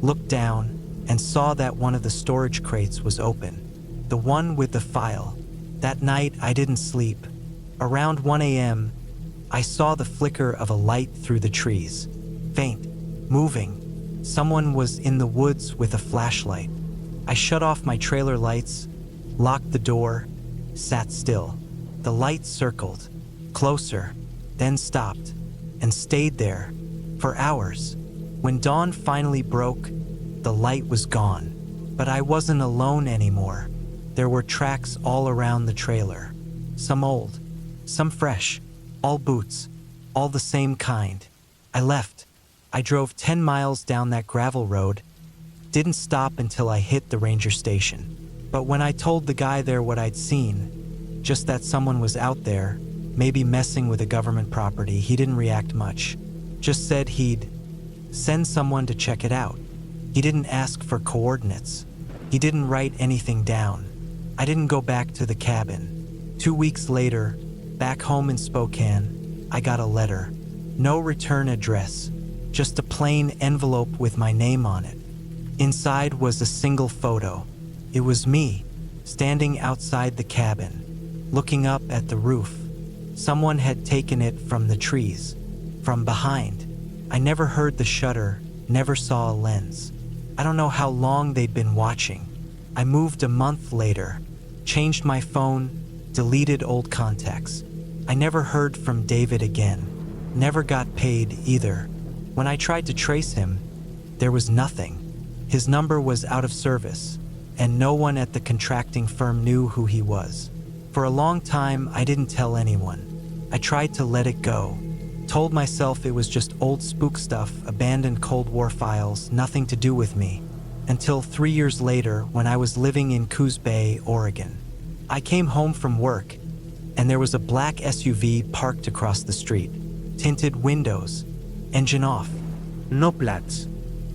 looked down, and saw that one of the storage crates was open. The one with the file. That night, I didn't sleep. Around 1 a.m., I saw the flicker of a light through the trees. Faint. Moving. Someone was in the woods with a flashlight. I shut off my trailer lights, locked the door, sat still. The light circled, closer, then stopped, and stayed there for hours. When dawn finally broke, the light was gone. But I wasn't alone anymore. There were tracks all around the trailer. Some old, some fresh, all boots, all the same kind. I left. I drove 10 miles down that gravel road, didn't stop until I hit the ranger station. But when I told the guy there what I'd seen, just that someone was out there, maybe messing with a government property, he didn't react much. Just said he'd send someone to check it out. He didn't ask for coordinates. He didn't write anything down. I didn't go back to the cabin. 2 weeks later, back home in Spokane, I got a letter. No return address. Just a plain envelope with my name on it. Inside was a single photo. It was me, standing outside the cabin. looking up at the roof. Someone had taken it from the trees, from behind. I never heard the shutter, never saw a lens. I don't know how long they'd been watching. I moved a month later, changed my phone, deleted old contacts. I never heard from David again. Never got paid either. When I tried to trace him, there was nothing. His number was out of service, and no one at the contracting firm knew who he was. For a long time, I didn't tell anyone. I tried to let it go. Told myself it was just old spook stuff, abandoned Cold War files, nothing to do with me. Until 3 years later, when I was living in Coos Bay, Oregon. I came home from work, and there was a black SUV parked across the street. Tinted windows, engine off. No plats.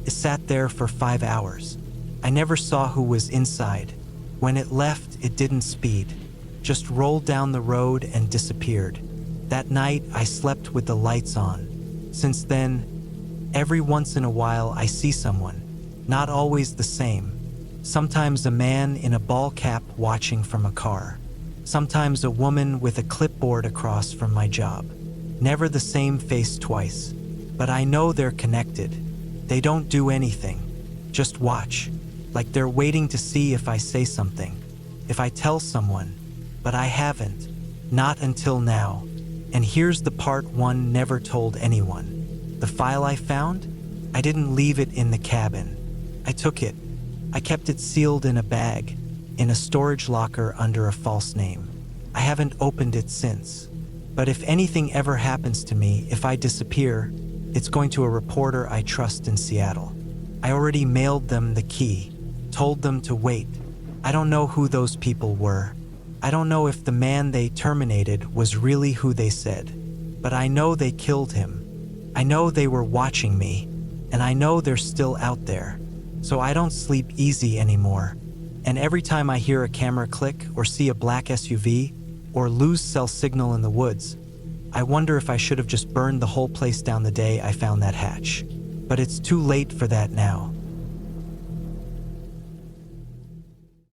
It sat there for 5 hours. I never saw who was inside. When it left, it didn't speed. Just rolled down the road and disappeared. That night, I slept with the lights on. Since then, every once in a while I see someone, not always the same. Sometimes a man in a ball cap watching from a car. Sometimes a woman with a clipboard across from my job. Never the same face twice. But I know they're connected. They don't do anything. Just watch. Like they're waiting to see if I say something. If I tell someone. But I haven't. Not until now. And here's the part one never told anyone. The file I found? I didn't leave it in the cabin. I took it. I kept it sealed in a bag, in a storage locker under a false name. I haven't opened it since. But if anything ever happens to me, if I disappear, it's going to a reporter I trust in Seattle. I already mailed them the key, told them to wait. I don't know who those people were. I don't know if the man they terminated was really who they said. But I know they killed him. I know they were watching me, and I know they're still out there. So I don't sleep easy anymore. And every time I hear a camera click or see a black SUV or lose cell signal in the woods, I wonder if I should have just burned the whole place down the day I found that hatch. But it's too late for that now.